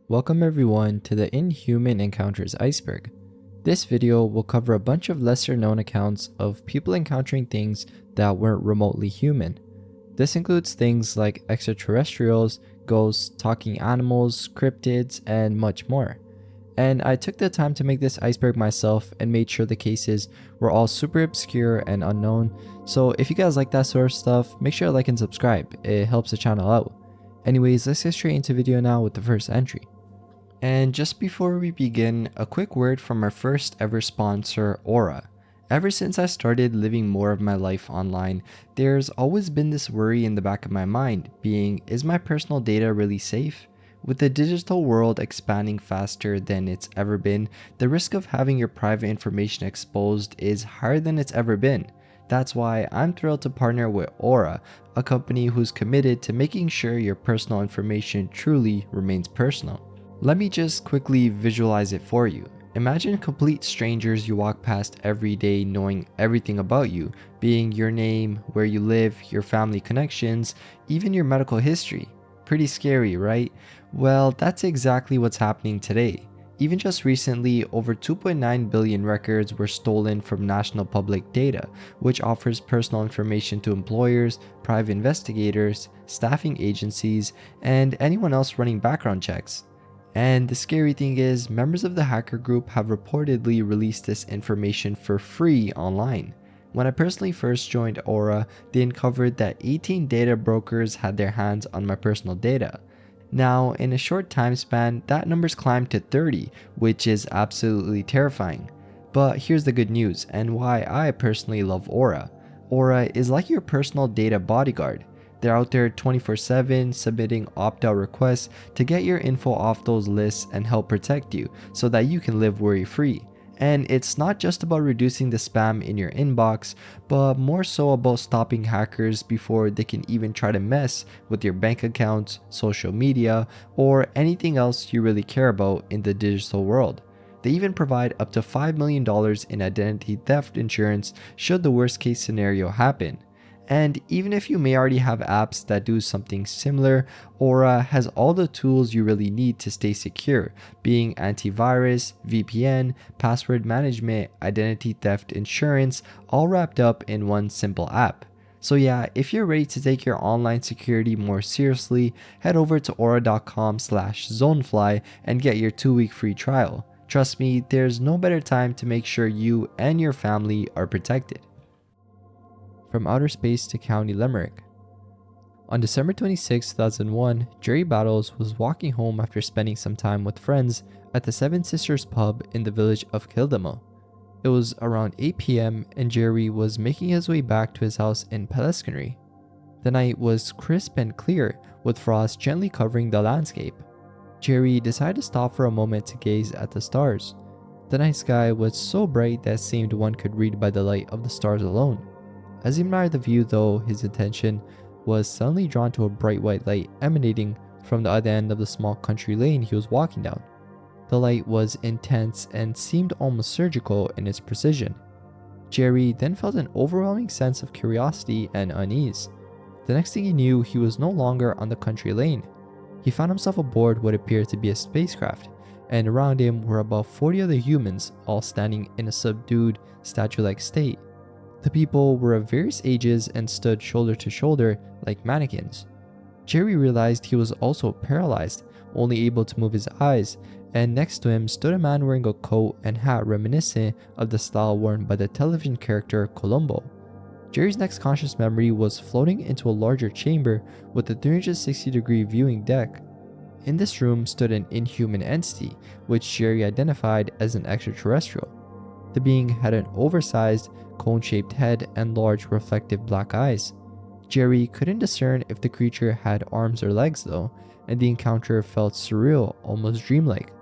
Welcome everyone to the Inhuman Encounters iceberg. This video will cover a bunch of lesser known accounts of people encountering things that weren't remotely human. This includes things like extraterrestrials, ghosts, talking animals, cryptids, and much more. And I took the time to make this iceberg myself and made sure the cases were all super obscure and unknown. So if you guys like that sort of stuff, make sure to like and subscribe. It helps the channel out. Anyways, let's get straight into video now with the first entry. And just before we begin, a quick word from our first ever sponsor, Aura. Ever since I started living more of my life online, there's always been this worry in the back of my mind, being, is my personal data really safe? With the digital world expanding faster than it's ever been, the risk of having your private information exposed is higher than it's ever been. That's why I'm thrilled to partner with Aura, a company who's committed to making sure your personal information truly remains personal. Let me just quickly visualize it for you. Imagine complete strangers you walk past every day knowing everything about you, being your name, where you live, your family connections, even your medical history. Pretty scary, right? Well, that's exactly what's happening today. Even just recently, over 2.9 billion records were stolen from National Public Data, which offers personal information to employers, private investigators, staffing agencies, and anyone else running background checks. And the scary thing is, members of the hacker group have reportedly released this information for free online. When I personally first joined Aura, they uncovered that 18 data brokers had their hands on my personal data. Now, in a short time span, that number's climbed to 30, which is absolutely terrifying. But here's the good news, and why I personally love Aura. Aura is like your personal data bodyguard. They're out there 24/7 submitting opt-out requests to get your info off those lists and help protect you so that you can live worry-free. And it's not just about reducing the spam in your inbox, but more so about stopping hackers before they can even try to mess with your bank accounts, social media, or anything else you really care about in the digital world. They even provide up to $5 million in identity theft insurance should the worst case scenario happen. And even if you may already have apps that do something similar, Aura has all the tools you really need to stay secure, being antivirus, VPN, password management, identity theft insurance, all wrapped up in one simple app. So yeah, if you're ready to take your online security more seriously, head over to aura.com/zonefly and get your 2-week free trial. Trust me, there's no better time to make sure you and your family are protected. From outer space to County Limerick. On December 26, 2001, Jerry Battles was walking home after spending some time with friends at the Seven Sisters pub in the village of Kildimo. It was around 8 p.m. and Jerry was making his way back to his house in Pelesconry. The night was crisp and clear, with frost gently covering the landscape. Jerry decided to stop for a moment to gaze at the stars. The night sky was so bright that it seemed one could read by the light of the stars alone. As he admired the view though, his attention was suddenly drawn to a bright white light emanating from the other end of the small country lane he was walking down. The light was intense and seemed almost surgical in its precision. Jerry then felt an overwhelming sense of curiosity and unease. The next thing he knew, he was no longer on the country lane. He found himself aboard what appeared to be a spacecraft, and around him were about 40 other humans, all standing in a subdued, statue-like state. The people were of various ages and stood shoulder to shoulder like mannequins. Jerry realized he was also paralyzed, only able to move his eyes, and next to him stood a man wearing a coat and hat reminiscent of the style worn by the television character Columbo. Jerry's next conscious memory was floating into a larger chamber with a 360-degree viewing deck. In this room stood an inhuman entity, which Jerry identified as an extraterrestrial. The being had an oversized, cone-shaped head and large reflective black eyes. Jerry couldn't discern if the creature had arms or legs though, and the encounter felt surreal, almost dreamlike.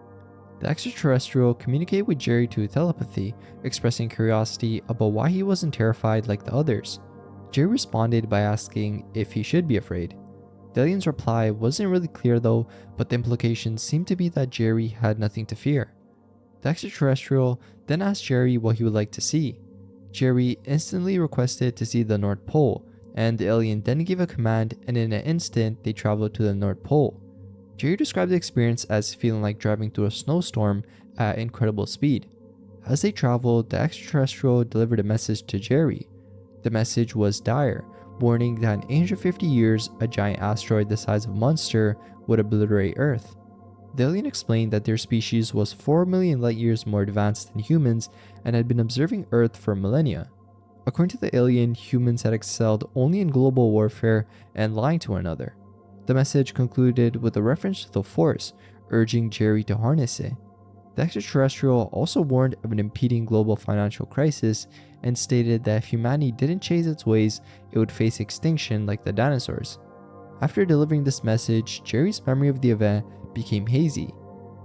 The extraterrestrial communicated with Jerry through telepathy, expressing curiosity about why he wasn't terrified like the others. Jerry responded by asking if he should be afraid. The alien's reply wasn't really clear though, but the implication seemed to be that Jerry had nothing to fear. The extraterrestrial then asked Jerry what he would like to see. Jerry instantly requested to see the North Pole, and the alien then gave a command, and in an instant they traveled to the North Pole. Jerry described the experience as feeling like driving through a snowstorm at incredible speed. As they traveled, the extraterrestrial delivered a message to Jerry. The message was dire, warning that in 850 years, a giant asteroid the size of a monster would obliterate Earth. The alien explained that their species was 4 million light years more advanced than humans and had been observing Earth for millennia. According to the alien, humans had excelled only in global warfare and lying to one another. The message concluded with a reference to the Force, urging Jerry to harness it. The extraterrestrial also warned of an impending global financial crisis and stated that if humanity didn't change its ways, it would face extinction like the dinosaurs. After delivering this message, Jerry's memory of the event became hazy.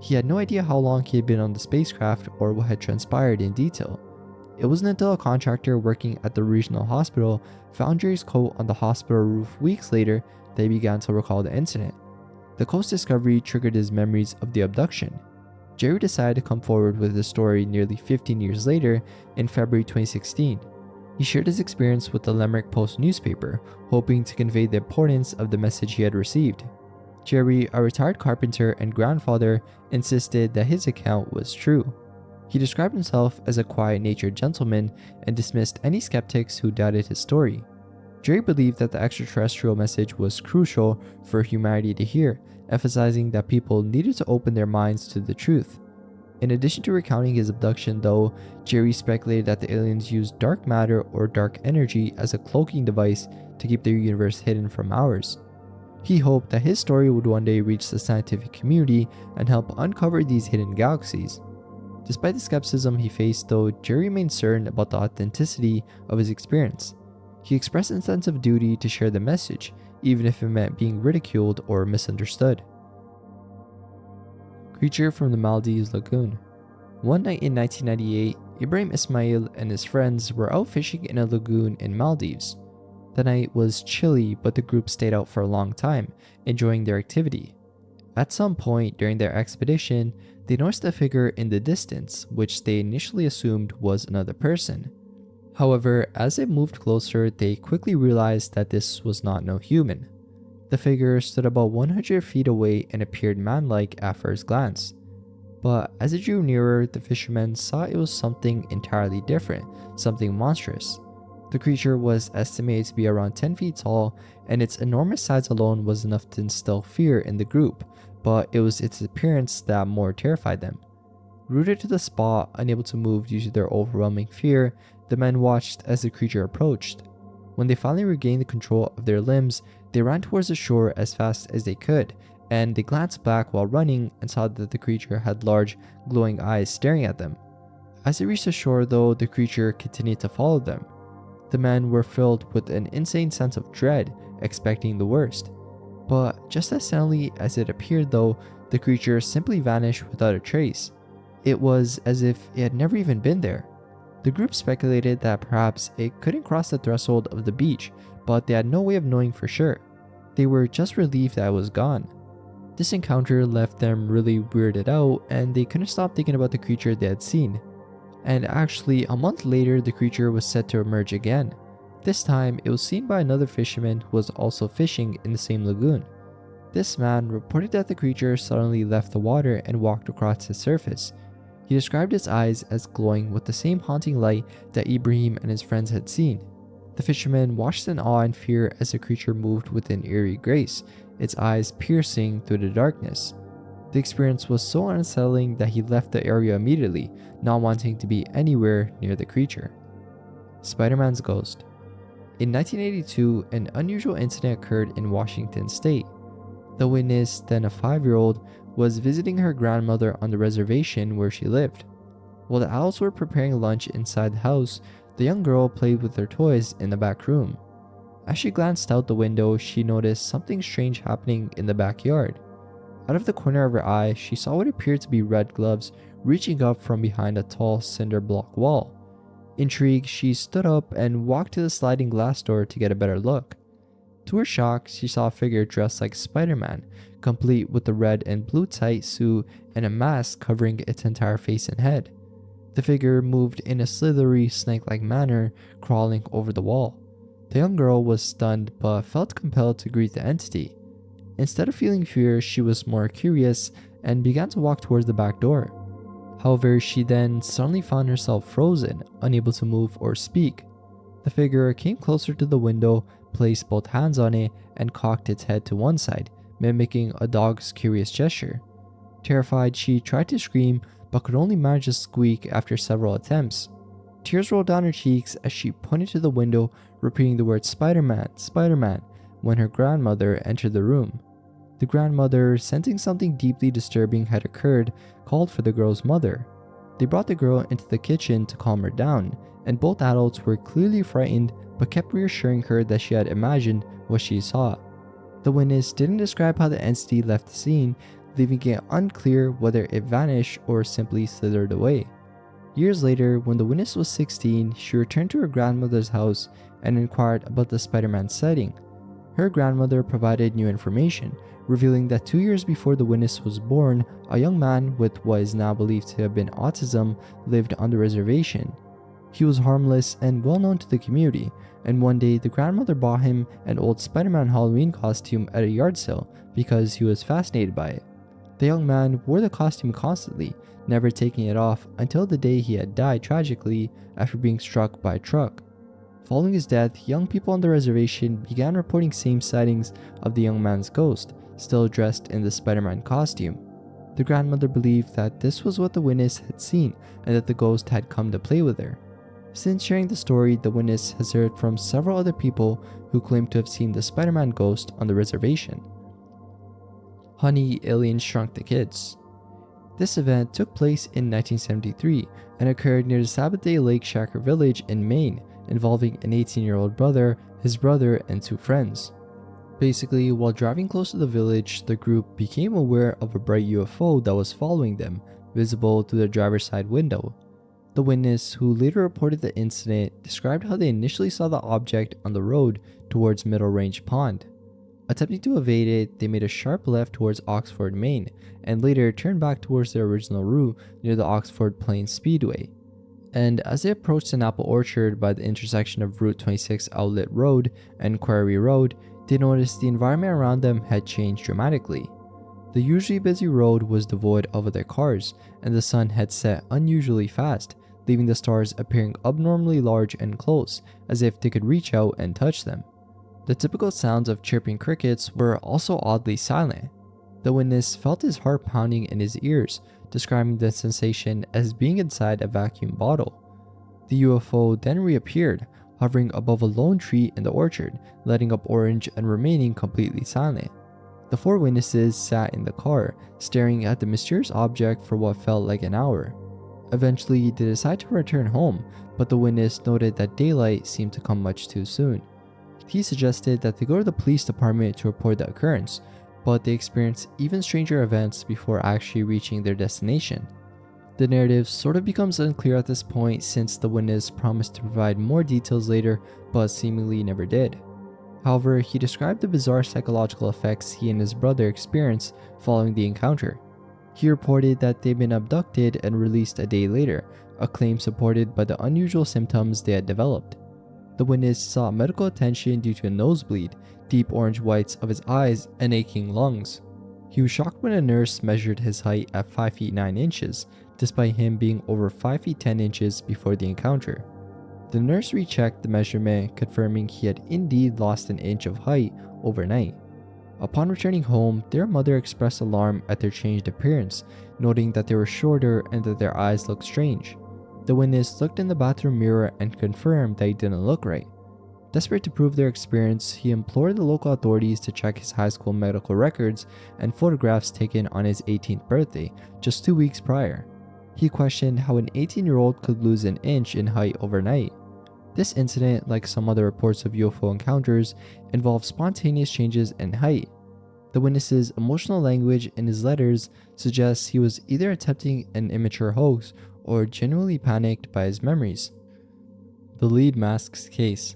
He had no idea how long he had been on the spacecraft or what had transpired in detail. It wasn't until a contractor working at the regional hospital found Jerry's coat on the hospital roof weeks later that he began to recall the incident. The coat's discovery triggered his memories of the abduction. Jerry decided to come forward with his story nearly 15 years later in February 2016. He shared his experience with the Limerick Post newspaper, hoping to convey the importance of the message he had received. Jerry, a retired carpenter and grandfather, insisted that his account was true. He described himself as a quiet-natured gentleman and dismissed any skeptics who doubted his story. Jerry believed that the extraterrestrial message was crucial for humanity to hear, emphasizing that people needed to open their minds to the truth. In addition to recounting his abduction though, Jerry speculated that the aliens used dark matter or dark energy as a cloaking device to keep their universe hidden from ours. He hoped that his story would one day reach the scientific community and help uncover these hidden galaxies. Despite the skepticism he faced though, Jerry remained certain about the authenticity of his experience. He expressed a sense of duty to share the message, even if it meant being ridiculed or misunderstood. Creature from the Maldives lagoon. One night in 1998, Ibrahim Ismail and his friends were out fishing in a lagoon in Maldives. The night was chilly, but the group stayed out for a long time, enjoying their activity. At some point during their expedition, they noticed a figure in the distance, which they initially assumed was another person. However, as it moved closer, they quickly realized that this was not no human. The figure stood about 100 feet away and appeared man-like at first glance. But as it drew nearer, the fishermen saw it was something entirely different, something monstrous. The creature was estimated to be around 10 feet tall, and its enormous size alone was enough to instill fear in the group, but it was its appearance that more terrified them. Rooted to the spot, unable to move due to their overwhelming fear, the men watched as the creature approached. When they finally regained the control of their limbs, they ran towards the shore as fast as they could, and they glanced back while running and saw that the creature had large, glowing eyes staring at them. As they reached the shore though, the creature continued to follow them. The men were filled with an insane sense of dread, expecting the worst. But just as suddenly as it appeared though, the creature simply vanished without a trace. It was as if it had never even been there. The group speculated that perhaps it couldn't cross the threshold of the beach, but they had no way of knowing for sure. They were just relieved that it was gone. This encounter left them really weirded out, and they couldn't stop thinking about the creature they had seen. And actually, a month later, the creature was set to emerge again. This time, it was seen by another fisherman who was also fishing in the same lagoon. This man reported that the creature suddenly left the water and walked across the surface. He described its eyes as glowing with the same haunting light that Ibrahim and his friends had seen. The fishermen watched in awe and fear as the creature moved with an eerie grace, its eyes piercing through the darkness. The experience was so unsettling that he left the area immediately, not wanting to be anywhere near the creature. Spiderman's ghost. In 1982, an unusual incident occurred in Washington state. The witness, then a 5-year-old, was visiting her grandmother on the reservation where she lived. While the owls were preparing lunch inside the house, the young girl played with her toys in the back room. As she glanced out the window, she noticed something strange happening in the backyard. Out of the corner of her eye, she saw what appeared to be red gloves reaching up from behind a tall cinder block wall. Intrigued, she stood up and walked to the sliding glass door to get a better look. To her shock, she saw a figure dressed like Spider-Man, complete with a red and blue tight suit and a mask covering its entire face and head. The figure moved in a slithery, snake-like manner, crawling over the wall. The young girl was stunned but felt compelled to greet the entity. Instead of feeling fear, she was more curious and began to walk towards the back door. However, she then suddenly found herself frozen, unable to move or speak. The figure came closer to the window, placed both hands on it, and cocked its head to one side, mimicking a dog's curious gesture. Terrified, she tried to scream, but could only manage to squeak after several attempts. Tears rolled down her cheeks as she pointed to the window, repeating the word "Spiderman, Spiderman," when her grandmother entered the room. The grandmother, sensing something deeply disturbing had occurred, called for the girl's mother. They brought the girl into the kitchen to calm her down, and both adults were clearly frightened but kept reassuring her that she had imagined what she saw. The witness didn't describe how the entity left the scene, leaving it unclear whether it vanished or simply slithered away. Years later, when the witness was 16, she returned to her grandmother's house and inquired about the Spiderman sighting. Her grandmother provided new information, revealing that 2 years before the witness was born, a young man with what is now believed to have been autism lived on the reservation. He was harmless and well known to the community, and one day the grandmother bought him an old Spider-Man Halloween costume at a yard sale because he was fascinated by it. The young man wore the costume constantly, never taking it off until the day he had died tragically after being struck by a truck. Following his death, young people on the reservation began reporting same sightings of the young man's ghost, still dressed in the Spider-Man costume. The grandmother believed that this was what the witness had seen and that the ghost had come to play with her. Since sharing the story, the witness has heard from several other people who claim to have seen the Spider-Man ghost on the reservation. Honey, aliens shrunk the kids. This event took place in 1973 and occurred near the Sabbath-day Lake Shaker village in Maine, involving an 18-year-old brother, his brother, and 2 friends. Basically, while driving close to the village, the group became aware of a bright UFO that was following them, visible through the driver's side window. The witness, who later reported the incident, described how they initially saw the object on the road towards Middle Range Pond. Attempting to evade it, they made a sharp left towards Oxford, Maine, and later turned back towards their original route near the Oxford Plains Speedway. And as they approached an apple orchard by the intersection of Route 26 Outlet Road and Quarry Road, they noticed the environment around them had changed dramatically. The usually busy road was devoid of other cars, and the sun had set unusually fast, leaving the stars appearing abnormally large and close, as if they could reach out and touch them. The typical sounds of chirping crickets were also oddly silent. The witness felt his heart pounding in his ears, describing the sensation as being inside a vacuum bottle. The UFO then reappeared, hovering above a lone tree in the orchard, lighting up orange and remaining completely silent. The 4 witnesses sat in the car, staring at the mysterious object for what felt like an hour. Eventually, they decided to return home, but the witness noted that daylight seemed to come much too soon. He suggested that they go to the police department to report the occurrence, but they experienced even stranger events before actually reaching their destination. The narrative sort of becomes unclear at this point since the witness promised to provide more details later, but seemingly never did. However, he described the bizarre psychological effects he and his brother experienced following the encounter. He reported that they'd been abducted and released a day later, a claim supported by the unusual symptoms they had developed. The witness sought medical attention due to a nosebleed, deep orange whites of his eyes, and aching lungs. He was shocked when a nurse measured his height at 5 feet 9 inches, despite him being over 5 feet 10 inches before the encounter. The nurse rechecked the measurement, confirming he had indeed lost an inch of height overnight. Upon returning home, their mother expressed alarm at their changed appearance, noting that they were shorter and that their eyes looked strange. The witness looked in the bathroom mirror and confirmed that he didn't look right. Desperate to prove their experience, he implored the local authorities to check his high school medical records and photographs taken on his 18th birthday, just 2 weeks prior. He questioned how an 18-year-old could lose an inch in height overnight. This incident, like some other reports of UFO encounters, involved spontaneous changes in height. The witness's emotional language in his letters suggests he was either attempting an immature hoax or genuinely panicked by his memories. The lead mask's case.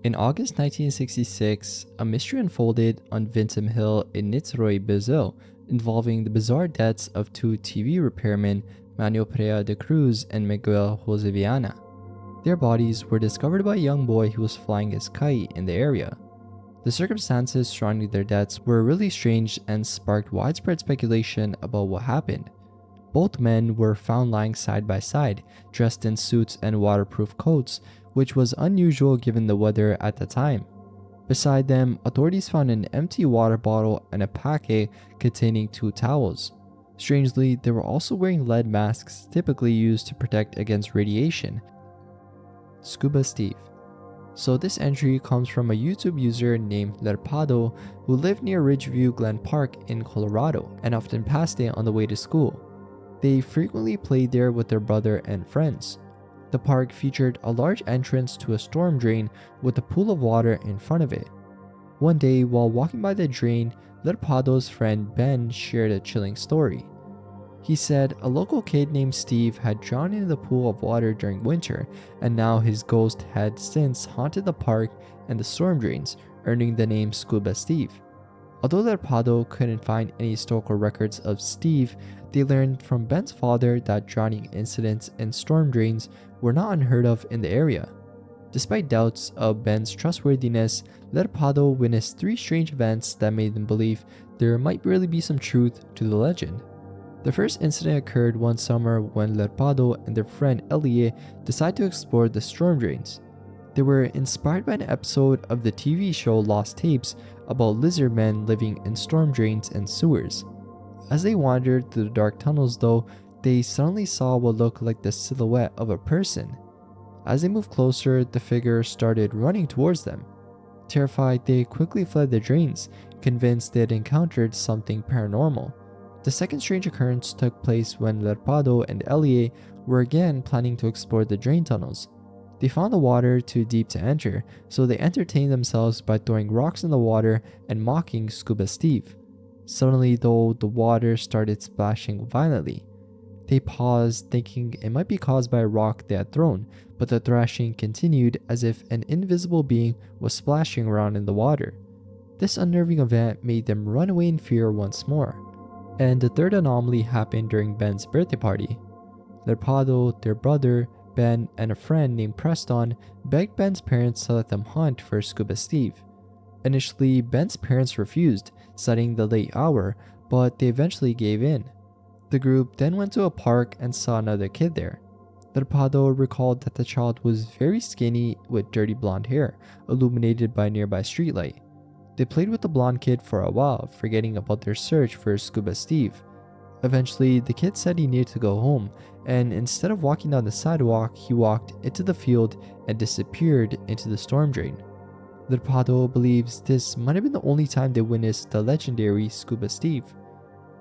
In August 1966, a mystery unfolded on Vincent Hill in Nitzroy, Brazil, involving the bizarre deaths of 2 TV repairmen, Manuel Pereira de Cruz and Miguel Jose Viana. Their bodies were discovered by a young boy who was flying his kite in the area. The circumstances surrounding their deaths were really strange and sparked widespread speculation about what happened. Both men were found lying side by side, dressed in suits and waterproof coats, which was unusual given the weather at the time. Beside them, authorities found an empty water bottle and a packet containing 2 towels. Strangely, they were also wearing lead masks typically used to protect against radiation. Scuba Steve. So this entry comes from a YouTube user named Lerpado who lived near Ridgeview Glen Park in Colorado and often passed it on the way to school. They frequently played there with their brother and friends. The park featured a large entrance to a storm drain with a pool of water in front of it. One day, while walking by the drain, Lerpado's friend Ben shared a chilling story. He said a local kid named Steve had drowned in the pool of water during winter, and now his ghost had since haunted the park and the storm drains, earning the name Scuba Steve. Although Lerpado couldn't find any historical records of Steve, they learned from Ben's father that drowning incidents in storm drains were not unheard of in the area. Despite doubts of Ben's trustworthiness, Lerpado witnessed 3 strange events that made them believe there might really be some truth to the legend. The first incident occurred one summer when Lerpado and their friend Elliot decided to explore the storm drains. They were inspired by an episode of the TV show Lost Tapes about lizard men living in storm drains and sewers. As they wandered through the dark tunnels though, they suddenly saw what looked like the silhouette of a person. As they moved closer, the figure started running towards them. Terrified, they quickly fled the drains, convinced they had encountered something paranormal. The second strange occurrence took place when Lerpado and Elliot were again planning to explore the drain tunnels. They found the water too deep to enter, so they entertained themselves by throwing rocks in the water and mocking Scuba Steve. Suddenly though, the water started splashing violently. They paused, thinking it might be caused by a rock they had thrown, but the thrashing continued as if an invisible being was splashing around in the water. This unnerving event made them run away in fear once more. And the third anomaly happened during Ben's birthday party. Lerpado, their brother, Ben, and a friend named Preston begged Ben's parents to let them hunt for Scuba Steve. Initially, Ben's parents refused, citing the late hour, but they eventually gave in. The group then went to a park and saw another kid there. Lerpado recalled that the child was very skinny with dirty blonde hair, illuminated by a nearby streetlight. They played with the blonde kid for a while, forgetting about their search for Scuba Steve. Eventually, the kid said he needed to go home, and instead of walking down the sidewalk, he walked into the field and disappeared into the storm drain. Lerpado believes this might have been the only time they witnessed the legendary Scuba Steve.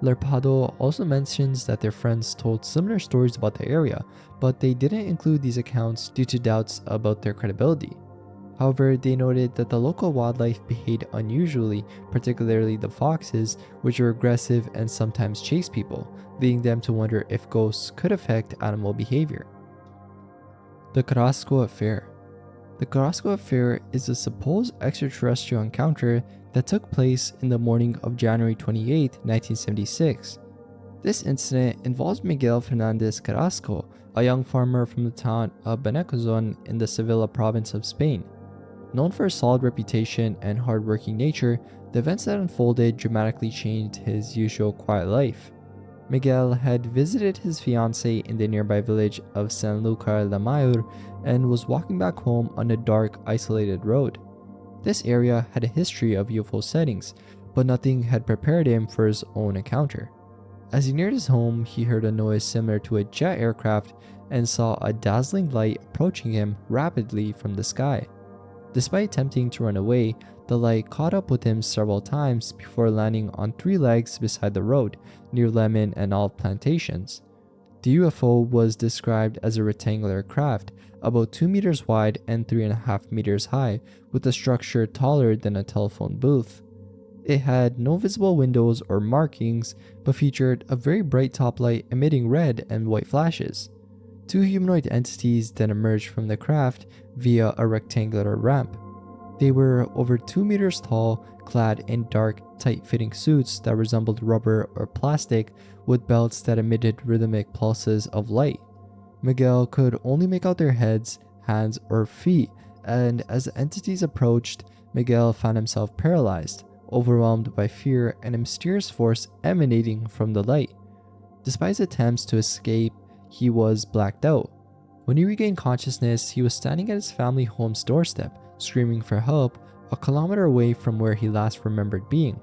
Lerpado also mentions that their friends told similar stories about the area, but they didn't include these accounts due to doubts about their credibility. However, they noted that the local wildlife behaved unusually, particularly the foxes, which are aggressive and sometimes chase people, leading them to wonder if ghosts could affect animal behavior. The Carrasco Affair. The Carrasco Affair is a supposed extraterrestrial encounter that took place in the morning of January 28, 1976. This incident involves Miguel Fernandez Carrasco, a young farmer from the town of Benecozon in the Sevilla province of Spain. Known for a solid reputation and hard-working nature, the events that unfolded dramatically changed his usual quiet life. Miguel had visited his fiancée in the nearby village of Sanlúcar la Mayor and was walking back home on a dark, isolated road. This area had a history of UFO sightings, but nothing had prepared him for his own encounter. As he neared his home, he heard a noise similar to a jet aircraft and saw a dazzling light approaching him rapidly from the sky. Despite attempting to run away, the light caught up with him several times before landing on 3 legs beside the road, near lemon and olive plantations. The UFO was described as a rectangular craft, about 2 meters wide and 3.5 meters high, with a structure taller than a telephone booth. It had no visible windows or markings, but featured a very bright top light emitting red and white flashes. 2 humanoid entities then emerged from the craft via a rectangular ramp. They were over 2 meters tall, clad in dark, tight-fitting suits that resembled rubber or plastic, with belts that emitted rhythmic pulses of light. Miguel could only make out their heads, hands, or feet, and as the entities approached, Miguel found himself paralyzed, overwhelmed by fear and a mysterious force emanating from the light. Despite his attempts to escape, he was blacked out. When he regained consciousness, he was standing at his family home's doorstep, screaming for help, a kilometer away from where he last remembered being.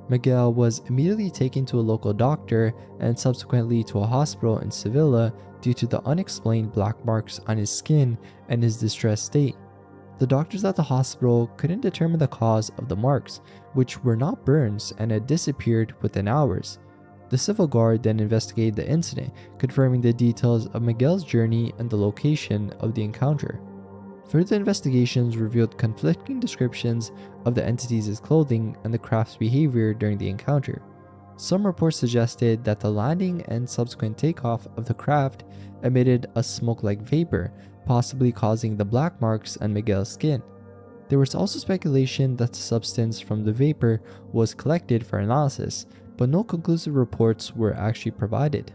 Miguel was immediately taken to a local doctor and subsequently to a hospital in Sevilla due to the unexplained black marks on his skin and his distressed state. The doctors at the hospital couldn't determine the cause of the marks, which were not burns and had disappeared within hours. The civil guard then investigated the incident, confirming the details of Miguel's journey and the location of the encounter. Further investigations revealed conflicting descriptions of the entities' clothing and the craft's behavior during the encounter. Some reports suggested that the landing and subsequent takeoff of the craft emitted a smoke-like vapor, possibly causing the black marks on Miguel's skin. There was also speculation that the substance from the vapor was collected for analysis, but no conclusive reports were actually provided.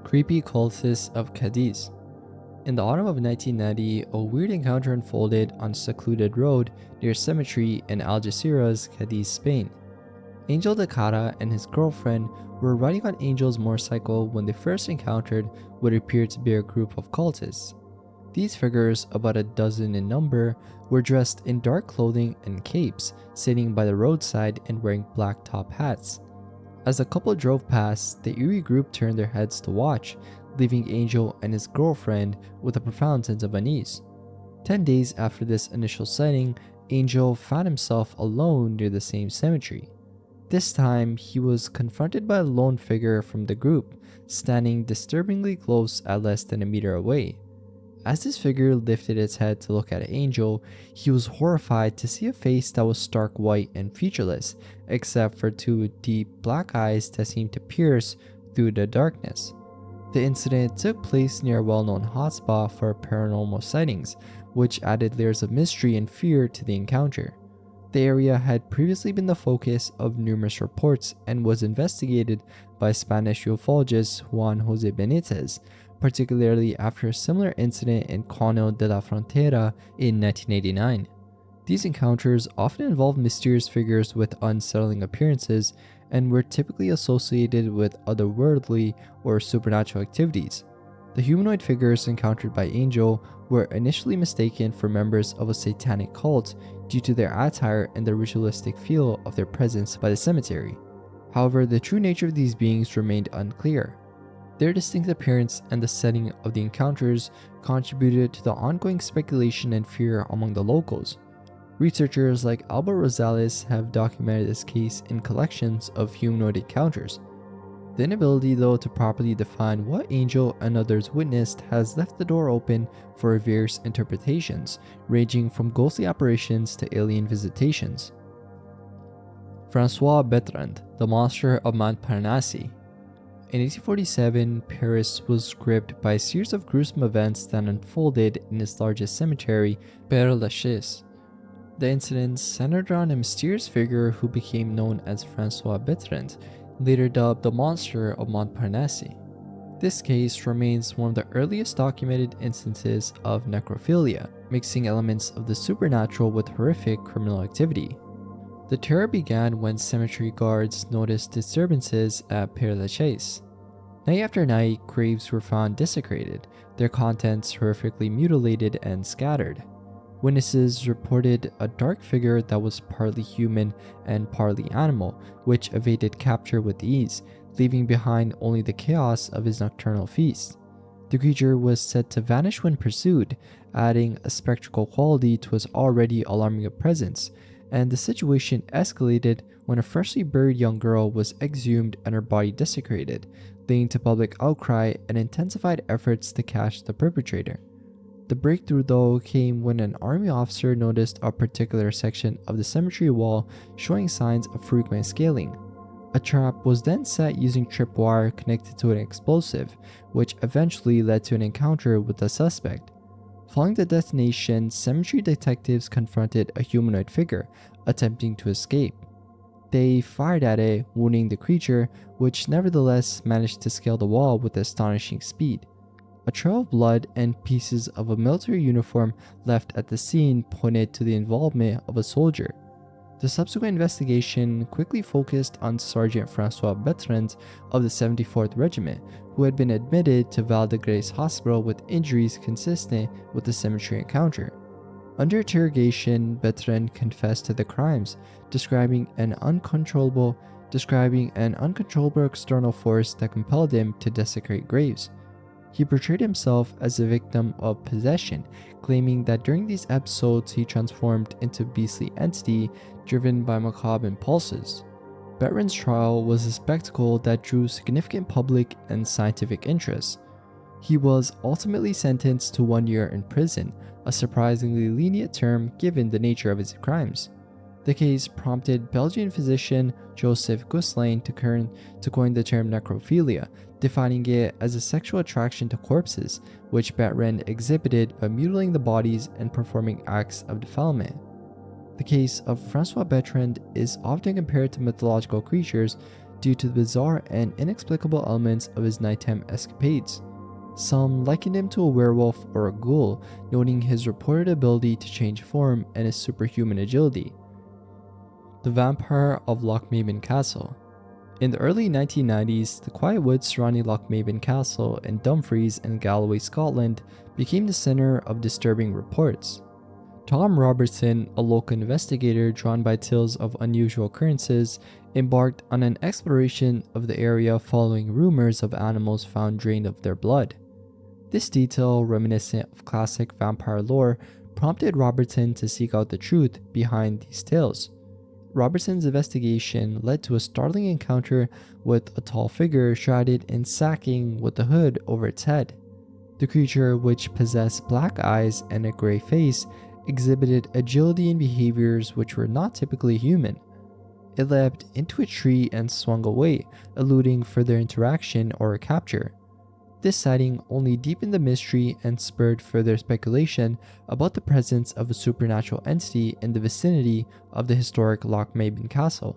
Creepy cultists of Cadiz. In the autumn of 1990, a weird encounter unfolded on a secluded road near a cemetery in Algeciras, Cadiz, Spain. Angel de Cara and his girlfriend were riding on Angel's motorcycle when they first encountered what appeared to be a group of cultists. These figures, about a dozen in number, were dressed in dark clothing and capes, sitting by the roadside and wearing black top hats. As the couple drove past, the eerie group turned their heads to watch, leaving Angel and his girlfriend with a profound sense of unease. 10 days after this initial sighting, Angel found himself alone near the same cemetery. This time, he was confronted by a lone figure from the group, standing disturbingly close at less than a meter away. As this figure lifted its head to look at Angel, he was horrified to see a face that was stark white and featureless, except for two deep black eyes that seemed to pierce through the darkness. The incident took place near a well-known hotspot for paranormal sightings, which added layers of mystery and fear to the encounter. The area had previously been the focus of numerous reports and was investigated by Spanish ufologist Juan José Benítez, particularly after a similar incident in Cano de la Frontera in 1989. These encounters often involved mysterious figures with unsettling appearances and were typically associated with otherworldly or supernatural activities. The humanoid figures encountered by Angel were initially mistaken for members of a satanic cult due to their attire and the ritualistic feel of their presence by the cemetery. However, the true nature of these beings remained unclear. Their distinct appearance and the setting of the encounters contributed to the ongoing speculation and fear among the locals. Researchers like Albert Rosales have documented this case in collections of humanoid encounters. The inability, though, to properly define what Angel and others witnessed has left the door open for various interpretations, ranging from ghostly apparitions to alien visitations. François Bertrand, the monster of Montparnasse. In 1847, Paris was gripped by a series of gruesome events that unfolded in its largest cemetery, Père Lachaise. The incidents centered around a mysterious figure who became known as François Bertrand, later dubbed the Monster of Montparnasse. This case remains one of the earliest documented instances of necrophilia, mixing elements of the supernatural with horrific criminal activity. The terror began when cemetery guards noticed disturbances at Père Lachaise. Night after night, graves were found desecrated, their contents horrifically mutilated and scattered. Witnesses reported a dark figure that was partly human and partly animal, which evaded capture with ease, leaving behind only the chaos of his nocturnal feast. The creature was said to vanish when pursued, adding a spectral quality to his already alarming presence, and the situation escalated when a freshly buried young girl was exhumed and her body desecrated, leading to public outcry and intensified efforts to catch the perpetrator. The breakthrough, though, came when an army officer noticed a particular section of the cemetery wall showing signs of frequent scaling. A trap was then set using tripwire connected to an explosive, which eventually led to an encounter with the suspect. Following the detonation, cemetery detectives confronted a humanoid figure, attempting to escape. They fired at it, wounding the creature, which nevertheless managed to scale the wall with astonishing speed. A trail of blood and pieces of a military uniform left at the scene pointed to the involvement of a soldier. The subsequent investigation quickly focused on Sergeant Francois Bertrand of the 74th Regiment, who had been admitted to Val-de-Grâce Hospital with injuries consistent with the cemetery encounter. Under interrogation, Bertrand confessed to the crimes, describing an uncontrollable external force that compelled him to desecrate graves. He portrayed himself as a victim of possession, claiming that during these episodes he transformed into a beastly entity driven by macabre impulses. Bertrand's trial was a spectacle that drew significant public and scientific interest. He was ultimately sentenced to 1 year in prison, a surprisingly lenient term given the nature of his crimes. The case prompted Belgian physician Joseph Gusselin to coin the term necrophilia, defining it as a sexual attraction to corpses, which Bertrand exhibited by mutilating the bodies and performing acts of defilement. The case of Francois Bertrand is often compared to mythological creatures due to the bizarre and inexplicable elements of his nighttime escapades. Some likened him to a werewolf or a ghoul, noting his reported ability to change form and his superhuman agility. The Vampire of Lochmaben Castle. In the early 1990s, the quiet woods surrounding Lochmaben Castle in Dumfries and Galloway, Scotland, became the center of disturbing reports. Tom Robertson, a local investigator drawn by tales of unusual occurrences, embarked on an exploration of the area following rumors of animals found drained of their blood. This detail, reminiscent of classic vampire lore, prompted Robertson to seek out the truth behind these tales. Robertson's investigation led to a startling encounter with a tall figure shrouded in sacking with a hood over its head. The creature, which possessed black eyes and a gray face, exhibited agility and behaviors which were not typically human. It leapt into a tree and swung away, eluding further interaction or capture. This sighting only deepened the mystery and spurred further speculation about the presence of a supernatural entity in the vicinity of the historic Lochmaben Castle.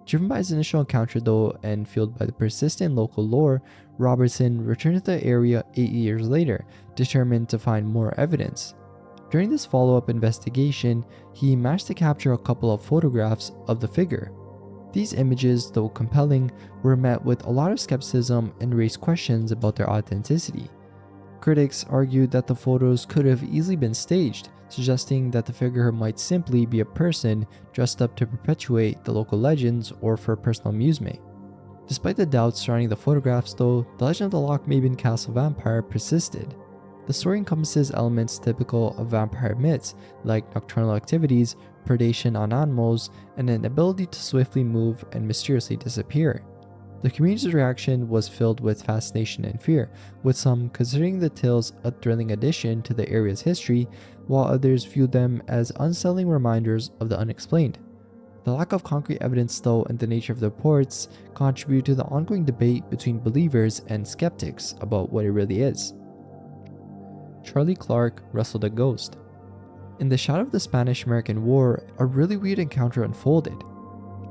Driven by his initial encounter though, and fueled by the persistent local lore, Robertson returned to the area 8 years later, determined to find more evidence. During this follow-up investigation, he managed to capture a couple of photographs of the figure. These images, though compelling, were met with a lot of skepticism and raised questions about their authenticity. Critics argued that the photos could have easily been staged, suggesting that the figure might simply be a person dressed up to perpetuate the local legends or for personal amusement. Despite the doubts surrounding the photographs though, the legend of the Lochmaben Castle vampire persisted. The story encompasses elements typical of vampire myths, like nocturnal activities, predation on animals, and an ability to swiftly move and mysteriously disappear. The community's reaction was filled with fascination and fear, with some considering the tales a thrilling addition to the area's history, while others viewed them as unsettling reminders of the unexplained. The lack of concrete evidence though and the nature of the reports contribute to the ongoing debate between believers and skeptics about what it really is. Charlie Clark wrestled a ghost. In the shadow of the Spanish-American War, a really weird encounter unfolded.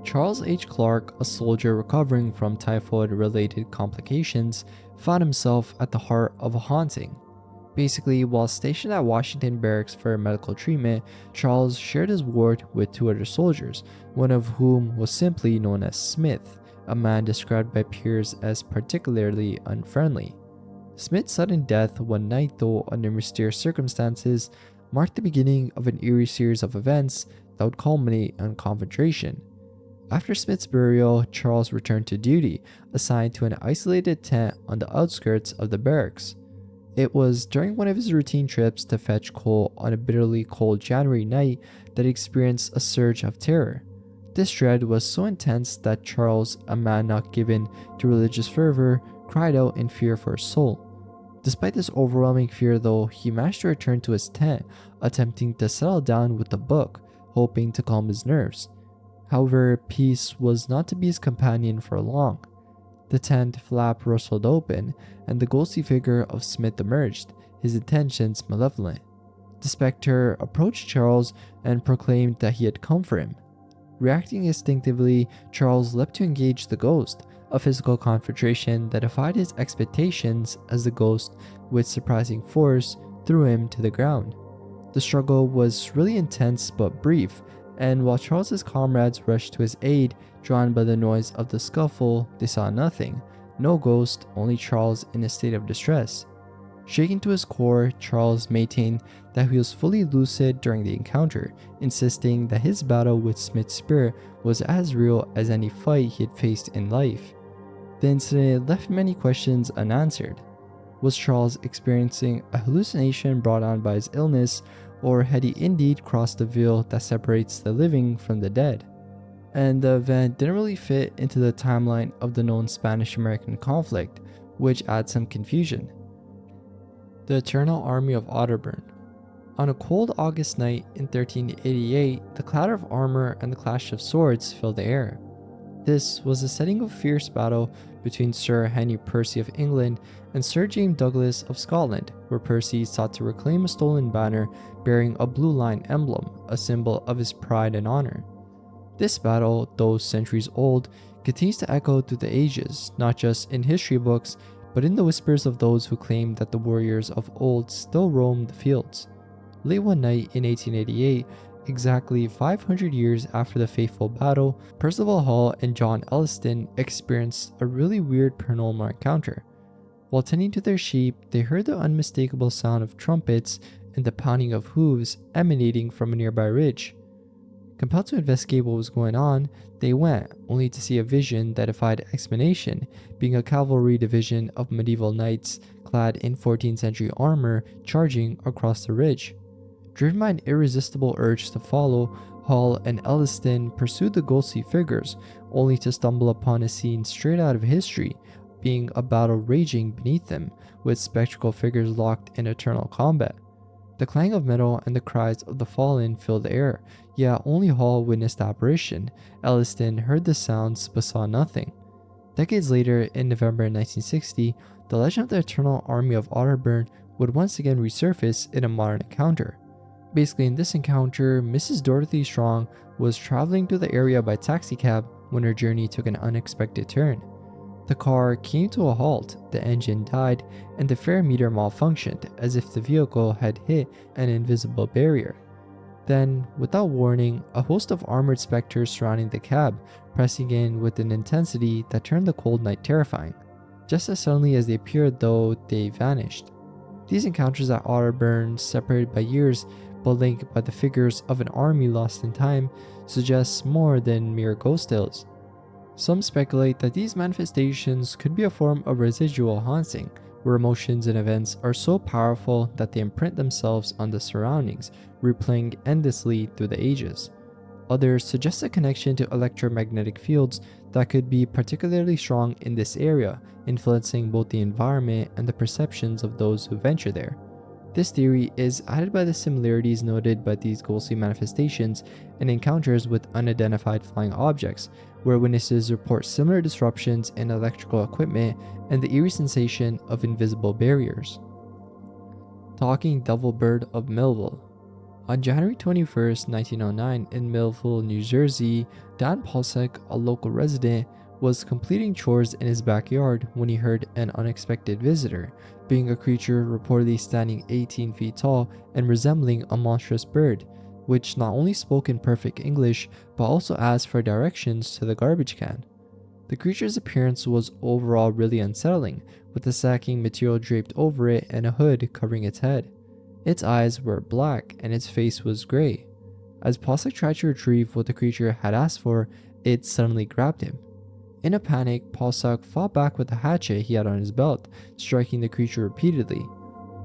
Charles H. Clark, a soldier recovering from typhoid-related complications, found himself at the heart of a haunting. Basically, while stationed at Washington Barracks for medical treatment, Charles shared his ward with 2 other soldiers, one of whom was simply known as Smith, a man described by peers as particularly unfriendly. Smith's sudden death one night, though under mysterious circumstances, marked the beginning of an eerie series of events that would culminate in confrontation. After Smith's burial, Charles returned to duty, assigned to an isolated tent on the outskirts of the barracks. It was during one of his routine trips to fetch coal on a bitterly cold January night that he experienced a surge of terror. This dread was so intense that Charles, a man not given to religious fervor, cried out in fear for his soul. Despite this overwhelming fear though, he managed to return to his tent, attempting to settle down with a book, hoping to calm his nerves. However, peace was not to be his companion for long. The tent flap rustled open, and the ghostly figure of Smith emerged, his intentions malevolent. The spectre approached Charles and proclaimed that he had come for him. Reacting instinctively, Charles leapt to engage the ghost, a physical confrontation that defied his expectations as the ghost, with surprising force, threw him to the ground. The struggle was really intense but brief, and while Charles's comrades rushed to his aid, drawn by the noise of the scuffle, they saw nothing. No ghost, only Charles in a state of distress. Shaken to his core, Charles maintained that he was fully lucid during the encounter, insisting that his battle with Smith's spirit was as real as any fight he had faced in life. The incident left many questions unanswered. Was Charles experiencing a hallucination brought on by his illness, or had he indeed crossed the veil that separates the living from the dead? And the event didn't really fit into the timeline of the known Spanish-American conflict, which adds some confusion. The Eternal Army of Otterburn. On a cold August night in 1388, the clatter of armor and the clash of swords filled the air. This was the setting of a fierce battle between Sir Henry Percy of England and Sir James Douglas of Scotland, where Percy sought to reclaim a stolen banner bearing a blue line emblem, a symbol of his pride and honor. This battle, though centuries old, continues to echo through the ages, not just in history books, but in the whispers of those who claim that the warriors of old still roam the fields. Late one night in 1888, exactly 500 years after the fateful battle, Percival Hall and John Elliston experienced a really weird paranormal encounter. While tending to their sheep, they heard the unmistakable sound of trumpets and the pounding of hooves emanating from a nearby ridge. Compelled to investigate what was going on, they went, only to see a vision that defied explanation, being a cavalry division of medieval knights clad in 14th century armor charging across the ridge. Driven by an irresistible urge to follow, Hall and Elliston pursued the ghostly figures, only to stumble upon a scene straight out of history, being a battle raging beneath them, with spectral figures locked in eternal combat. The clang of metal and the cries of the fallen filled the air, yet only Hall witnessed the apparition. Elliston heard the sounds but saw nothing. Decades later, in November 1960, the legend of the Eternal Army of Otterburn would once again resurface in a modern encounter. Basically, in this encounter, Mrs. Dorothy Strong was traveling through the area by taxicab when her journey took an unexpected turn. The car came to a halt, the engine died, and the fare meter malfunctioned as if the vehicle had hit an invisible barrier. Then, without warning, a host of armored specters surrounding the cab, pressing in with an intensity that turned the cold night terrifying. Just as suddenly as they appeared, though, they vanished. These encounters at Otterburn, separated by years but linked by the figures of an army lost in time, suggests more than mere ghost tales. Some speculate that these manifestations could be a form of residual haunting, where emotions and events are so powerful that they imprint themselves on the surroundings, replaying endlessly through the ages. Others suggest a connection to electromagnetic fields that could be particularly strong in this area, influencing both the environment and the perceptions of those who venture there. This theory is added by the similarities noted by these ghostly manifestations and encounters with unidentified flying objects, where witnesses report similar disruptions in electrical equipment and the eerie sensation of invisible barriers. Talking Devil Bird of Millville. On January 21, 1909, in Millville, New Jersey, Dan Polsek, a local resident, was completing chores in his backyard when he heard an unexpected visitor, being a creature reportedly standing 18 feet tall and resembling a monstrous bird, which not only spoke in perfect English but also asked for directions to the garbage can. The creature's appearance was overall really unsettling, with the sacking material draped over it and a hood covering its head. Its eyes were black and its face was gray. As Polsek tried to retrieve what the creature had asked for, it suddenly grabbed him. In a panic, Polsek fought back with the hatchet he had on his belt, striking the creature repeatedly.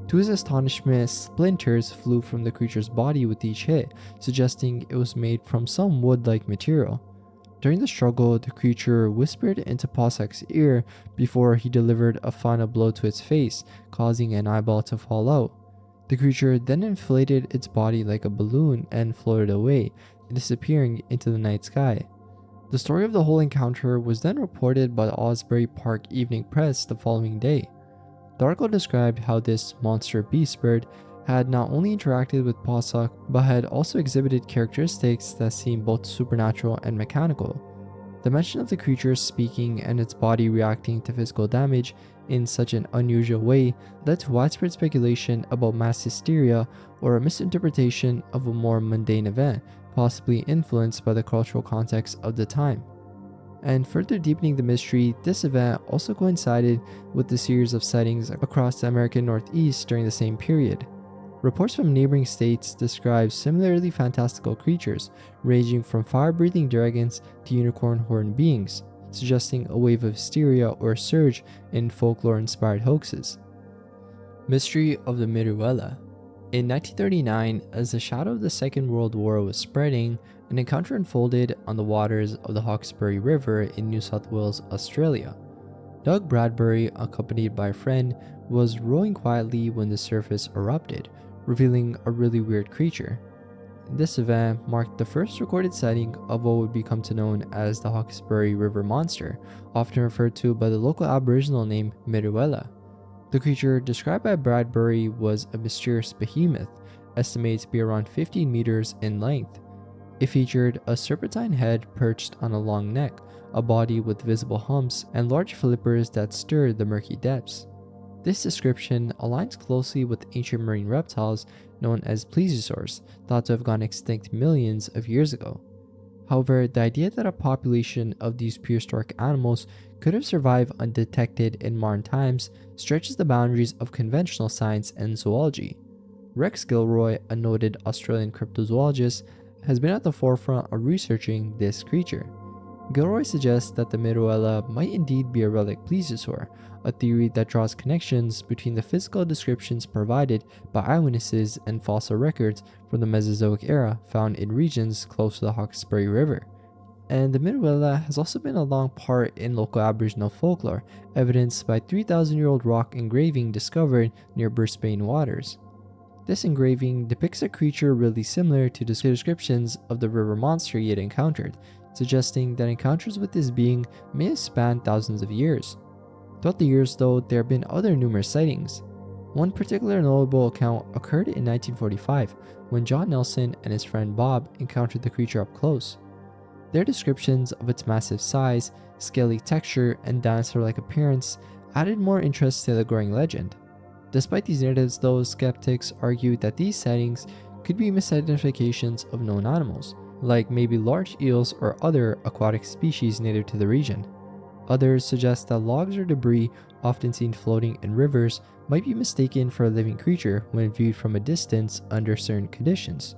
To his astonishment, splinters flew from the creature's body with each hit, suggesting it was made from some wood-like material. During the struggle, the creature whispered into Polsek's ear before he delivered a final blow to its face, causing an eyeball to fall out. The creature then inflated its body like a balloon and floated away, disappearing into the night sky. The story of the whole encounter was then reported by the Osbury Park Evening Press the following day. The article described how this monster beast bird had not only interacted with Polsek, but had also exhibited characteristics that seemed both supernatural and mechanical. The mention of the creature speaking and its body reacting to physical damage in such an unusual way led to widespread speculation about mass hysteria or a misinterpretation of a more mundane event, possibly influenced by the cultural context of the time. And further deepening the mystery, this event also coincided with the series of sightings across the American Northeast during the same period. Reports from neighboring states describe similarly fantastical creatures, ranging from fire-breathing dragons to unicorn-horned beings, suggesting a wave of hysteria or surge in folklore-inspired hoaxes. Mystery of the Mirreeula. In 1939, as the shadow of the Second World War was spreading, an encounter unfolded on the waters of the Hawkesbury River in New South Wales, Australia. Doug Bradbury, accompanied by a friend, was rowing quietly when the surface erupted, revealing a really weird creature. This event marked the first recorded sighting of what would become known as the Hawkesbury River Monster, often referred to by the local Aboriginal name mirreeula. The creature described by Bradbury was a mysterious behemoth, estimated to be around 15 meters in length. It featured a serpentine head perched on a long neck, a body with visible humps, and large flippers that stirred the murky depths. This description aligns closely with ancient marine reptiles known as plesiosaurs, thought to have gone extinct millions of years ago. However, the idea that a population of these prehistoric animals could have survived undetected in modern times stretches the boundaries of conventional science and zoology. Rex Gilroy, a noted Australian cryptozoologist, has been at the forefront of researching this creature. Gilroy suggests that the mirreeula might indeed be a relic plesiosaur, a theory that draws connections between the physical descriptions provided by eyewitnesses and fossil records from the Mesozoic era found in regions close to the Hawkesbury River. And the mirreeula has also been a long part in local Aboriginal folklore, evidenced by 3,000-year-old rock engraving discovered near Brisbane waters. This engraving depicts a creature really similar to the descriptions of the river monster he had encountered, suggesting that encounters with this being may have spanned thousands of years. Throughout the years, though, there have been other numerous sightings. One particular notable account occurred in 1945 when John Nelson and his friend Bob encountered the creature up close. Their descriptions of its massive size, scaly texture, and dinosaur-like appearance added more interest to the growing legend. Despite these narratives, though, skeptics argued that these sightings could be misidentifications of known animals, like maybe large eels or other aquatic species native to the region. Others suggest that logs or debris, often seen floating in rivers, might be mistaken for a living creature when viewed from a distance under certain conditions.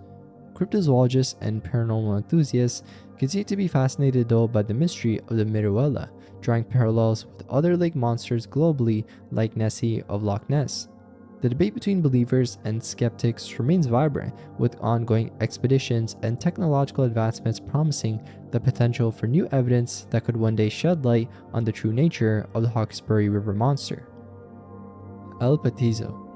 Cryptozoologists and paranormal enthusiasts continue to be fascinated though by the mystery of the mirreeula, drawing parallels with other lake monsters globally like Nessie of Loch Ness. The debate between believers and skeptics remains vibrant, with ongoing expeditions and technological advancements promising the potential for new evidence that could one day shed light on the true nature of the Hawkesbury River monster. El Petizo.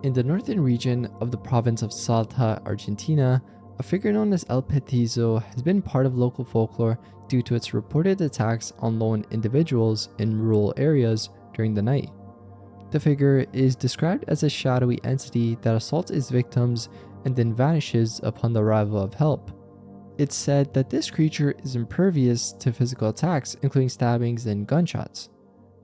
In the northern region of the province of Salta, Argentina, a figure known as El Petizo has been part of local folklore due to its reported attacks on lone individuals in rural areas during the night. The figure is described as a shadowy entity that assaults its victims and then vanishes upon the arrival of help. It's said that this creature is impervious to physical attacks, including stabbings and gunshots.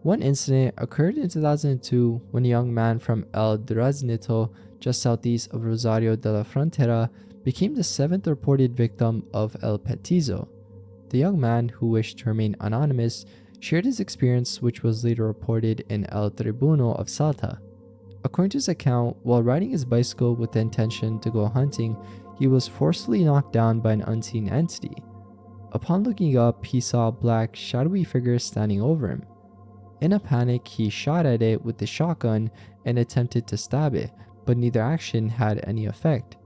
One incident occurred in 2002 when a young man from El Duraznito, just southeast of Rosario de la Frontera, became the 7th reported victim of El Petizo. The young man, who wished to remain anonymous, shared his experience, which was later reported in El Tribuno of Salta. According to his account, while riding his bicycle with the intention to go hunting, he was forcibly knocked down by an unseen entity. Upon looking up, he saw a black, shadowy figure standing over him. In a panic, he shot at it with the shotgun and attempted to stab it, but neither action had any effect.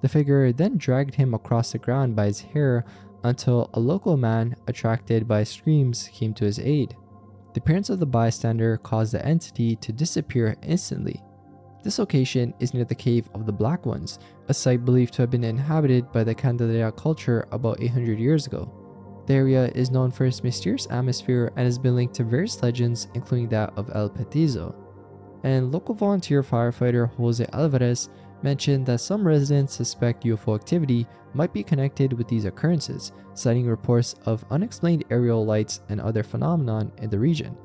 The figure then dragged him across the ground by his hair until a local man, attracted by his screams, came to his aid. The appearance of the bystander caused the entity to disappear instantly. This location is near the Cave of the Black Ones, a site believed to have been inhabited by the Candelaria culture about 800 years ago. The area is known for its mysterious atmosphere and has been linked to various legends, including that of El Petizo. And local volunteer firefighter Jose Alvarez mentioned that some residents suspect UFO activity might be connected with these occurrences, citing reports of unexplained aerial lights and other phenomenon in the region.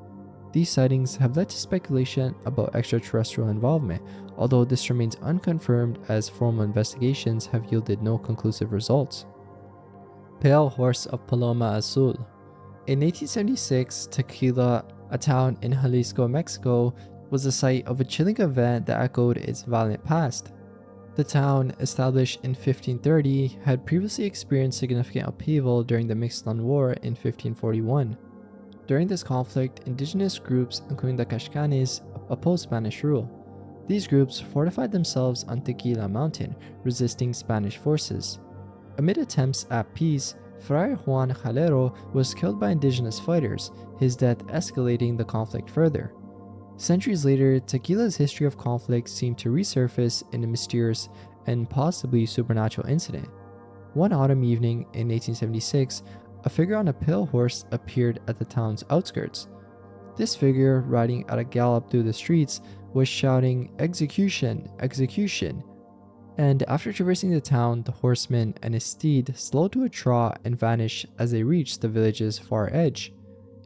These sightings have led to speculation about extraterrestrial involvement, although this remains unconfirmed as formal investigations have yielded no conclusive results. Pale Horse of Paloma Azul. In 1876, Tequila, a town in Jalisco, Mexico, was the site of a chilling event that echoed its violent past. The town, established in 1530, had previously experienced significant upheaval during the Mixtlan War in 1541. During this conflict, indigenous groups, including the Kashkanis, opposed Spanish rule. These groups fortified themselves on Tequila Mountain, resisting Spanish forces. Amid attempts at peace, Fray Juan Jalero was killed by indigenous fighters, his death escalating the conflict further. Centuries later, Tequila's history of conflict seemed to resurface in a mysterious and possibly supernatural incident. One autumn evening in 1876, a figure on a pale horse appeared at the town's outskirts. This figure, riding at a gallop through the streets, was shouting, "Execution! Execution!" And after traversing the town, the horseman and his steed slowed to a trot and vanished as they reached the village's far edge.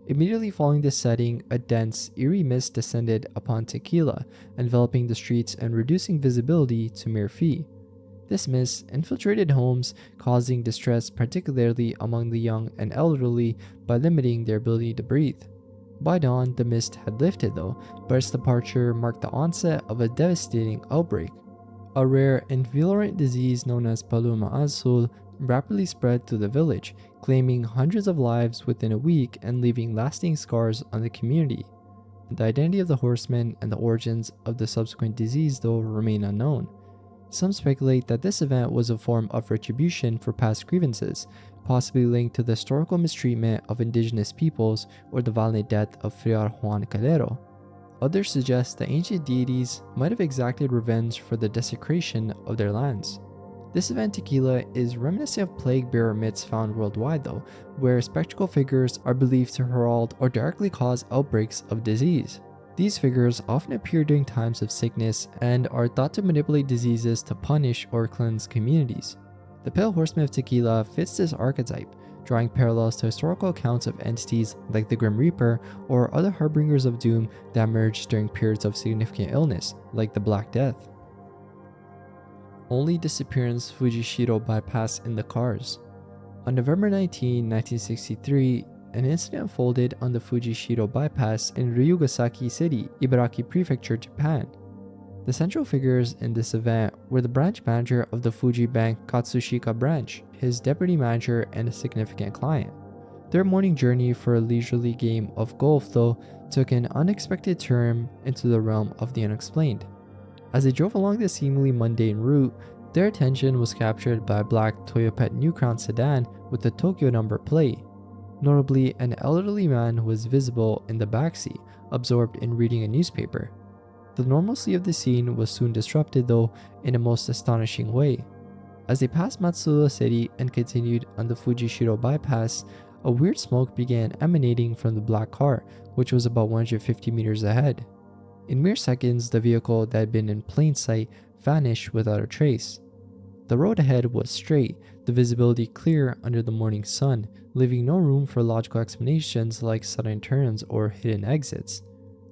Immediately following this setting, a dense, eerie mist descended upon Tequila, enveloping the streets and reducing visibility to mere feet. This mist infiltrated homes, causing distress particularly among the young and elderly by limiting their ability to breathe. By dawn, the mist had lifted though, but its departure marked the onset of a devastating outbreak. A rare and virulent disease known as paloma azul rapidly spread through the village, claiming hundreds of lives within a week and leaving lasting scars on the community. The identity of the horseman and the origins of the subsequent disease, though, remain unknown. Some speculate that this event was a form of retribution for past grievances, possibly linked to the historical mistreatment of indigenous peoples or the violent death of Friar Juan Calero. Others suggest the ancient deities might have exacted revenge for the desecration of their lands. This event Tequila is reminiscent of plague bearer myths found worldwide though, where spectral figures are believed to herald or directly cause outbreaks of disease. These figures often appear during times of sickness and are thought to manipulate diseases to punish or cleanse communities. The Pale Horseman of Tequila fits this archetype, drawing parallels to historical accounts of entities like the Grim Reaper or other harbingers of doom that emerged during periods of significant illness, like the Black Death. Only disappearance Fujishiro bypass in the cars. On November 19, 1963, an incident unfolded on the Fujishiro bypass in Ryugasaki City, Ibaraki Prefecture, Japan. The central figures in this event were the branch manager of the Fuji Bank Katsushika branch, his deputy manager, and a significant client. Their morning journey for a leisurely game of golf, though, took an unexpected turn into the realm of the unexplained. As they drove along the seemingly mundane route, their attention was captured by a black Toyota New Crown sedan with a Tokyo number plate. Notably, an elderly man was visible in the backseat, absorbed in reading a newspaper. The normalcy of the scene was soon disrupted, though, in a most astonishing way. As they passed Matsuda City and continued on the Fujishiro bypass, a weird smoke began emanating from the black car, which was about 150 meters ahead. In mere seconds, the vehicle that had been in plain sight vanished without a trace. The road ahead was straight, the visibility clear under the morning sun, leaving no room for logical explanations like sudden turns or hidden exits.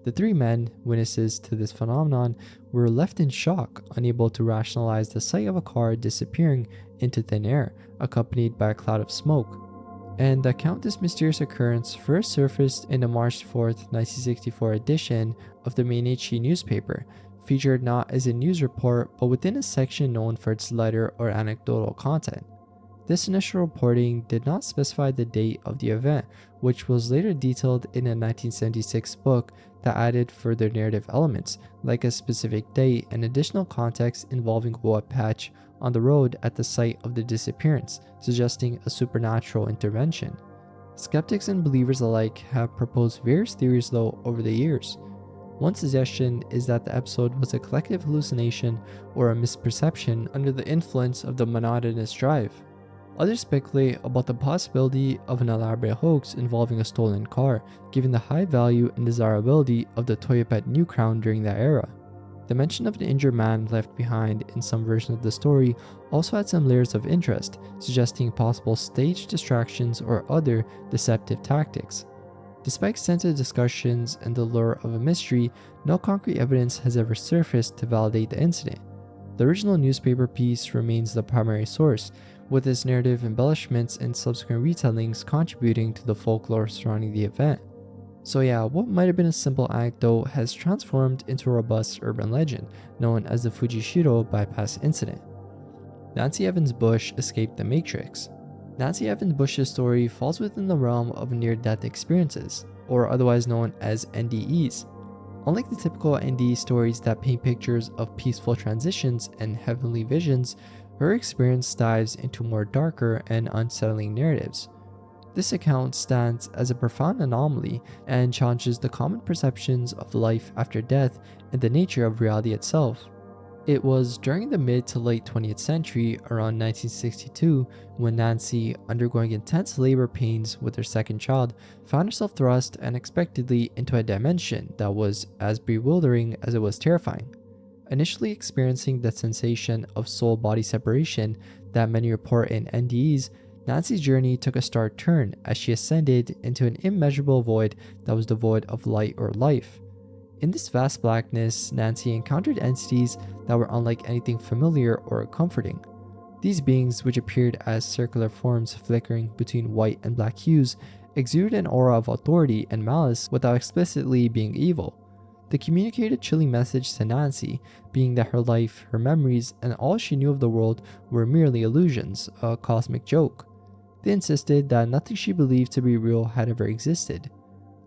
The three men, witnesses to this phenomenon, were left in shock, unable to rationalize the sight of a car disappearing into thin air, accompanied by a cloud of smoke. And the account of this mysterious occurrence first surfaced in the March 4th, 1964 edition of the Mainichi newspaper, featured not as a news report but within a section known for its lighter or anecdotal content. This initial reporting did not specify the date of the event, which was later detailed in a 1976 book that added further narrative elements, like a specific date and additional context involving a wood patch on the road at the site of the disappearance, suggesting a supernatural intervention. Skeptics and believers alike have proposed various theories though over the years. One suggestion is that the episode was a collective hallucination or a misperception under the influence of the monotonous drive. Others speculate about the possibility of an elaborate hoax involving a stolen car, given the high value and desirability of the Toyota New Crown during that era. The mention of an injured man left behind in some version of the story also had some layers of interest, suggesting possible stage distractions or other deceptive tactics. Despite extensive discussions and the lure of a mystery, no concrete evidence has ever surfaced to validate the incident. The original newspaper piece remains the primary source, with its narrative embellishments and subsequent retellings contributing to the folklore surrounding the event. So yeah, what might have been a simple anecdote has transformed into a robust urban legend known as the Fujishiro bypass incident. Nancy Evans Bush escaped the Matrix. Nancy Evans Bush's story falls within the realm of near-death experiences, or otherwise known as NDEs. Unlike the typical NDE stories that paint pictures of peaceful transitions and heavenly visions, her experience dives into more darker and unsettling narratives. This account stands as a profound anomaly and challenges the common perceptions of life after death and the nature of reality itself. It was during the mid to late 20th century, around 1962, when Nancy, undergoing intense labor pains with her second child, found herself thrust unexpectedly into a dimension that was as bewildering as it was terrifying. Initially experiencing the sensation of soul-body separation that many report in NDEs, Nancy's journey took a stark turn as she ascended into an immeasurable void that was devoid of light or life. In this vast blackness, Nancy encountered entities that were unlike anything familiar or comforting. These beings, which appeared as circular forms flickering between white and black hues, exuded an aura of authority and malice without explicitly being evil. They communicated a chilling message to Nancy, being that her life, her memories, and all she knew of the world were merely illusions, a cosmic joke. They insisted that nothing she believed to be real had ever existed.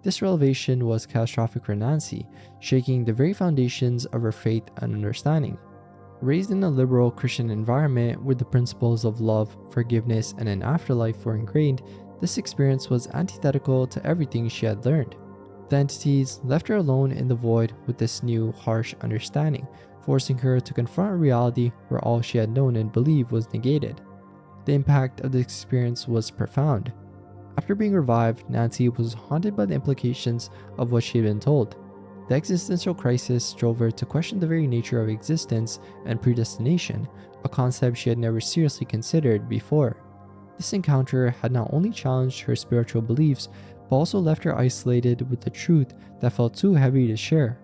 This revelation was catastrophic for Nancy, shaking the very foundations of her faith and understanding. Raised in a liberal Christian environment where the principles of love, forgiveness, and an afterlife were ingrained, this experience was antithetical to everything she had learned. The entities left her alone in the void with this new, harsh understanding, forcing her to confront a reality where all she had known and believed was negated. The impact of the experience was profound. After being revived, Nancy was haunted by the implications of what she had been told. The existential crisis drove her to question the very nature of existence and predestination, a concept she had never seriously considered before. This encounter had not only challenged her spiritual beliefs, but also left her isolated with the truth that felt too heavy to share.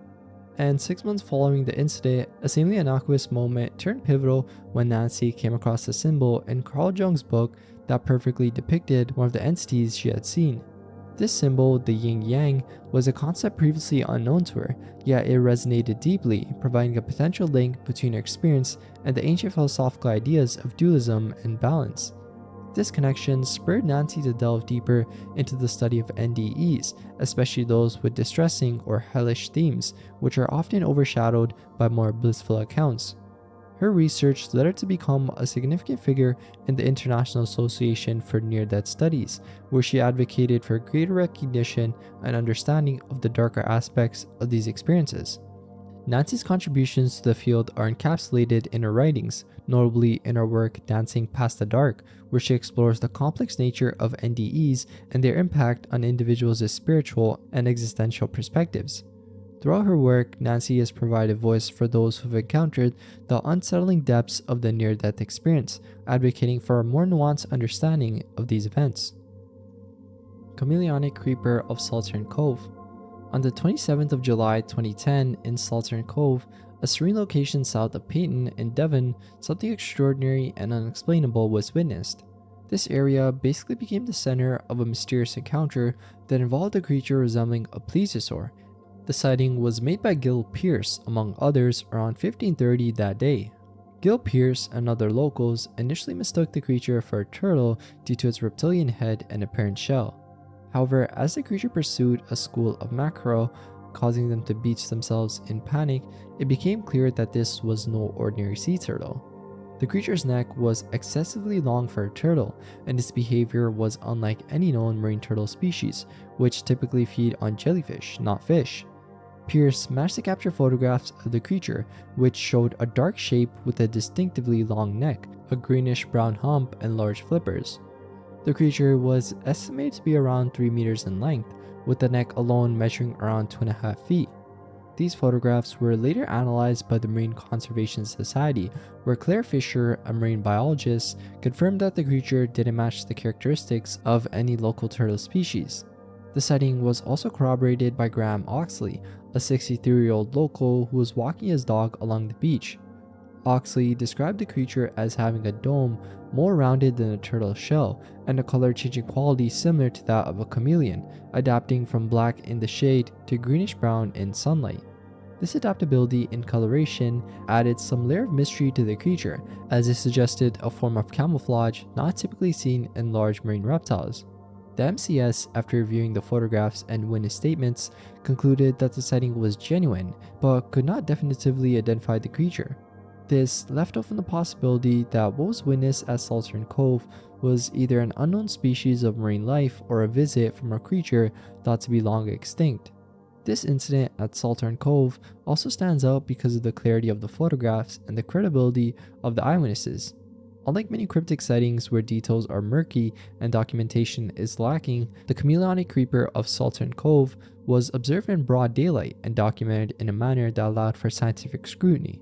And 6 months following the incident, a seemingly innocuous moment turned pivotal when Nancy came across a symbol in Carl Jung's book that perfectly depicted one of the entities she had seen. This symbol, the yin-yang, was a concept previously unknown to her, yet it resonated deeply, providing a potential link between her experience and the ancient philosophical ideas of dualism and balance. This connection spurred Nancy to delve deeper into the study of NDEs, especially those with distressing or hellish themes, which are often overshadowed by more blissful accounts. Her research led her to become a significant figure in the International Association for Near-Death Studies, where she advocated for greater recognition and understanding of the darker aspects of these experiences. Nancy's contributions to the field are encapsulated in her writings, notably in her work Dancing Past the Dark, where she explores the complex nature of NDEs and their impact on individuals' spiritual and existential perspectives. Throughout her work, Nancy has provided voice for those who've encountered the unsettling depths of the near-death experience, advocating for a more nuanced understanding of these events. Chameleonic Creeper of Saltern Cove. On the 27th of July 2010 in Saltern Cove, a serene location south of Peyton in Devon, something extraordinary and unexplainable was witnessed. This area basically became the center of a mysterious encounter that involved a creature resembling a plesiosaur. The sighting was made by Gil Pierce, among others, around 1530 that day. Gil Pierce and other locals initially mistook the creature for a turtle due to its reptilian head and apparent shell. However, as the creature pursued a school of mackerel, causing them to beach themselves in panic, it became clear that this was no ordinary sea turtle. The creature's neck was excessively long for a turtle, and its behavior was unlike any known marine turtle species, which typically feed on jellyfish, not fish. Pierce managed to capture photographs of the creature, which showed a dark shape with a distinctively long neck, a greenish-brown hump, and large flippers. The creature was estimated to be around 3 meters in length, with the neck alone measuring around 2.5 feet. These photographs were later analyzed by the Marine Conservation Society, where Claire Fisher, a marine biologist, confirmed that the creature didn't match the characteristics of any local turtle species. The sighting was also corroborated by Graham Oxley, a 63-year-old local who was walking his dog along the beach. Oxley described the creature as having a dome more rounded than a turtle's shell and a color-changing quality similar to that of a chameleon, adapting from black in the shade to greenish-brown in sunlight. This adaptability in coloration added some layer of mystery to the creature, as it suggested a form of camouflage not typically seen in large marine reptiles. The MCS, after reviewing the photographs and witness statements, concluded that the sighting was genuine, but could not definitively identify the creature. This left open the possibility that what was witnessed at Saltern Cove was either an unknown species of marine life or a visit from a creature thought to be long extinct. This incident at Saltern Cove also stands out because of the clarity of the photographs and the credibility of the eyewitnesses. Unlike many cryptic sightings where details are murky and documentation is lacking, the chameleonic creeper of Saltern Cove was observed in broad daylight and documented in a manner that allowed for scientific scrutiny.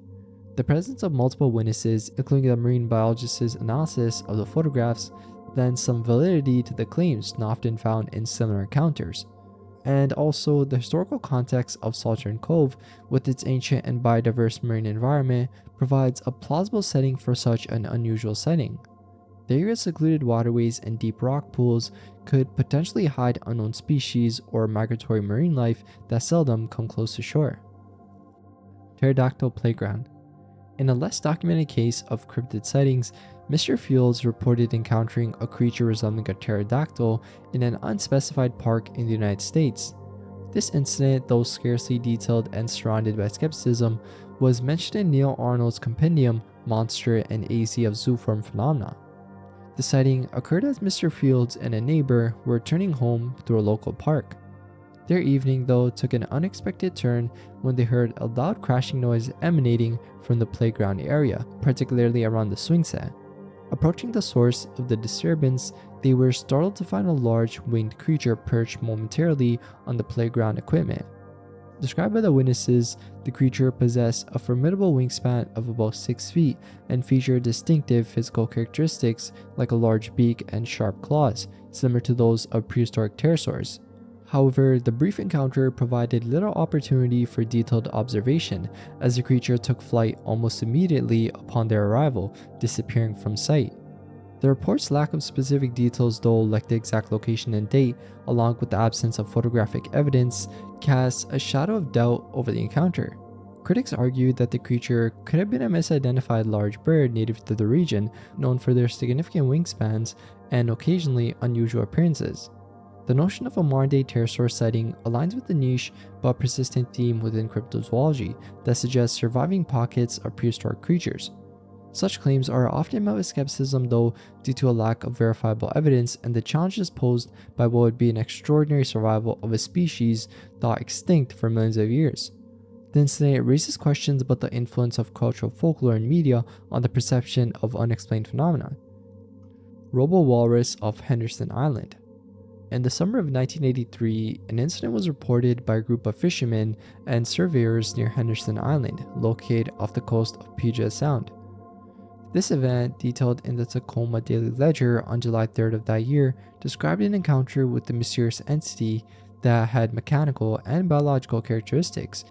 The presence of multiple witnesses, including the marine biologist's analysis of the photographs, lends some validity to the claims not often found in similar encounters. And also, the historical context of Saltern Cove, with its ancient and biodiverse marine environment, provides a plausible setting for such an unusual sighting. The area's secluded waterways and deep rock pools could potentially hide unknown species or migratory marine life that seldom come close to shore. Pterodactyl playground. In a less documented case of cryptid sightings, Mr. Fields reported encountering a creature resembling a pterodactyl in an unspecified park in the United States. This incident, though scarcely detailed and surrounded by skepticism, was mentioned in Neil Arnold's compendium Monster and AZ of Zooform Phenomena. The sighting occurred as Mr. Fields and a neighbor were returning home through a local park. Their evening, though, took an unexpected turn when they heard a loud crashing noise emanating from the playground area, particularly around the swing set. Approaching the source of the disturbance, they were startled to find a large winged creature perched momentarily on the playground equipment. Described by the witnesses, the creature possessed a formidable wingspan of about 6 feet and featured distinctive physical characteristics like a large beak and sharp claws, similar to those of prehistoric pterosaurs. However, the brief encounter provided little opportunity for detailed observation, as the creature took flight almost immediately upon their arrival, disappearing from sight. The report's lack of specific details, though, like the exact location and date, along with the absence of photographic evidence, casts a shadow of doubt over the encounter. Critics argued that the creature could have been a misidentified large bird native to the region, known for their significant wingspans and occasionally unusual appearances. The notion of a modern-day pterosaur sighting aligns with the niche but persistent theme within cryptozoology that suggests surviving pockets of prehistoric creatures. Such claims are often met with skepticism, though, due to a lack of verifiable evidence and the challenges posed by what would be an extraordinary survival of a species thought extinct for millions of years. The incident raises questions about the influence of cultural folklore and media on the perception of unexplained phenomena. Robo-walrus of Henderson Island. In the summer of 1983, an incident was reported by a group of fishermen and surveyors near Henderson Island, located off the coast of Puget Sound. This event, detailed in the Tacoma Daily Ledger on July 3rd of that year, described an encounter with a mysterious entity that had mechanical and biological characteristics.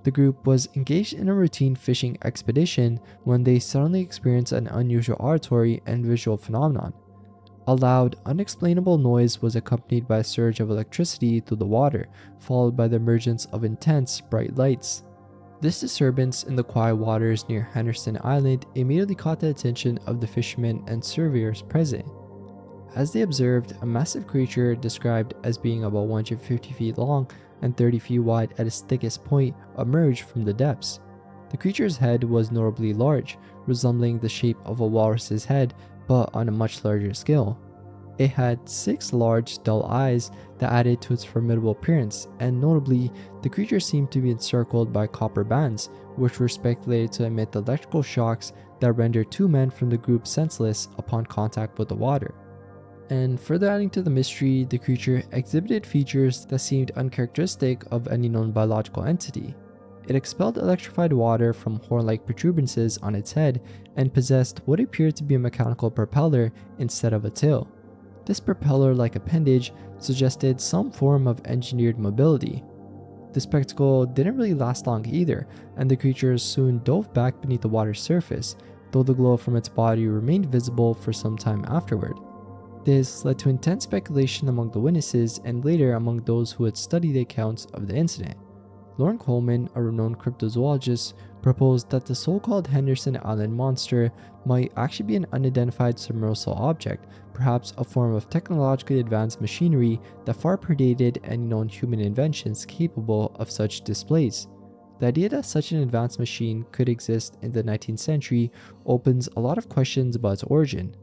The group was engaged in a routine fishing expedition when they suddenly experienced an unusual auditory and visual phenomenon. A loud, unexplainable noise was accompanied by a surge of electricity through the water, followed by the emergence of intense, bright lights. This disturbance in the quiet waters near Henderson Island immediately caught the attention of the fishermen and surveyors present. As they observed, a massive creature described as being about 150 feet long and 30 feet wide at its thickest point emerged from the depths. The creature's head was notably large, resembling the shape of a walrus's head, but on a much larger scale. It had 6 large, dull eyes that added to its formidable appearance, and notably, the creature seemed to be encircled by copper bands, which were speculated to emit the electrical shocks that rendered 2 men from the group senseless upon contact with the water. And further adding to the mystery, the creature exhibited features that seemed uncharacteristic of any known biological entity. It expelled electrified water from horn-like protuberances on its head and possessed what appeared to be a mechanical propeller instead of a tail. This propeller-like appendage suggested some form of engineered mobility. The spectacle didn't really last long either, and the creature soon dove back beneath the water's surface, though the glow from its body remained visible for some time afterward. This led to intense speculation among the witnesses and later among those who had studied the accounts of the incident. Lorne Coleman, a renowned cryptozoologist, proposed that the so-called Henderson Island monster might actually be an unidentified submersible object, perhaps a form of technologically advanced machinery that far predated any known human inventions capable of such displays. The idea that such an advanced machine could exist in the 19th century opens a lot of questions about its origin.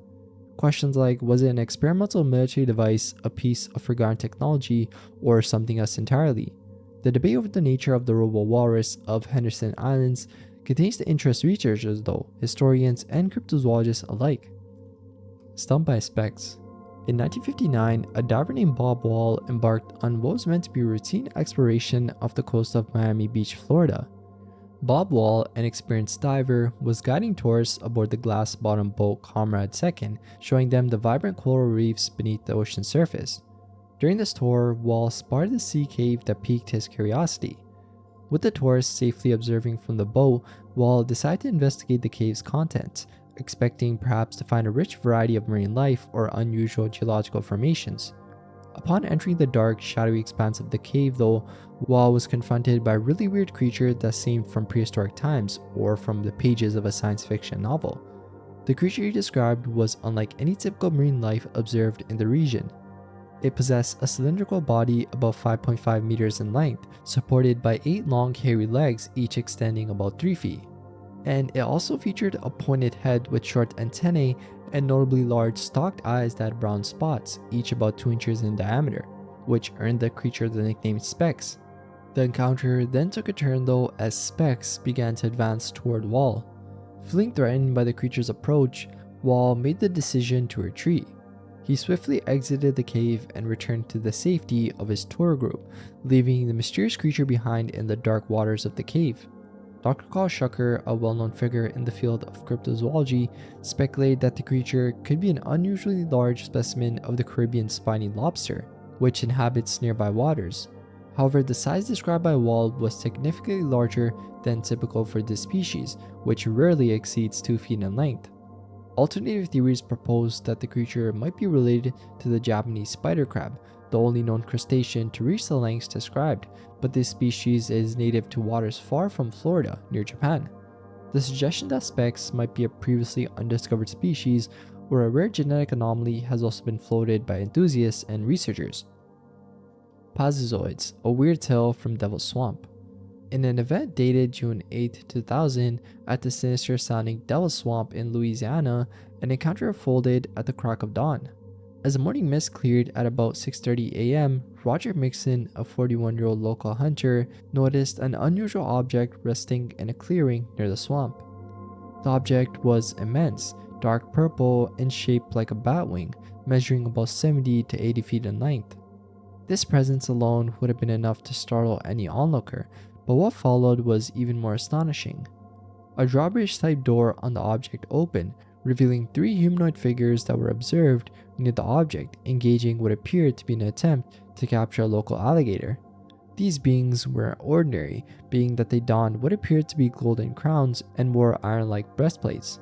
Questions like, was it an experimental military device, a piece of forgotten technology, or something else entirely? The debate over the nature of the robo-walrus of Henderson Islands continues to interest researchers though, historians and cryptozoologists alike. Stumped by Specks. In 1959, a diver named Bob Wall embarked on what was meant to be routine exploration off the coast of Miami Beach, Florida. Bob Wall, an experienced diver, was guiding tourists aboard the glass-bottomed boat Comrade II, showing them the vibrant coral reefs beneath the ocean surface. During this tour, Wall spotted the sea cave that piqued his curiosity. With the tourists safely observing from the boat, Wall decided to investigate the cave's contents, expecting perhaps to find a rich variety of marine life or unusual geological formations. Upon entering the dark, shadowy expanse of the cave though, Wall was confronted by a really weird creature that seemed from prehistoric times or from the pages of a science fiction novel. The creature he described was unlike any typical marine life observed in the region. It possessed a cylindrical body about 5.5 meters in length, supported by 8 long hairy legs, each extending about 3 feet. And it also featured a pointed head with short antennae and notably large stalked eyes that had brown spots, each about 2 inches in diameter, which earned the creature the nickname Specs. The encounter then took a turn though as Specs began to advance toward Wall. Feeling threatened by the creature's approach, Wall made the decision to retreat. He swiftly exited the cave and returned to the safety of his tour group, leaving the mysterious creature behind in the dark waters of the cave. Dr. Carl Schucker, a well-known figure in the field of cryptozoology, speculated that the creature could be an unusually large specimen of the Caribbean spiny lobster, which inhabits nearby waters. However, the size described by Wall was significantly larger than typical for this species, which rarely exceeds 2 feet in length. Alternative theories proposed that the creature might be related to the Japanese spider crab, the only known crustacean to reach the lengths described, but this species is native to waters far from Florida, near Japan. The suggestion that Specs might be a previously undiscovered species or a rare genetic anomaly has also been floated by enthusiasts and researchers. Pazuzoids, a weird tale from Devil's Swamp. In an event dated June 8, 2000, at the sinister-sounding Devil's Swamp in Louisiana, an encounter unfolded at the crack of dawn. As the morning mist cleared at about 6:30 a.m., Roger Mixon, a 41-year-old local hunter, noticed an unusual object resting in a clearing near the swamp. The object was immense, dark purple, and shaped like a bat wing, measuring about 70 to 80 feet in length. This presence alone would have been enough to startle any onlooker, but what followed was even more astonishing. A drawbridge-type door on the object opened, revealing 3 humanoid figures that were observed near the object, engaging what appeared to be an attempt to capture a local alligator. These beings were ordinary, being that they donned what appeared to be golden crowns and wore iron-like breastplates.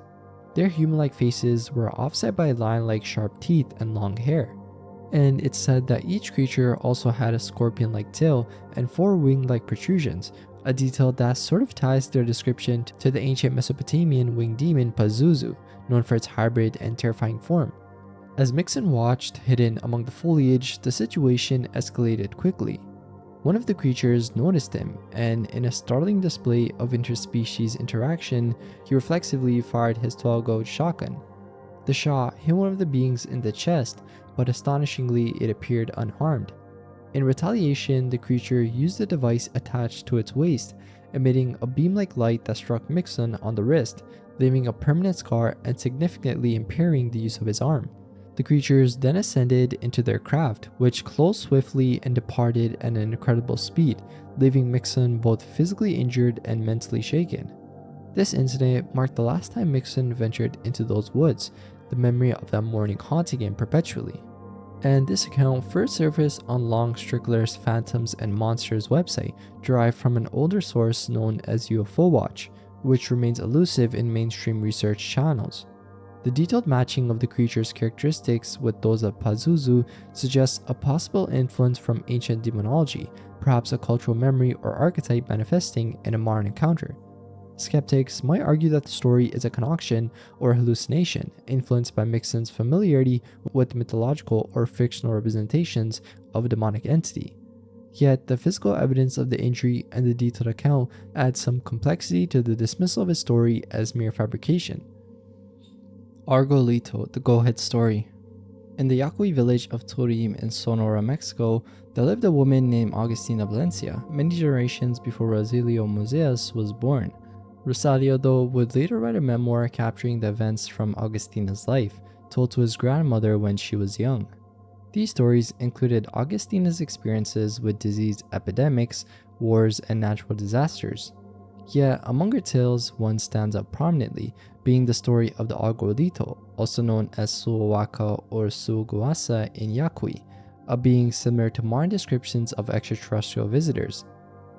Their human-like faces were offset by lion-like sharp teeth and long hair. And it's said that each creature also had a scorpion-like tail and 4 wing-like protrusions, a detail that sort of ties their description to the ancient Mesopotamian winged demon Pazuzu, known for its hybrid and terrifying form. As Mixon watched, hidden among the foliage, the situation escalated quickly. One of the creatures noticed him, and in a startling display of interspecies interaction, he reflexively fired his 12-gauge shotgun. The shot hit one of the beings in the chest, but astonishingly it appeared unharmed. In retaliation, the creature used the device attached to its waist, emitting a beam-like light that struck Mixon on the wrist, leaving a permanent scar and significantly impairing the use of his arm. The creatures then ascended into their craft, which closed swiftly and departed at an incredible speed, leaving Mixon both physically injured and mentally shaken. This incident marked the last time Mixon ventured into those woods, the memory of that morning haunting him perpetually. And this account first surfaced on Long Strickler's Phantoms and Monsters website, derived from an older source known as UFO Watch, which remains elusive in mainstream research channels. The detailed matching of the creature's characteristics with those of Pazuzu suggests a possible influence from ancient demonology, perhaps a cultural memory or archetype manifesting in a modern encounter. Skeptics might argue that the story is a concoction or hallucination, influenced by Mixon's familiarity with mythological or fictional representations of a demonic entity. Yet, the physical evidence of the injury and the detailed account add some complexity to the dismissal of his story as mere fabrication. Argolito, the goathead story. In the Yaqui village of Turim in Sonora, Mexico, there lived a woman named Agustina Valencia, many generations before Rosalio Museas was born. Rosalio, though, would later write a memoir capturing the events from Agustina's life, told to his grandmother when she was young. These stories included Agustina's experiences with disease epidemics, wars, and natural disasters. Yet, among her tales, one stands out prominently, being the story of the argolito, also known as Suwaka or Suguasa in Yaqui, a being similar to modern descriptions of extraterrestrial visitors.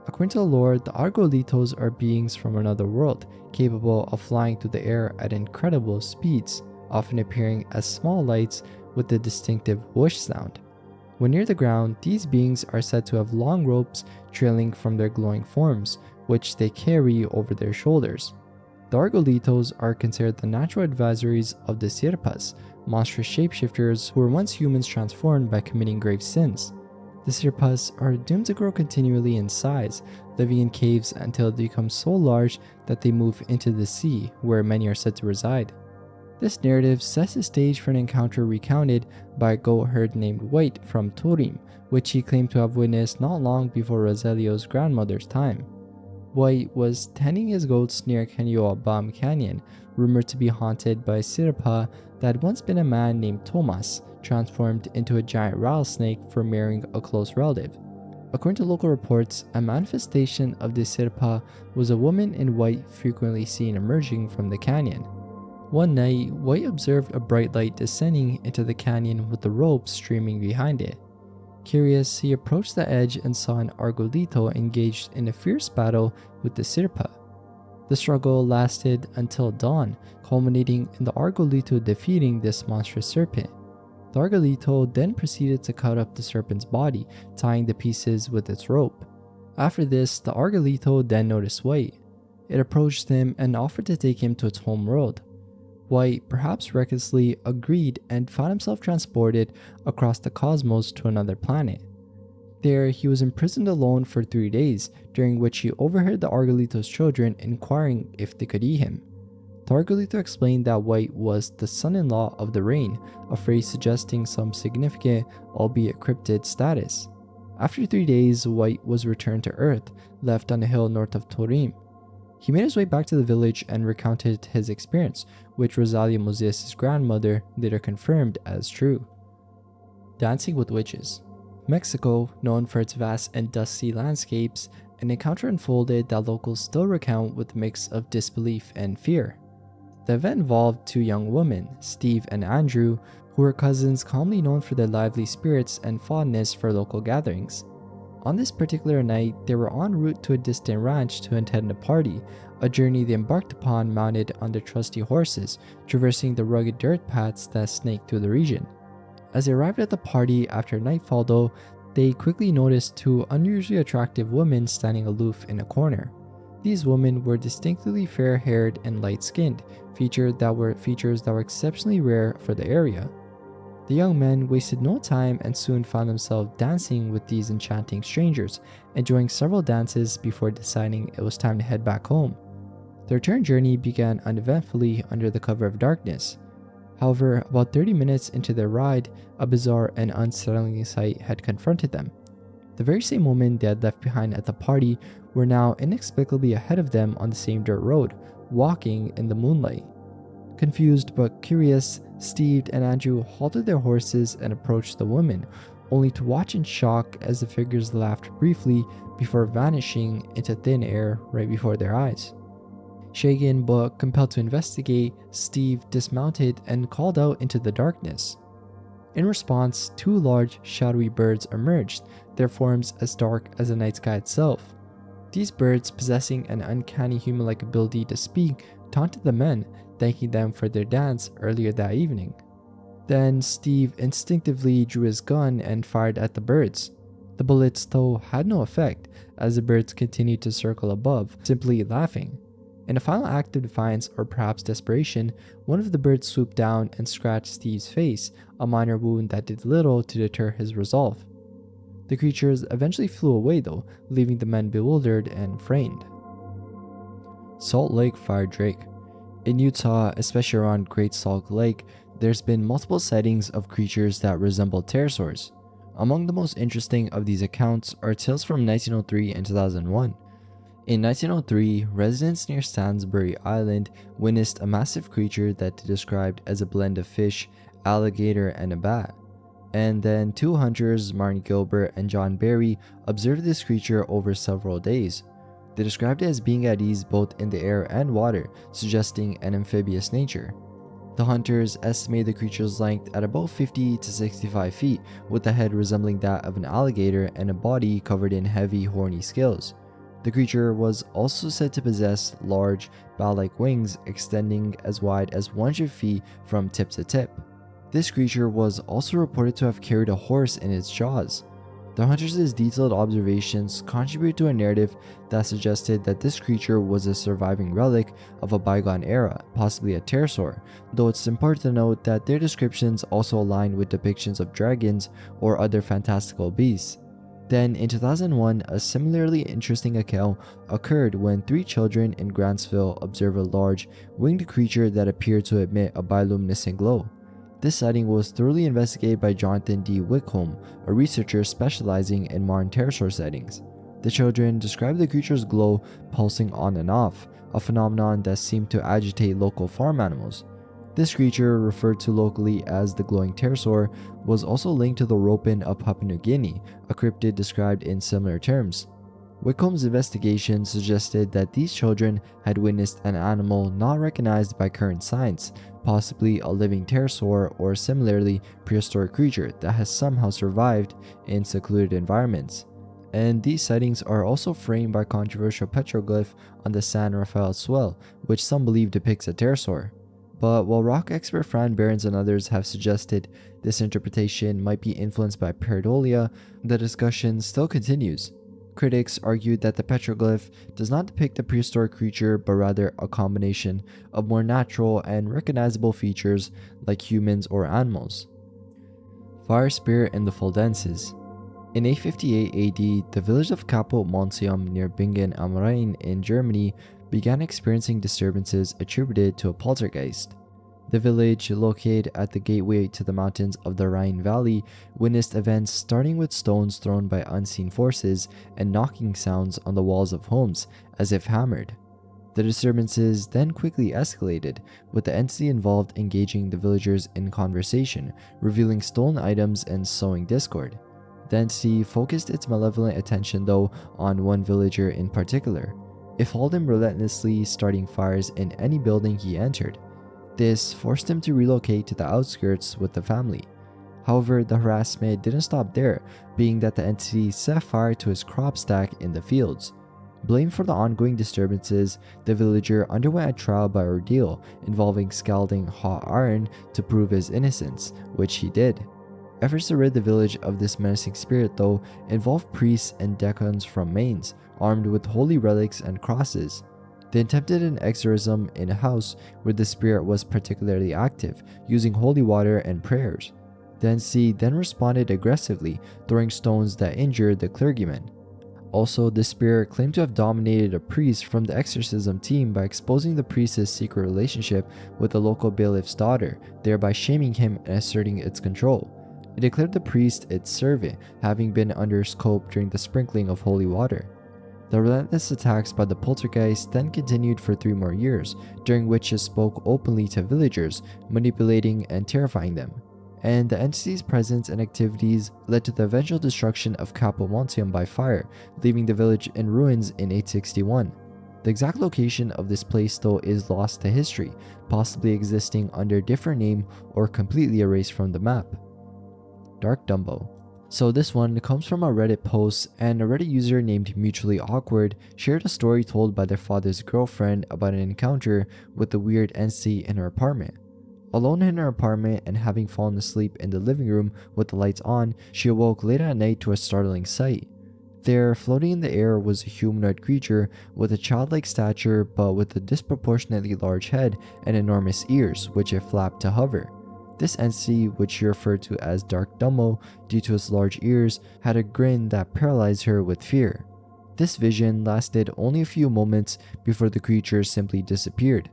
According to the lore, the argolitos are beings from another world, capable of flying through the air at incredible speeds, often appearing as small lights with a distinctive whoosh sound. When near the ground, these beings are said to have long ropes trailing from their glowing forms, which they carry over their shoulders. The argolitos are considered the natural adversaries of the sirpas, monstrous shapeshifters who were once humans transformed by committing grave sins. The sirpas are doomed to grow continually in size, living in caves until they become so large that they move into the sea, where many are said to reside. This narrative sets the stage for an encounter recounted by a goatherd named White from Turim, which he claimed to have witnessed not long before Rosalio's grandmother's time. White was tending his goats near Canyoabam Canyon, rumored to be haunted by a sirpa that had once been a man named Tomas, transformed into a giant rattlesnake for marrying a close relative. According to local reports, a manifestation of the sirpa was a woman in white frequently seen emerging from the canyon. One night, White observed a bright light descending into the canyon with the rope streaming behind it. Curious, he approached the edge and saw an argolito engaged in a fierce battle with the sirpa. The struggle lasted until dawn, culminating in the argolito defeating this monstrous serpent. The argolito then proceeded to cut up the serpent's body, tying the pieces with its rope. After this, the argolito then noticed White. It approached him and offered to take him to its home world. White, perhaps recklessly, agreed and found himself transported across the cosmos to another planet. There, he was imprisoned alone for 3 days, during which he overheard the argolito's children inquiring if they could eat him. The argolito explained that White was the son-in-law of the rain, a phrase suggesting some significant, albeit cryptid, status. After 3 days, White was returned to Earth, left on a hill north of Turim. He made his way back to the village and recounted his experience, which Rosalio Museas' grandmother later confirmed as true. Dancing with witches. Mexico, known for its vast and dusty landscapes, an encounter unfolded that locals still recount with a mix of disbelief and fear. The event involved 2 young women, Steve and Andrew, who were cousins commonly known for their lively spirits and fondness for local gatherings. On this particular night, they were en route to a distant ranch to attend a party, a journey they embarked upon mounted on their trusty horses, traversing the rugged dirt paths that snaked through the region. As they arrived at the party after nightfall though, they quickly noticed 2 unusually attractive women standing aloof in a corner. These women were distinctly fair-haired and light-skinned, features that were exceptionally rare for the area. The young men wasted no time and soon found themselves dancing with these enchanting strangers, enjoying several dances before deciding it was time to head back home. The return journey began uneventfully under the cover of darkness. However, about 30 minutes into their ride, a bizarre and unsettling sight had confronted them. The very same women they had left behind at the party were now inexplicably ahead of them on the same dirt road, walking in the moonlight. Confused but curious, Steve and Andrew halted their horses and approached the woman, only to watch in shock as the figures laughed briefly before vanishing into thin air right before their eyes. Shaken but compelled to investigate, Steve dismounted and called out into the darkness. In response, two large, shadowy birds emerged, their forms as dark as the night sky itself. These birds, possessing an uncanny human-like ability to speak, taunted the men, thanking them for their dance earlier that evening. Then Steve instinctively drew his gun and fired at the birds. The bullets, though, had no effect, as the birds continued to circle above, simply laughing. In a final act of defiance or perhaps desperation, one of the birds swooped down and scratched Steve's face, a minor wound that did little to deter his resolve. The creatures eventually flew away though, leaving the men bewildered and frightened. Salt Lake Fire Drake. In Utah, especially around Great Salt Lake, there's been multiple sightings of creatures that resemble pterosaurs. Among the most interesting of these accounts are tales from 1903 and 2001. In 1903, residents near Salisbury Island witnessed a massive creature that they described as a blend of fish, alligator, and a bat. And then two hunters, Martin Gilbert and John Barry, observed this creature over several days. They described it as being at ease both in the air and water, suggesting an amphibious nature. The hunters estimate the creature's length at about 50 to 65 feet, with the head resembling that of an alligator and a body covered in heavy, horny scales. The creature was also said to possess large, bat-like wings extending as wide as 100 feet from tip to tip. This creature was also reported to have carried a horse in its jaws. The hunters' detailed observations contribute to a narrative that suggested that this creature was a surviving relic of a bygone era, possibly a pterosaur, though it's important to note that their descriptions also align with depictions of dragons or other fantastical beasts. Then, in 2001, a similarly interesting account occurred when three children in Grantsville observed a large, winged creature that appeared to emit a bioluminescent glow. This sighting was thoroughly investigated by Jonathan D. Wickholm, a researcher specializing in modern pterosaur sightings. The children described the creature's glow pulsing on and off, a phenomenon that seemed to agitate local farm animals. This creature, referred to locally as the glowing pterosaur, was also linked to the ropen of Papua New Guinea, a cryptid described in similar terms. Wickholm's investigation suggested that these children had witnessed an animal not recognized by current science, possibly a living pterosaur or similarly prehistoric creature that has somehow survived in secluded environments. And these sightings are also framed by controversial petroglyph on the San Rafael swell, which some believe depicts a pterosaur. But while rock expert Fran Behrens and others have suggested this interpretation might be influenced by pareidolia, the discussion still continues. Critics argued that the petroglyph does not depict a prehistoric creature but rather a combination of more natural and recognizable features like humans or animals. Fire spirit and the fuldenses. In 858 AD, the village of Caput Monsium near Bingen am Rhein in Germany began experiencing disturbances attributed to a poltergeist. The village, located at the gateway to the mountains of the Rhine Valley, witnessed events starting with stones thrown by unseen forces and knocking sounds on the walls of homes, as if hammered. The disturbances then quickly escalated, with the entity involved engaging the villagers in conversation, revealing stolen items and sowing discord. The entity focused its malevolent attention though on one villager in particular. It followed him relentlessly, starting fires in any building he entered. This forced him to relocate to the outskirts with the family. However, the harassment didn't stop there, being that the entity set fire to his crop stack in the fields. Blamed for the ongoing disturbances, the villager underwent a trial by ordeal involving scalding hot iron to prove his innocence, which he did. Efforts to rid the village of this menacing spirit, though, involved priests and deacons from Mainz, armed with holy relics and crosses. They attempted an exorcism in a house where the spirit was particularly active, using holy water and prayers. The entity then responded aggressively, throwing stones that injured the clergyman. Also, the spirit claimed to have dominated a priest from the exorcism team by exposing the priest's secret relationship with the local bailiff's daughter, thereby shaming him and asserting its control. It declared the priest its servant, having been under scope during the sprinkling of holy water. The relentless attacks by the poltergeist then continued for 3 more years, during which it spoke openly to villagers, manipulating and terrifying them. And the entity's presence and activities led to the eventual destruction of Capomonium by fire, leaving the village in ruins in 861. The exact location of this place though is lost to history, possibly existing under a different name or completely erased from the map. Dark Dumbo. So this one comes from a Reddit post, and a Reddit user named Mutually Awkward shared a story told by their father's girlfriend about an encounter with the weird entity in her apartment. Alone in her apartment and having fallen asleep in the living room with the lights on, she awoke late at night to a startling sight. There, floating in the air, was a humanoid creature with a childlike stature but with a disproportionately large head and enormous ears, which it flapped to hover. This entity, which she referred to as Dark Dumbo due to its large ears, had a grin that paralyzed her with fear. This vision lasted only a few moments before the creature simply disappeared.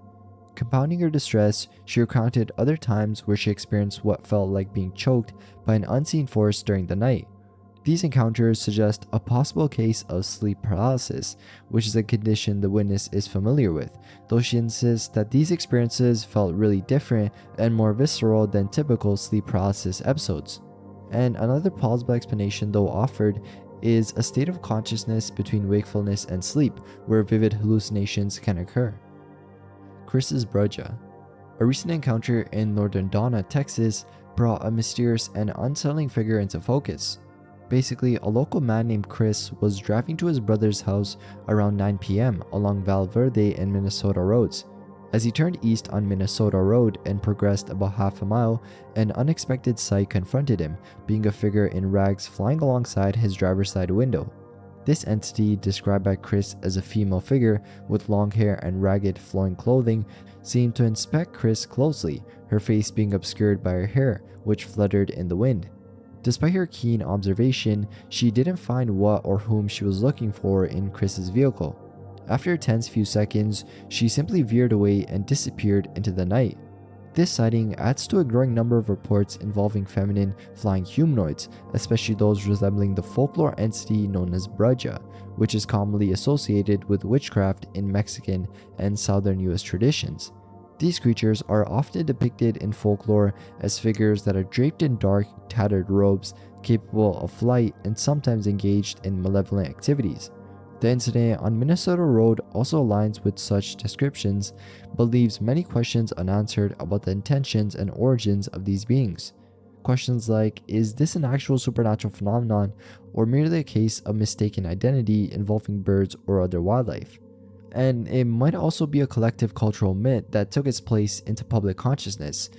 Compounding her distress, she recounted other times where she experienced what felt like being choked by an unseen force during the night. These encounters suggest a possible case of sleep paralysis, which is a condition the witness is familiar with, though she insists that these experiences felt really different and more visceral than typical sleep paralysis episodes. And another plausible explanation though offered is a state of consciousness between wakefulness and sleep, where vivid hallucinations can occur. Chris's Bruja. A recent encounter in northern Donna, Texas, brought a mysterious and unsettling figure into focus. Basically, a local man named Chris was driving to his brother's house around 9 p.m. along Val Verde and Minnesota roads. As he turned east on Minnesota Road and progressed about half a mile, an unexpected sight confronted him, being a figure in rags flying alongside his driver's side window. This entity, described by Chris as a female figure with long hair and ragged flowing clothing, seemed to inspect Chris closely, her face being obscured by her hair, which fluttered in the wind. Despite her keen observation, she didn't find what or whom she was looking for in Chris's vehicle. After a tense few seconds, she simply veered away and disappeared into the night. This sighting adds to a growing number of reports involving feminine flying humanoids, especially those resembling the folklore entity known as Bruja, which is commonly associated with witchcraft in Mexican and southern US traditions. These creatures are often depicted in folklore as figures that are draped in dark, tattered robes, capable of flight, and sometimes engaged in malevolent activities. The incident on Minnesota Road also aligns with such descriptions, but leaves many questions unanswered about the intentions and origins of these beings. Questions like, is this an actual supernatural phenomenon, or merely a case of mistaken identity involving birds or other wildlife? And it might also be a collective cultural myth that took its place into public consciousness.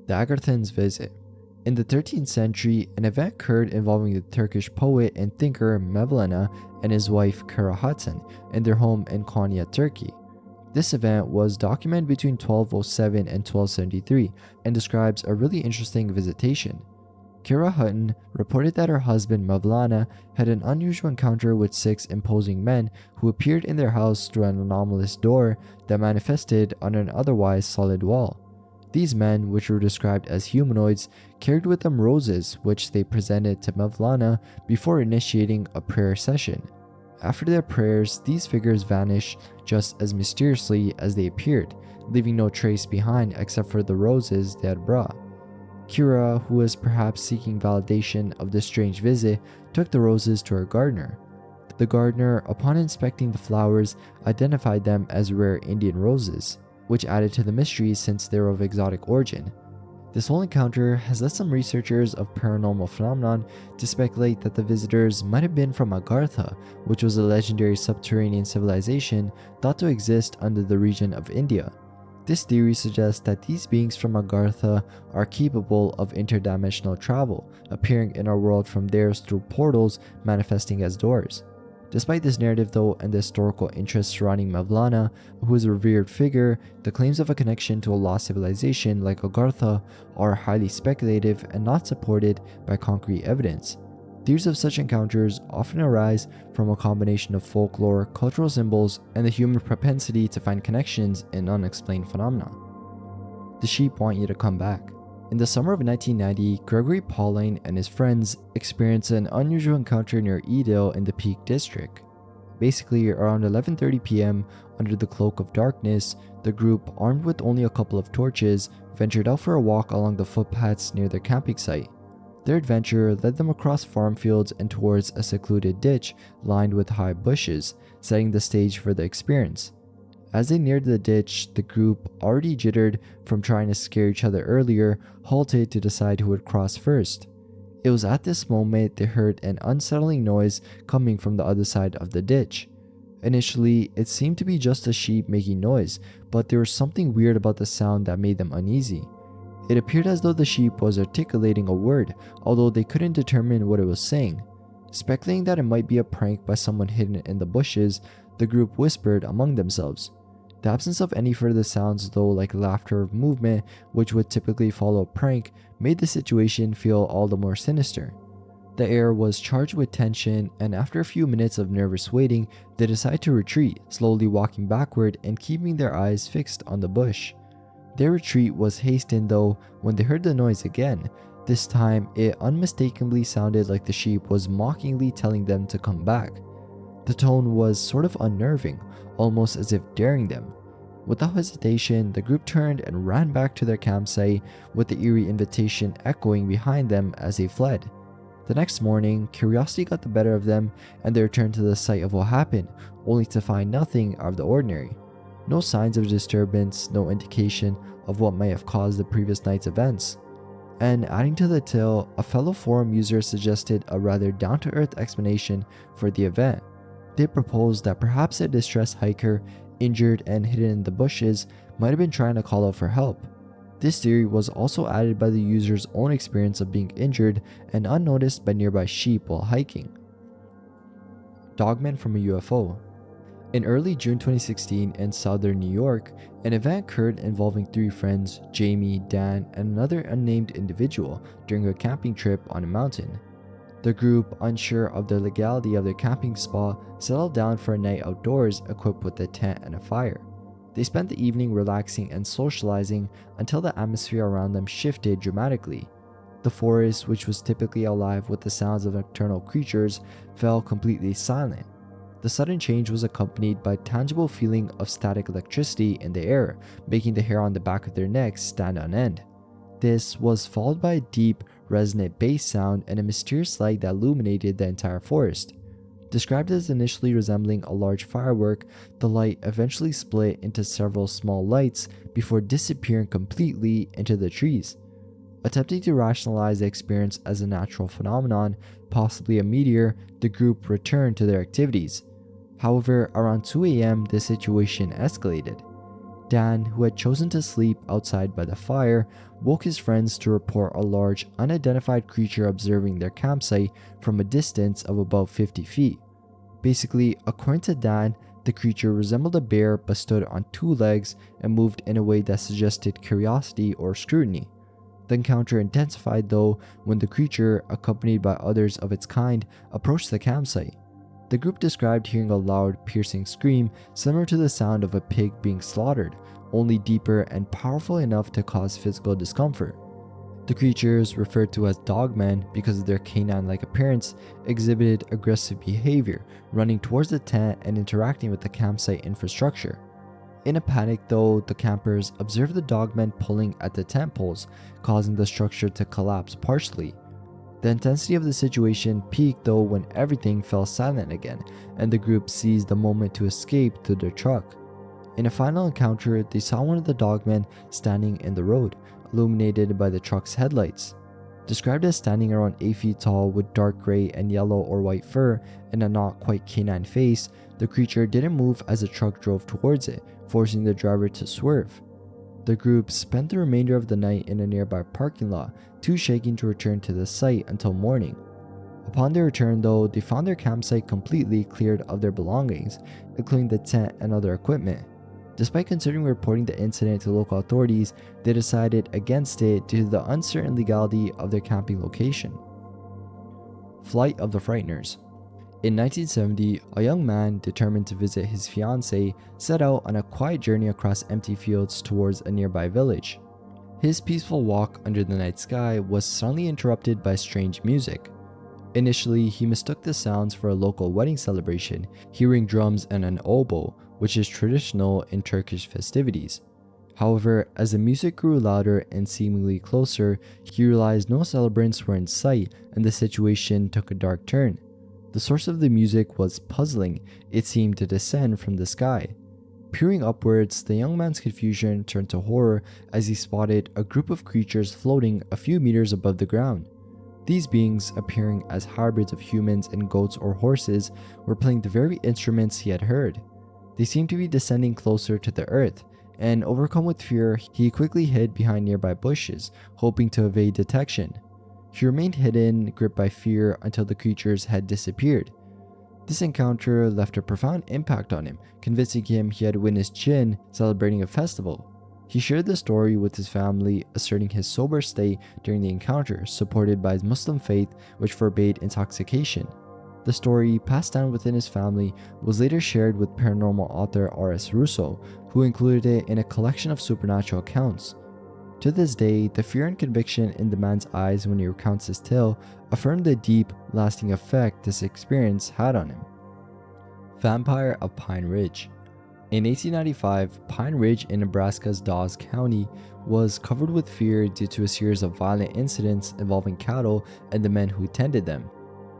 The Agarthan's visit. In the 13th century, an event occurred involving the Turkish poet and thinker Mevlana and his wife Karahatsan in their home in Konya, Turkey. This event was documented between 1207 and 1273 and describes a really interesting visitation. Kira Hutton reported that her husband Mevlana had an unusual encounter with 6 imposing men who appeared in their house through an anomalous door that manifested on an otherwise solid wall. These men, which were described as humanoids, carried with them roses which they presented to Mevlana before initiating a prayer session. After their prayers, these figures vanished just as mysteriously as they appeared, leaving no trace behind except for the roses they had brought. Kira, who was perhaps seeking validation of this strange visit, took the roses to her gardener. The gardener, upon inspecting the flowers, identified them as rare Indian roses, which added to the mystery since they were of exotic origin. This whole encounter has led some researchers of paranormal phenomenon to speculate that the visitors might have been from Agartha, which was a legendary subterranean civilization thought to exist under the region of India. This theory suggests that these beings from Agartha are capable of interdimensional travel, appearing in our world from theirs through portals manifesting as doors. Despite this narrative though and the historical interest surrounding Mevlana, who is a revered figure, the claims of a connection to a lost civilization like Agartha are highly speculative and not supported by concrete evidence. Theories of such encounters often arise from a combination of folklore, cultural symbols, and the human propensity to find connections in unexplained phenomena. The sheep want you to come back. In the summer of 1990, Gregory Pauline and his friends experienced an unusual encounter near Edale in the Peak District. Basically, around 11:30 p.m., under the cloak of darkness, the group, armed with only a couple of torches, ventured out for a walk along the footpaths near their camping site. Their adventure led them across farm fields and towards a secluded ditch lined with high bushes, setting the stage for the experience. As they neared the ditch, the group, already jittered from trying to scare each other earlier, halted to decide who would cross first. It was at this moment they heard an unsettling noise coming from the other side of the ditch. Initially, it seemed to be just a sheep making noise, but there was something weird about the sound that made them uneasy. It appeared as though the sheep was articulating a word, although they couldn't determine what it was saying. Speculating that it might be a prank by someone hidden in the bushes, the group whispered among themselves. The absence of any further sounds, though, like laughter or movement, which would typically follow a prank, made the situation feel all the more sinister. The air was charged with tension, and after a few minutes of nervous waiting, they decided to retreat, slowly walking backward and keeping their eyes fixed on the bush. Their retreat was hastened, though, when they heard the noise again. This time, it unmistakably sounded like the sheep was mockingly telling them to come back. The tone was sort of unnerving, almost as if daring them. Without hesitation, the group turned and ran back to their campsite, with the eerie invitation echoing behind them as they fled. The next morning, curiosity got the better of them, and they returned to the site of what happened, only to find nothing out of the ordinary. No signs of disturbance, no indication of what might have caused the previous night's events. And adding to the tale, a fellow forum user suggested a rather down-to-earth explanation for the event. They proposed that perhaps a distressed hiker, injured and hidden in the bushes, might have been trying to call out for help. This theory was also added by the user's own experience of being injured and unnoticed by nearby sheep while hiking. Dogman from a UFO. In early June 2016 in southern New York, an event occurred involving three friends, Jamie, Dan, and another unnamed individual, during a camping trip on a mountain. The group, unsure of the legality of their camping spot, settled down for a night outdoors equipped with a tent and a fire. They spent the evening relaxing and socializing until the atmosphere around them shifted dramatically. The forest, which was typically alive with the sounds of nocturnal creatures, fell completely silent. The sudden change was accompanied by a tangible feeling of static electricity in the air, making the hair on the back of their necks stand on end. This was followed by a deep, resonant bass sound and a mysterious light that illuminated the entire forest. Described as initially resembling a large firework, the light eventually split into several small lights before disappearing completely into the trees. Attempting to rationalize the experience as a natural phenomenon, possibly a meteor, the group returned to their activities. However, around 2 a.m., the situation escalated. Dan, who had chosen to sleep outside by the fire, woke his friends to report a large, unidentified creature observing their campsite from a distance of about 50 feet. Basically, according to Dan, the creature resembled a bear but stood on two legs and moved in a way that suggested curiosity or scrutiny. The encounter intensified, though, when the creature, accompanied by others of its kind, approached the campsite. The group described hearing a loud, piercing scream similar to the sound of a pig being slaughtered, only deeper and powerful enough to cause physical discomfort. The creatures, referred to as dogmen because of their canine-like appearance, exhibited aggressive behavior, running towards the tent and interacting with the campsite infrastructure. In a panic, though, the campers observed the dogmen pulling at the tent poles, causing the structure to collapse partially. The intensity of the situation peaked, though, when everything fell silent again, and the group seized the moment to escape to their truck. In a final encounter, they saw one of the dogmen standing in the road, illuminated by the truck's headlights. Described as standing around 8 feet tall with dark gray and yellow or white fur and a not quite canine face, the creature didn't move as the truck drove towards it, forcing the driver to swerve. The group spent the remainder of the night in a nearby parking lot, too shaken to return to the site until morning. Upon their return, though, they found their campsite completely cleared of their belongings, including the tent and other equipment. Despite considering reporting the incident to local authorities, they decided against it due to the uncertain legality of their camping location. Flight of the Frighteners. In 1970, a young man determined to visit his fiancée set out on a quiet journey across empty fields towards a nearby village. His peaceful walk under the night sky was suddenly interrupted by strange music. Initially, he mistook the sounds for a local wedding celebration, hearing drums and an oboe, which is traditional in Turkish festivities. However, as the music grew louder and seemingly closer, he realized no celebrants were in sight and the situation took a dark turn. The source of the music was puzzling. It seemed to descend from the sky. Peering upwards, the young man's confusion turned to horror as he spotted a group of creatures floating a few meters above the ground. These beings, appearing as hybrids of humans and goats or horses, were playing the very instruments he had heard. They seemed to be descending closer to the earth, and overcome with fear, he quickly hid behind nearby bushes, hoping to evade detection. He remained hidden, gripped by fear, until the creatures had disappeared. This encounter left a profound impact on him, convincing him he had witnessed jinn celebrating a festival. He shared the story with his family, asserting his sober state during the encounter, supported by his Muslim faith, which forbade intoxication. The story, passed down within his family, was later shared with paranormal author R.S. Russo, who included it in a collection of supernatural accounts. To this day, the fear and conviction in the man's eyes when he recounts his tale affirm the deep, lasting effect this experience had on him. Vampire of Pine Ridge. In 1895, Pine Ridge in Nebraska's Dawes County was covered with fear due to a series of violent incidents involving cattle and the men who tended them.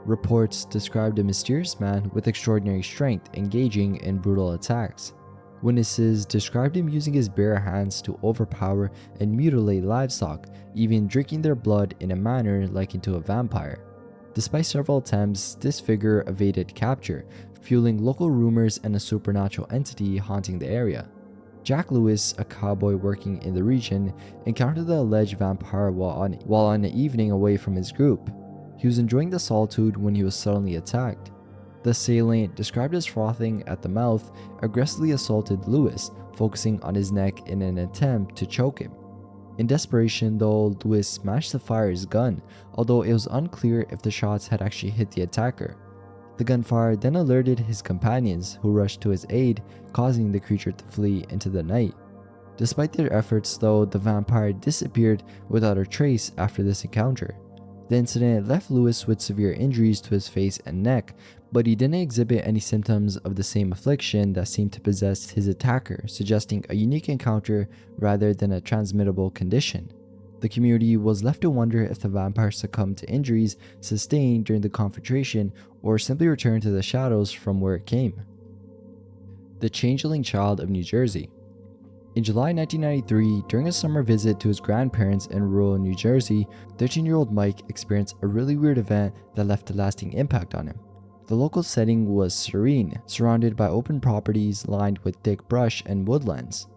Reports described a mysterious man with extraordinary strength engaging in brutal attacks. Witnesses described him using his bare hands to overpower and mutilate livestock, even drinking their blood in a manner likened to a vampire. Despite several attempts, this figure evaded capture, fueling local rumors and a supernatural entity haunting the area. Jack Lewis, a cowboy working in the region, encountered the alleged vampire while on an evening away from his group. He was enjoying the solitude when he was suddenly attacked. The assailant, described as frothing at the mouth, aggressively assaulted Lewis, focusing on his neck in an attempt to choke him. In desperation, though, Lewis managed to fire his gun, although it was unclear if the shots had actually hit the attacker. The gunfire then alerted his companions, who rushed to his aid, causing the creature to flee into the night. Despite their efforts, though, the vampire disappeared without a trace after this encounter. The incident left Lewis with severe injuries to his face and neck, but he didn't exhibit any symptoms of the same affliction that seemed to possess his attacker, suggesting a unique encounter rather than a transmittable condition. The community was left to wonder if the vampire succumbed to injuries sustained during the confrontation or simply returned to the shadows from where it came. The Changeling Child of New Jersey. In July 1993, during a summer visit to his grandparents in rural New Jersey, 13-year-old Mike experienced a really weird event that left a lasting impact on him. The local setting was serene, surrounded by open properties lined with thick brush and woodlands.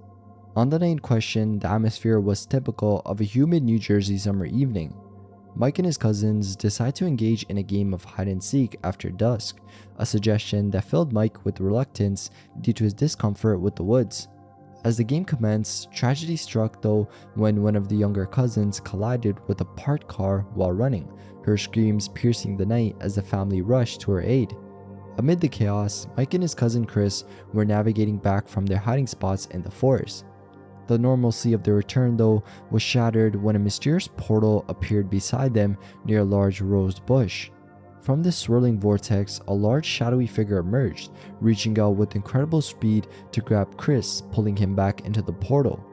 On the night in question, the atmosphere was typical of a humid New Jersey summer evening. Mike and his cousins decide to engage in a game of hide-and-seek after dusk, a suggestion that filled Mike with reluctance due to his discomfort with the woods. As the game commenced, tragedy struck though when one of the younger cousins collided with a parked car while running, her screams piercing the night as the family rushed to her aid. Amid the chaos, Mike and his cousin Chris were navigating back from their hiding spots in the forest. The normalcy of their return, though, was shattered when a mysterious portal appeared beside them near a large rose bush. From this swirling vortex, a large shadowy figure emerged, reaching out with incredible speed to grab Chris, pulling him back into the portal.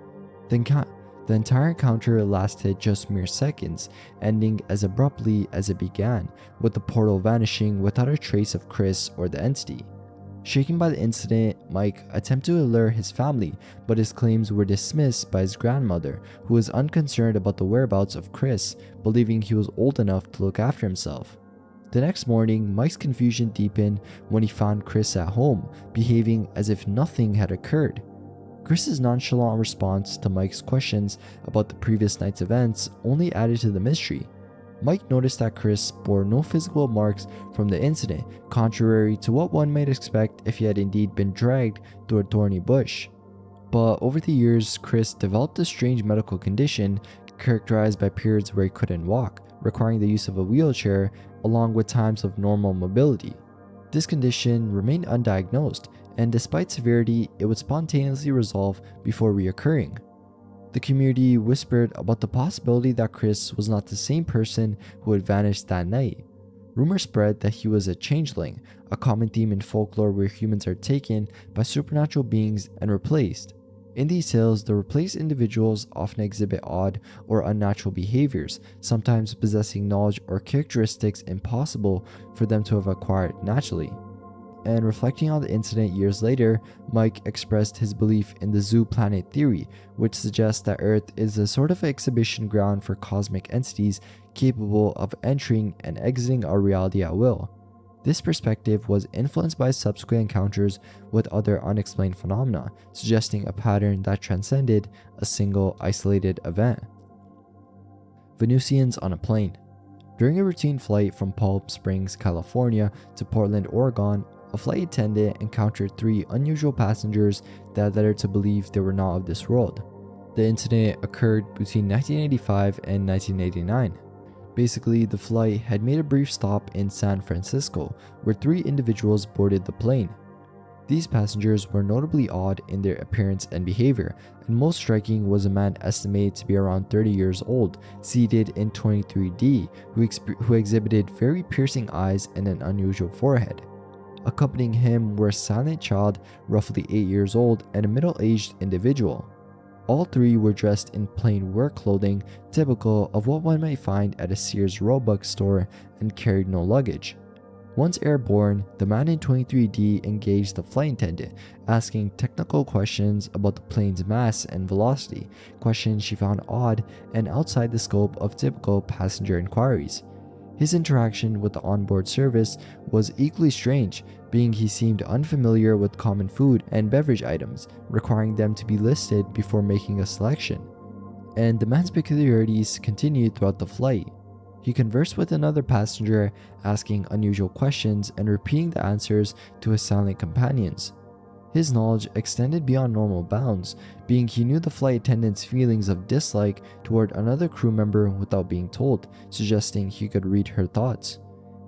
The entire encounter lasted just mere seconds, ending as abruptly as it began, with the portal vanishing without a trace of Chris or the entity. Shaken by the incident, Mike attempted to alert his family, but his claims were dismissed by his grandmother, who was unconcerned about the whereabouts of Chris, believing he was old enough to look after himself. The next morning, Mike's confusion deepened when he found Chris at home, behaving as if nothing had occurred. Chris's nonchalant response to Mike's questions about the previous night's events only added to the mystery. Mike noticed that Chris bore no physical marks from the incident, contrary to what one might expect if he had indeed been dragged through a thorny bush. But over the years, Chris developed a strange medical condition characterized by periods where he couldn't walk, requiring the use of a wheelchair, along with times of normal mobility. This condition remained undiagnosed, and despite severity, it would spontaneously resolve before reoccurring. The community whispered about the possibility that Chris was not the same person who had vanished that night. Rumors spread that he was a changeling, a common theme in folklore where humans are taken by supernatural beings and replaced. In these tales, the replaced individuals often exhibit odd or unnatural behaviors, sometimes possessing knowledge or characteristics impossible for them to have acquired naturally. And reflecting on the incident years later, Mike expressed his belief in the zoo planet theory, which suggests that Earth is a sort of exhibition ground for cosmic entities capable of entering and exiting our reality at will. This perspective was influenced by subsequent encounters with other unexplained phenomena, suggesting a pattern that transcended a single isolated event. Venusians on a plane. During a routine flight from Palm Springs, California to Portland, Oregon, a flight attendant encountered 3 unusual passengers that led her to believe they were not of this world. The incident occurred between 1985 and 1989. Basically, the flight had made a brief stop in San Francisco, where 3 individuals boarded the plane. These passengers were notably odd in their appearance and behavior, and most striking was a man estimated to be around 30 years old, seated in 23D, who exhibited very piercing eyes and an unusual forehead. Accompanying him were a silent child, roughly 8 years old, and a middle-aged individual. All 3 were dressed in plain work clothing, typical of what one might find at a Sears Roebuck store, and carried no luggage. Once airborne, the man in 23D engaged the flight attendant, asking technical questions about the plane's mass and velocity, questions she found odd and outside the scope of typical passenger inquiries. His interaction with the onboard service was equally strange, being he seemed unfamiliar with common food and beverage items, requiring them to be listed before making a selection. And the man's peculiarities continued throughout the flight. He conversed with another passenger, asking unusual questions and repeating the answers to his silent companions. His knowledge extended beyond normal bounds, being he knew the flight attendant's feelings of dislike toward another crew member without being told, suggesting he could read her thoughts.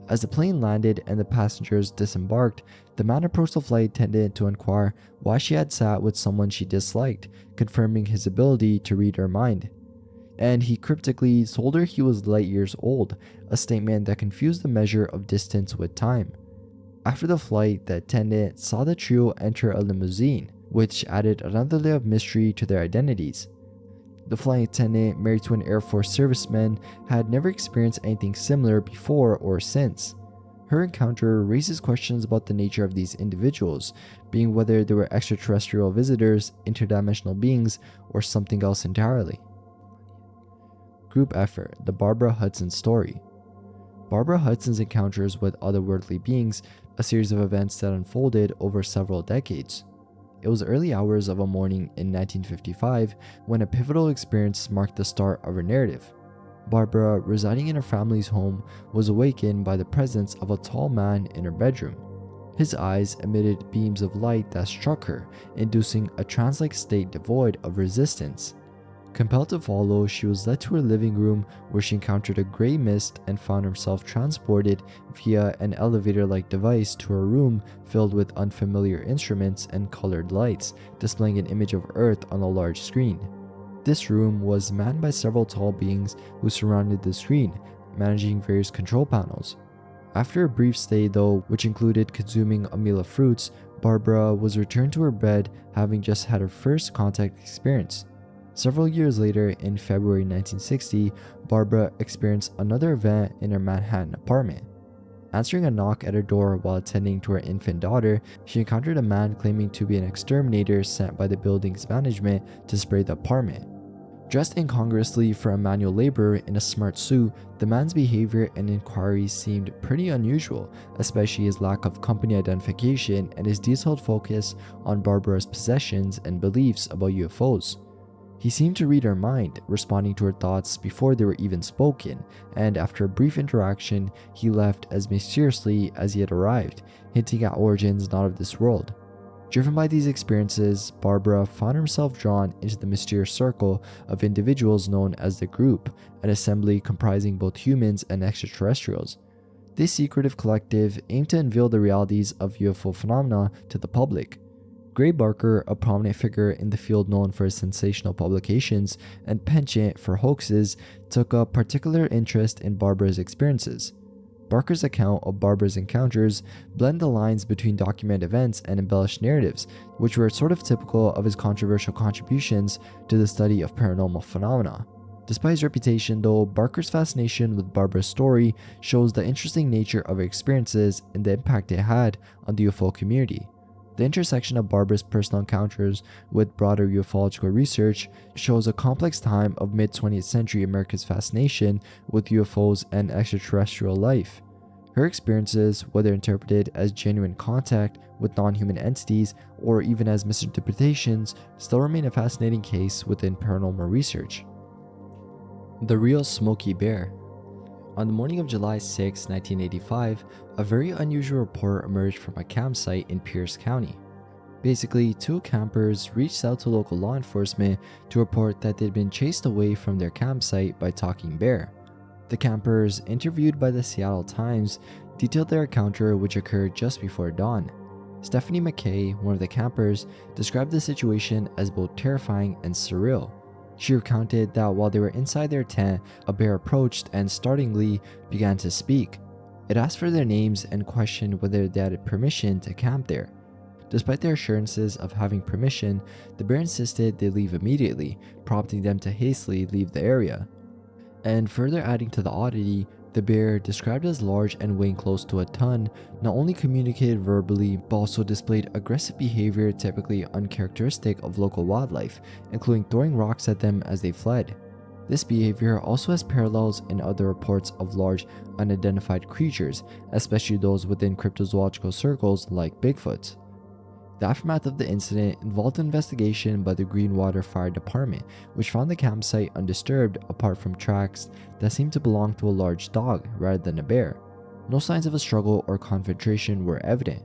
As the plane landed and the passengers disembarked, the man approached the flight attendant to inquire why she had sat with someone she disliked, confirming his ability to read her mind. And he cryptically told her he was light years old, a statement that confused the measure of distance with time. After the flight, the attendant saw the trio enter a limousine, which added another layer of mystery to their identities. The flight attendant, married to an Air Force serviceman, had never experienced anything similar before or since. Her encounter raises questions about the nature of these individuals, being whether they were extraterrestrial visitors, interdimensional beings, or something else entirely. Group effort: the Barbara Hudson story. Barbara Hudson's encounters with otherworldly beings, a series of events that unfolded over several decades. It was early hours of a morning in 1955 when a pivotal experience marked the start of her narrative. Barbara, residing in her family's home, was awakened by the presence of a tall man in her bedroom. His eyes emitted beams of light that struck her, inducing a trance-like state devoid of resistance. Compelled to follow, she was led to her living room where she encountered a gray mist and found herself transported via an elevator-like device to a room filled with unfamiliar instruments and colored lights, displaying an image of Earth on a large screen. This room was manned by several tall beings who surrounded the screen, managing various control panels. After a brief stay though, which included consuming a meal of fruits, Barbara was returned to her bed, having just had her first contact experience. Several years later, in February 1960, Barbara experienced another event in her Manhattan apartment. Answering a knock at her door while attending to her infant daughter, she encountered a man claiming to be an exterminator sent by the building's management to spray the apartment. Dressed incongruously for a manual laborer in a smart suit, the man's behavior and inquiries seemed pretty unusual, especially his lack of company identification and his detailed focus on Barbara's possessions and beliefs about UFOs. He seemed to read her mind, responding to her thoughts before they were even spoken, and after a brief interaction, he left as mysteriously as he had arrived, hinting at origins not of this world. Driven by these experiences, Barbara found herself drawn into the mysterious circle of individuals known as the Group, an assembly comprising both humans and extraterrestrials. This secretive collective aimed to unveil the realities of UFO phenomena to the public. Gray Barker, a prominent figure in the field known for his sensational publications and penchant for hoaxes, took a particular interest in Barbara's experiences. Barker's account of Barbara's encounters blend the lines between documented events and embellished narratives, which were sort of typical of his controversial contributions to the study of paranormal phenomena. Despite his reputation though, Barker's fascination with Barbara's story shows the interesting nature of her experiences and the impact it had on the UFO community. The intersection of Barbara's personal encounters with broader ufological research shows a complex time of mid-20th century America's fascination with UFOs and extraterrestrial life. Her experiences, whether interpreted as genuine contact with non-human entities or even as misinterpretations, still remain a fascinating case within paranormal research. The real Smokey Bear. On the morning of July 6, 1985, a very unusual report emerged from a campsite in Pierce County. Basically, two campers reached out to local law enforcement to report that they'd been chased away from their campsite by a talking bear. The campers, interviewed by the Seattle Times, detailed their encounter, which occurred just before dawn. Stephanie McKay, one of the campers, described the situation as both terrifying and surreal. She recounted that while they were inside their tent, a bear approached and startlingly began to speak. It asked for their names and questioned whether they had permission to camp there. Despite their assurances of having permission, the bear insisted they leave immediately, prompting them to hastily leave the area. And further adding to the oddity, the bear, described as large and weighing close to a ton, not only communicated verbally but also displayed aggressive behavior typically uncharacteristic of local wildlife, including throwing rocks at them as they fled. This behavior also has parallels in other reports of large unidentified creatures, especially those within cryptozoological circles like Bigfoot. The aftermath of the incident involved an investigation by the Greenwater Fire Department, which found the campsite undisturbed apart from tracks that seemed to belong to a large dog rather than a bear. No signs of a struggle or confrontation were evident.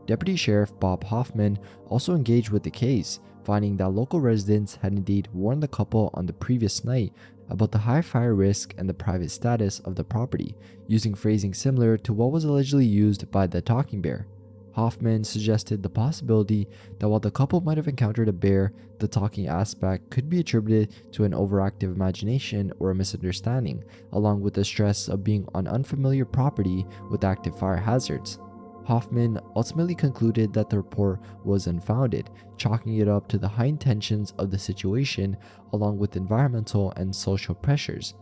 Deputy Sheriff Bob Hoffman also engaged with the case, finding that local residents had indeed warned the couple on the previous night about the high fire risk and the private status of the property, using phrasing similar to what was allegedly used by the talking bear. Hoffman suggested the possibility that while the couple might have encountered a bear, the talking aspect could be attributed to an overactive imagination or a misunderstanding, along with the stress of being on unfamiliar property with active fire hazards. Hoffman ultimately concluded that the report was unfounded, chalking it up to the high intentions of the situation along with environmental and social pressures.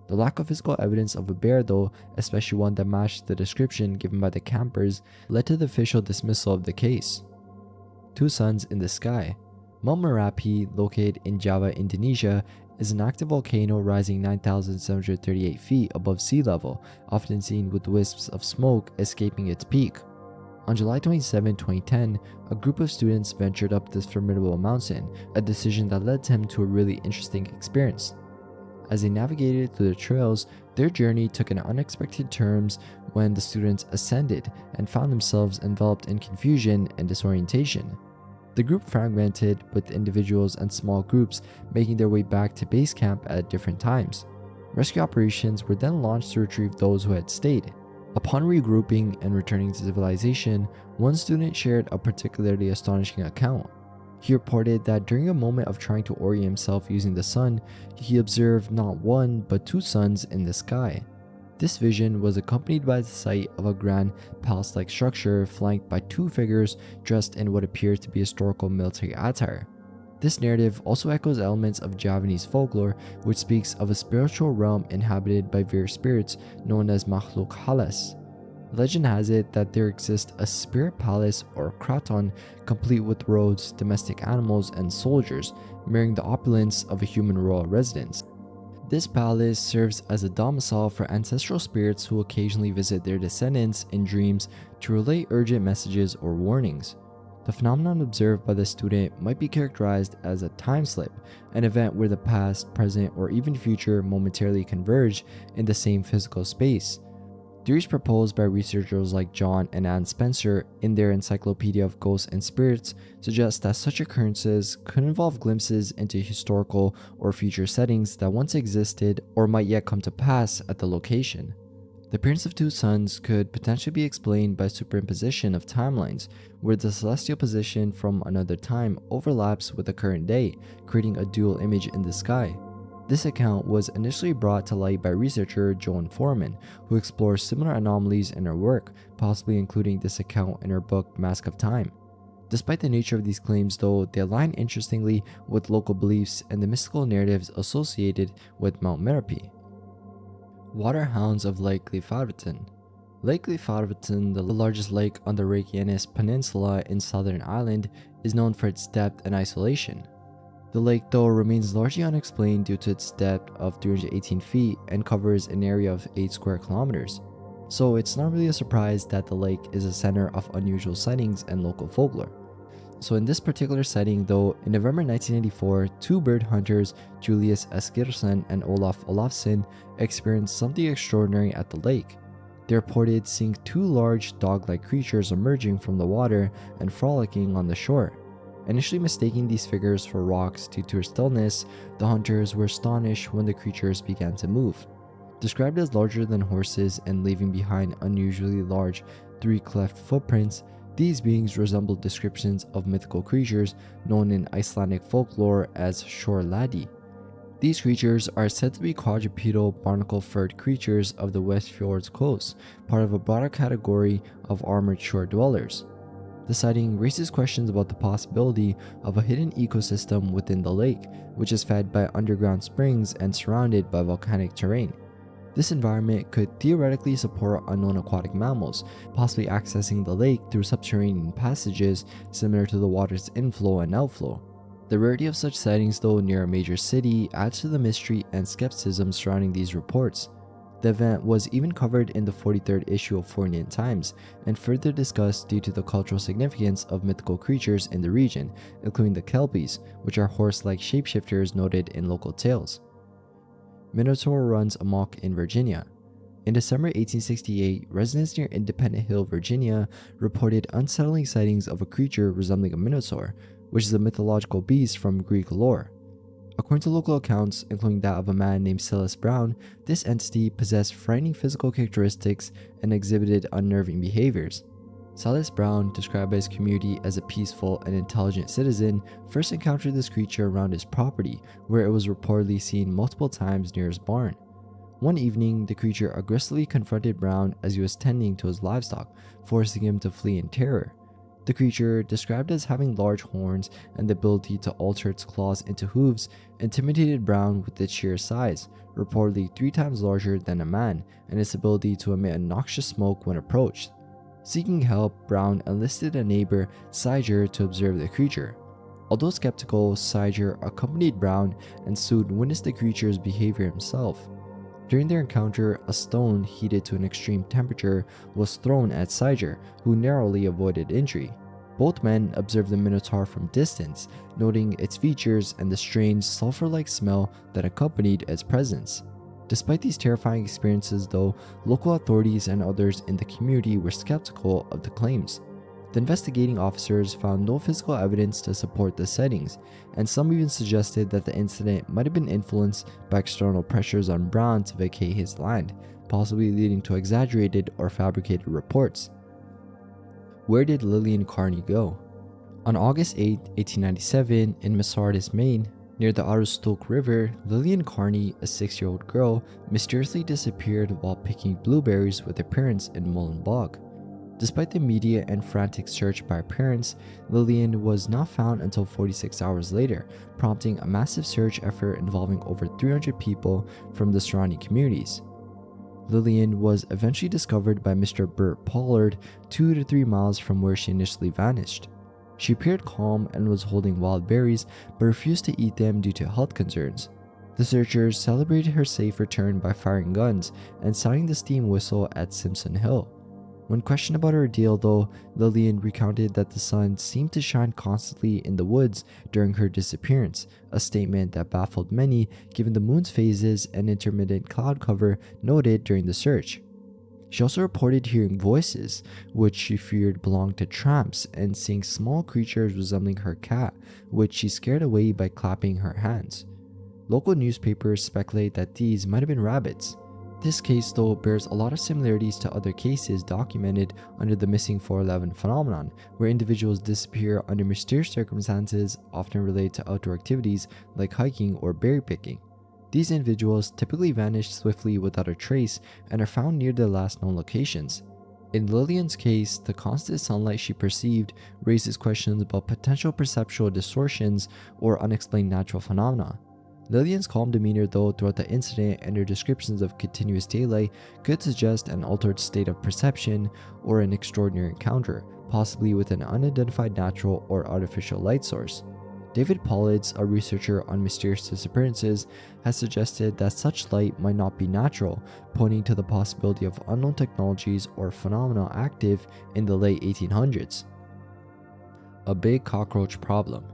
The lack of physical evidence of a bear though, especially one that matched the description given by the campers, led to the official dismissal of the case. Two suns in the sky. Mount Merapi, located in Java, Indonesia, is an active volcano rising 9,738 feet above sea level, often seen with wisps of smoke escaping its peak. On July 27, 2010, a group of students ventured up this formidable mountain, a decision that led them to a really interesting experience. As they navigated through the trails, their journey took an unexpected turns when the students ascended and found themselves enveloped in confusion and disorientation. The group fragmented, with individuals and small groups making their way back to base camp at different times. Rescue operations were then launched to retrieve those who had stayed. Upon regrouping and returning to civilization, one student shared a particularly astonishing account. He reported that during a moment of trying to orient himself using the sun, he observed not one but two suns in the sky. This vision was accompanied by the sight of a grand palace-like structure flanked by two figures dressed in what appeared to be historical military attire. This narrative also echoes elements of Javanese folklore, which speaks of a spiritual realm inhabited by various spirits known as makhluk halas. Legend has it that there exists a spirit palace or kraton complete with roads, domestic animals, and soldiers, mirroring the opulence of a human royal residence. This palace serves as a domicile for ancestral spirits who occasionally visit their descendants in dreams to relay urgent messages or warnings. The phenomenon observed by the student might be characterized as a time slip, an event where the past, present, or even future momentarily converge in the same physical space. Theories proposed by researchers like John and Ann Spencer in their Encyclopedia of Ghosts and Spirits suggest that such occurrences could involve glimpses into historical or future settings that once existed or might yet come to pass at the location. The appearance of two suns could potentially be explained by superimposition of timelines, where the celestial position from another time overlaps with the current day, creating a dual image in the sky. This account was initially brought to light by researcher Joan Foreman, who explores similar anomalies in her work, possibly including this account in her book Mask of Time. Despite the nature of these claims though, they align interestingly with local beliefs and the mystical narratives associated with Mount Merapi. Waterhounds of Lake Glyphadon. Lake Glyphadon, the largest lake on the Reykjanes Peninsula in southern Ireland, is known for its depth and isolation. The lake though remains largely unexplained due to its depth of 318 feet and covers an area of 8 square kilometers. So it's not really a surprise that the lake is a center of unusual sightings and local folklore. So in this particular sighting though, in November 1994, two bird hunters, Julius Eskilsson and Olaf Olafsson, experienced something extraordinary at the lake. They reported seeing two large dog-like creatures emerging from the water and frolicking on the shore. Initially mistaking these figures for rocks due to their stillness, the hunters were astonished when the creatures began to move. Described as larger than horses and leaving behind unusually large 3-cleft footprints, these beings resembled descriptions of mythical creatures known in Icelandic folklore as shorladi. These creatures are said to be quadrupedal barnacle-furred creatures of the West Fjords coast, part of a broader category of armored shore dwellers. The sighting raises questions about the possibility of a hidden ecosystem within the lake, which is fed by underground springs and surrounded by volcanic terrain. This environment could theoretically support unknown aquatic mammals, possibly accessing the lake through subterranean passages similar to the water's inflow and outflow. The rarity of such sightings though near a major city adds to the mystery and skepticism surrounding these reports. The event was even covered in the 43rd issue of Foreign Times and further discussed due to the cultural significance of mythical creatures in the region, including the kelpies, which are horse-like shapeshifters noted in local tales. Minotaur runs amok in Virginia. In December 1868, residents near Independent Hill, Virginia, reported unsettling sightings of a creature resembling a minotaur, which is a mythological beast from Greek lore. According to local accounts, including that of a man named Silas Brown, this entity possessed frightening physical characteristics and exhibited unnerving behaviors. Silas Brown, described by his community as a peaceful and intelligent citizen, first encountered this creature around his property, where it was reportedly seen multiple times near his barn. One evening, the creature aggressively confronted Brown as he was tending to his livestock, forcing him to flee in terror. The creature, described as having large horns and the ability to alter its claws into hooves, intimidated Brown with its sheer size, reportedly 3 times larger than a man, and its ability to emit a noxious smoke when approached. Seeking help, Brown enlisted a neighbor, Siger, to observe the creature. Although skeptical, Siger accompanied Brown and soon witnessed the creature's behavior himself. During their encounter, a stone heated to an extreme temperature was thrown at Siger, who narrowly avoided injury. Both men observed the Minotaur from distance, noting its features and the strange sulfur-like smell that accompanied its presence. Despite these terrifying experiences though, local authorities and others in the community were skeptical of the claims. The investigating officers found no physical evidence to support the sightings, and some even suggested that the incident might have been influenced by external pressures on Brown to vacate his land, possibly leading to exaggerated or fabricated reports. Where did Lillian Carney go? On August 8, 1897, in Massaردis, Maine, near the Aroostook River, Lillian Carney, a 6-year-old girl, mysteriously disappeared while picking blueberries with her parents in Mullen Bog. Despite the immediate and frantic search by her parents, Lillian was not found until 46 hours later, prompting a massive search effort involving over 300 people from the surrounding communities. Lillian was eventually discovered by Mr. Bert Pollard 2 to 3 miles from where she initially vanished. She appeared calm and was holding wild berries, but refused to eat them due to health concerns. The searchers celebrated her safe return by firing guns and sounding the steam whistle at Simpson Hill. When questioned about her ordeal though, Lillian recounted that the sun seemed to shine constantly in the woods during her disappearance, a statement that baffled many given the moon's phases and intermittent cloud cover noted during the search. She also reported hearing voices, which she feared belonged to tramps, and seeing small creatures resembling her cat, which she scared away by clapping her hands. Local newspapers speculate that these might have been rabbits. This case though bears a lot of similarities to other cases documented under the missing 411 phenomenon, where individuals disappear under mysterious circumstances often related to outdoor activities like hiking or berry picking. These individuals typically vanish swiftly without a trace and are found near their last known locations. In Lillian's case, the constant sunlight she perceived raises questions about potential perceptual distortions or unexplained natural phenomena. Lillian's calm demeanor, though, throughout the incident and her descriptions of continuous daylight could suggest an altered state of perception or an extraordinary encounter, possibly with an unidentified natural or artificial light source. David Pollids, a researcher on mysterious disappearances, has suggested that such light might not be natural, pointing to the possibility of unknown technologies or phenomena active in the late 1800s. A big cockroach problem.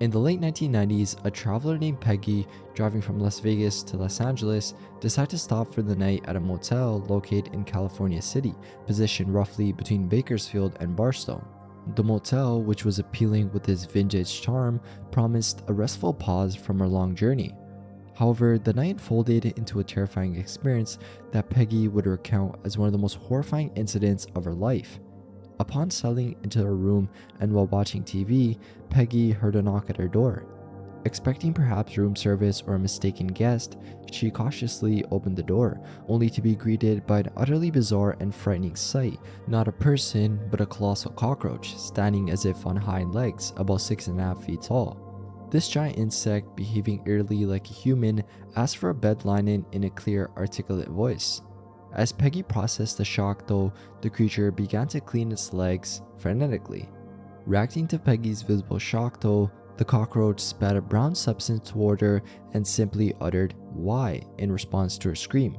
In the late 1990s, a traveler named Peggy, driving from Las Vegas to Los Angeles, decided to stop for the night at a motel located in California City, positioned roughly between Bakersfield and Barstow. The motel, which was appealing with its vintage charm, promised a restful pause from her long journey. However, the night unfolded into a terrifying experience that Peggy would recount as one of the most horrifying incidents of her life. Upon settling into her room and while watching TV, Peggy heard a knock at her door. Expecting perhaps room service or a mistaken guest, she cautiously opened the door, only to be greeted by an utterly bizarre and frightening sight. Not a person, but a colossal cockroach, standing as if on hind legs, about 6.5 feet tall. This giant insect, behaving eerily like a human, asked for a bed linen in a clear, articulate voice. As Peggy processed the shock, though, the creature began to clean its legs frenetically. Reacting to Peggy's visible shock, though, the cockroach spat a brown substance toward her and simply uttered "Why?" in response to her scream.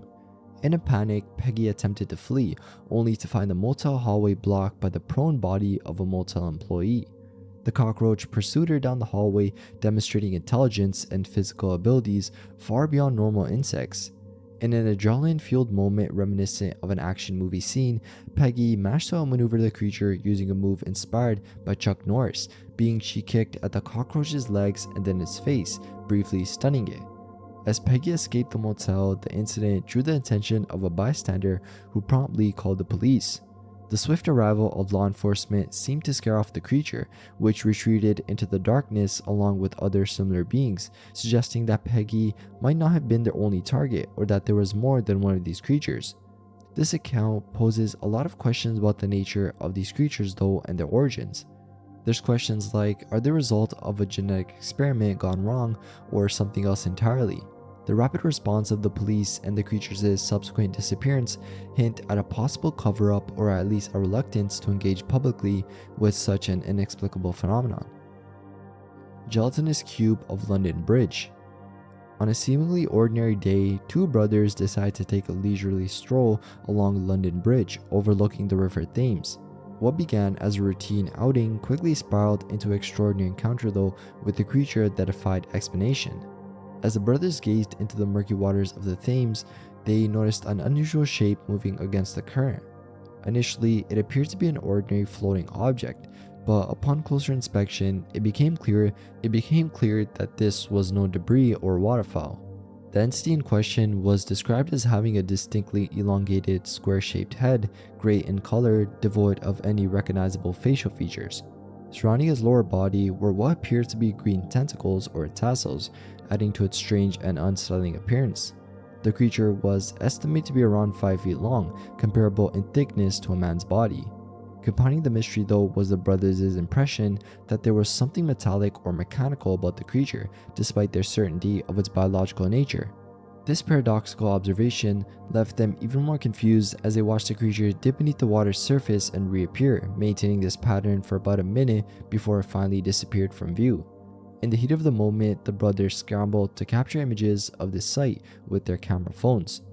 In a panic, Peggy attempted to flee, only to find the motel hallway blocked by the prone body of a motel employee. The cockroach pursued her down the hallway, demonstrating intelligence and physical abilities far beyond normal insects. In an adrenaline-fueled moment reminiscent of an action movie scene, Peggy managed to outmaneuver the creature using a move inspired by Chuck Norris, being she kicked at the cockroach's legs and then its face, briefly stunning it. As Peggy escaped the motel, the incident drew the attention of a bystander who promptly called the police. The swift arrival of law enforcement seemed to scare off the creature, which retreated into the darkness along with other similar beings, suggesting that Peggy might not have been their only target or that there was more than one of these creatures. This account poses a lot of questions about the nature of these creatures, though, and their origins. There's questions like, are they the result of a genetic experiment gone wrong or something else entirely? The rapid response of the police and the creature's subsequent disappearance hint at a possible cover-up or at least a reluctance to engage publicly with such an inexplicable phenomenon. Gelatinous cube of London Bridge. On a seemingly ordinary day, two brothers decide to take a leisurely stroll along London Bridge overlooking the River Thames. What began as a routine outing quickly spiraled into an extraordinary encounter, though, with a creature that defied explanation. As the brothers gazed into the murky waters of the Thames, they noticed an unusual shape moving against the current. Initially, it appeared to be an ordinary floating object, but upon closer inspection, it became clear that this was no debris or waterfowl. The entity in question was described as having a distinctly elongated, square-shaped head, gray in color, devoid of any recognizable facial features. Surrounding its lower body were what appeared to be green tentacles or tassels, adding to its strange and unsettling appearance. The creature was estimated to be around 5 feet long, comparable in thickness to a man's body. Compounding the mystery, though, was the brothers' impression that there was something metallic or mechanical about the creature, despite their certainty of its biological nature. This paradoxical observation left them even more confused as they watched the creature dip beneath the water's surface and reappear, maintaining this pattern for about a minute before it finally disappeared from view. In the heat of the moment, the brothers scrambled to capture images of this sight with their camera phones.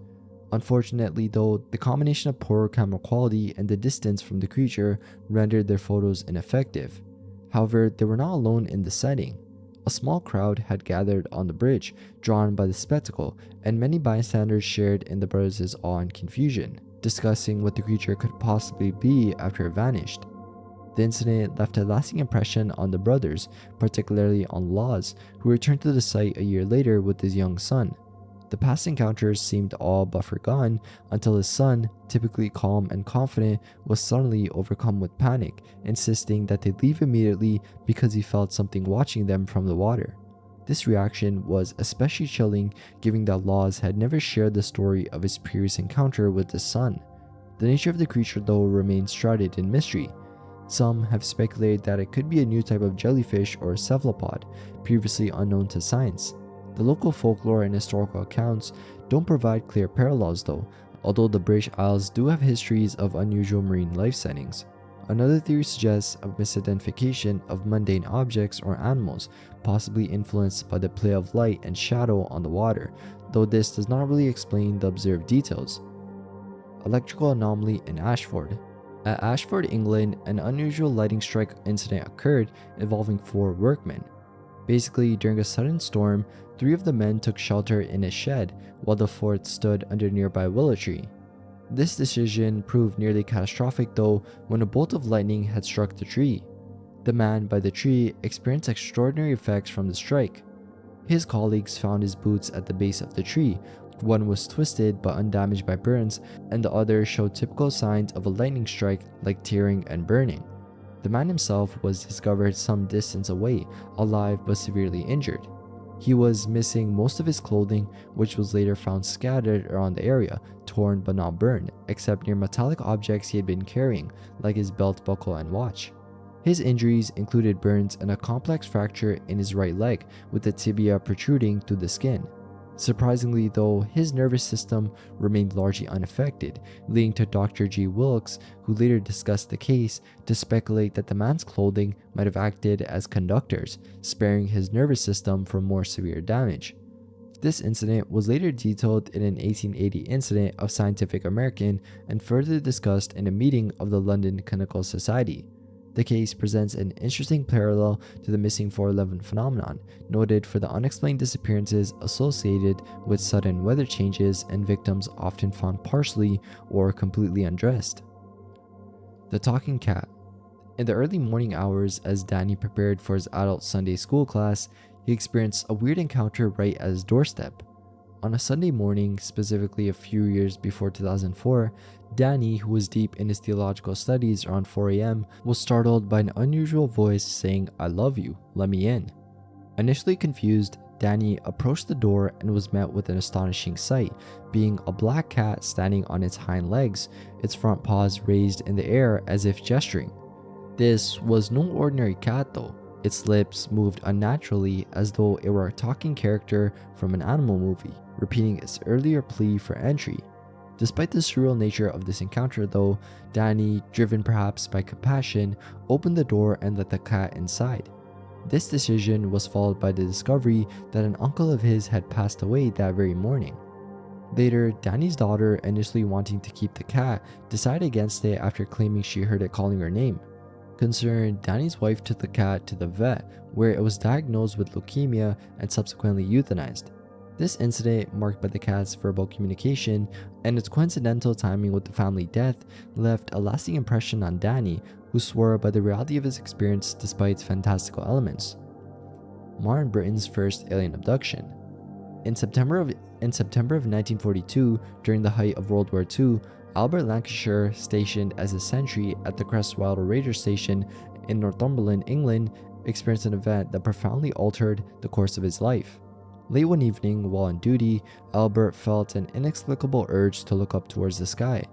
Unfortunately, though, the combination of poor camera quality and the distance from the creature rendered their photos ineffective. However, they were not alone in the setting. A small crowd had gathered on the bridge, drawn by the spectacle, and many bystanders shared in the brothers' awe and confusion, discussing what the creature could possibly be after it vanished. The incident left a lasting impression on the brothers, particularly on Laws, who returned to the site a year later with his young son. The past encounters seemed all but forgotten until his son, typically calm and confident, was suddenly overcome with panic, insisting that they leave immediately because he felt something watching them from the water. This reaction was especially chilling given that Laws had never shared the story of his previous encounter with the sun. The nature of the creature though remains shrouded in mystery. Some have speculated that it could be a new type of jellyfish or cephalopod, previously unknown to science. The local folklore and historical accounts don't provide clear parallels though, although the British Isles do have histories of unusual marine life settings. Another theory suggests a misidentification of mundane objects or animals, possibly influenced by the play of light and shadow on the water, though this does not really explain the observed details. Electrical anomaly in Ashford. At Ashford, England, an unusual lightning strike incident occurred involving 4 workmen. Basically, during a sudden storm, 3 of the men took shelter in a shed while the 4th stood under a nearby willow tree. This decision proved nearly catastrophic though when a bolt of lightning had struck the tree. The man by the tree experienced extraordinary effects from the strike. His colleagues found his boots at the base of the tree. One was twisted but undamaged by burns, and the other showed typical signs of a lightning strike like tearing and burning. The man himself was discovered some distance away, alive but severely injured. He was missing most of his clothing, which was later found scattered around the area, torn but not burned, except near metallic objects he had been carrying, like his belt buckle and watch. His injuries included burns and a complex fracture in his right leg, with the tibia protruding through the skin. Surprisingly though, his nervous system remained largely unaffected, leading to Dr. G. Wilkes, who later discussed the case, to speculate that the man's clothing might have acted as conductors, sparing his nervous system from more severe damage. This incident was later detailed in an 1880 incident of Scientific American and further discussed in a meeting of the London Clinical Society. The case presents an interesting parallel to the missing 411 phenomenon, noted for the unexplained disappearances associated with sudden weather changes and victims often found partially or completely undressed. The talking cat. In the early morning hours, as Danny prepared for his adult Sunday school class, he experienced a weird encounter right at his doorstep. On a Sunday morning, specifically a few years before 2004, Danny, who was deep in his theological studies around 4 a.m., was startled by an unusual voice saying, "I love you, let me in." Initially confused, Danny approached the door and was met with an astonishing sight, being a black cat standing on its hind legs, its front paws raised in the air as if gesturing. This was no ordinary cat though. Its lips moved unnaturally as though it were a talking character from an animal movie, repeating its earlier plea for entry. Despite the surreal nature of this encounter though, Danny, driven perhaps by compassion, opened the door and let the cat inside. This decision was followed by the discovery that an uncle of his had passed away that very morning. Later, Danny's daughter, initially wanting to keep the cat, decided against it after claiming she heard it calling her name. Concerned, Danny's wife took the cat to the vet, where it was diagnosed with leukemia and subsequently euthanized. This incident, marked by the cat's verbal communication and its coincidental timing with the family death, left a lasting impression on Danny, who swore by the reality of his experience despite its fantastical elements. Martin Britain's first alien abduction. In September of 1942, during the height of World War II, Albert Lancashire, stationed as a sentry at the Crestwell Ranger Station in Northumberland, England, experienced an event that profoundly altered the course of his life. Late one evening, while on duty, Albert felt an inexplicable urge to look up towards the sky.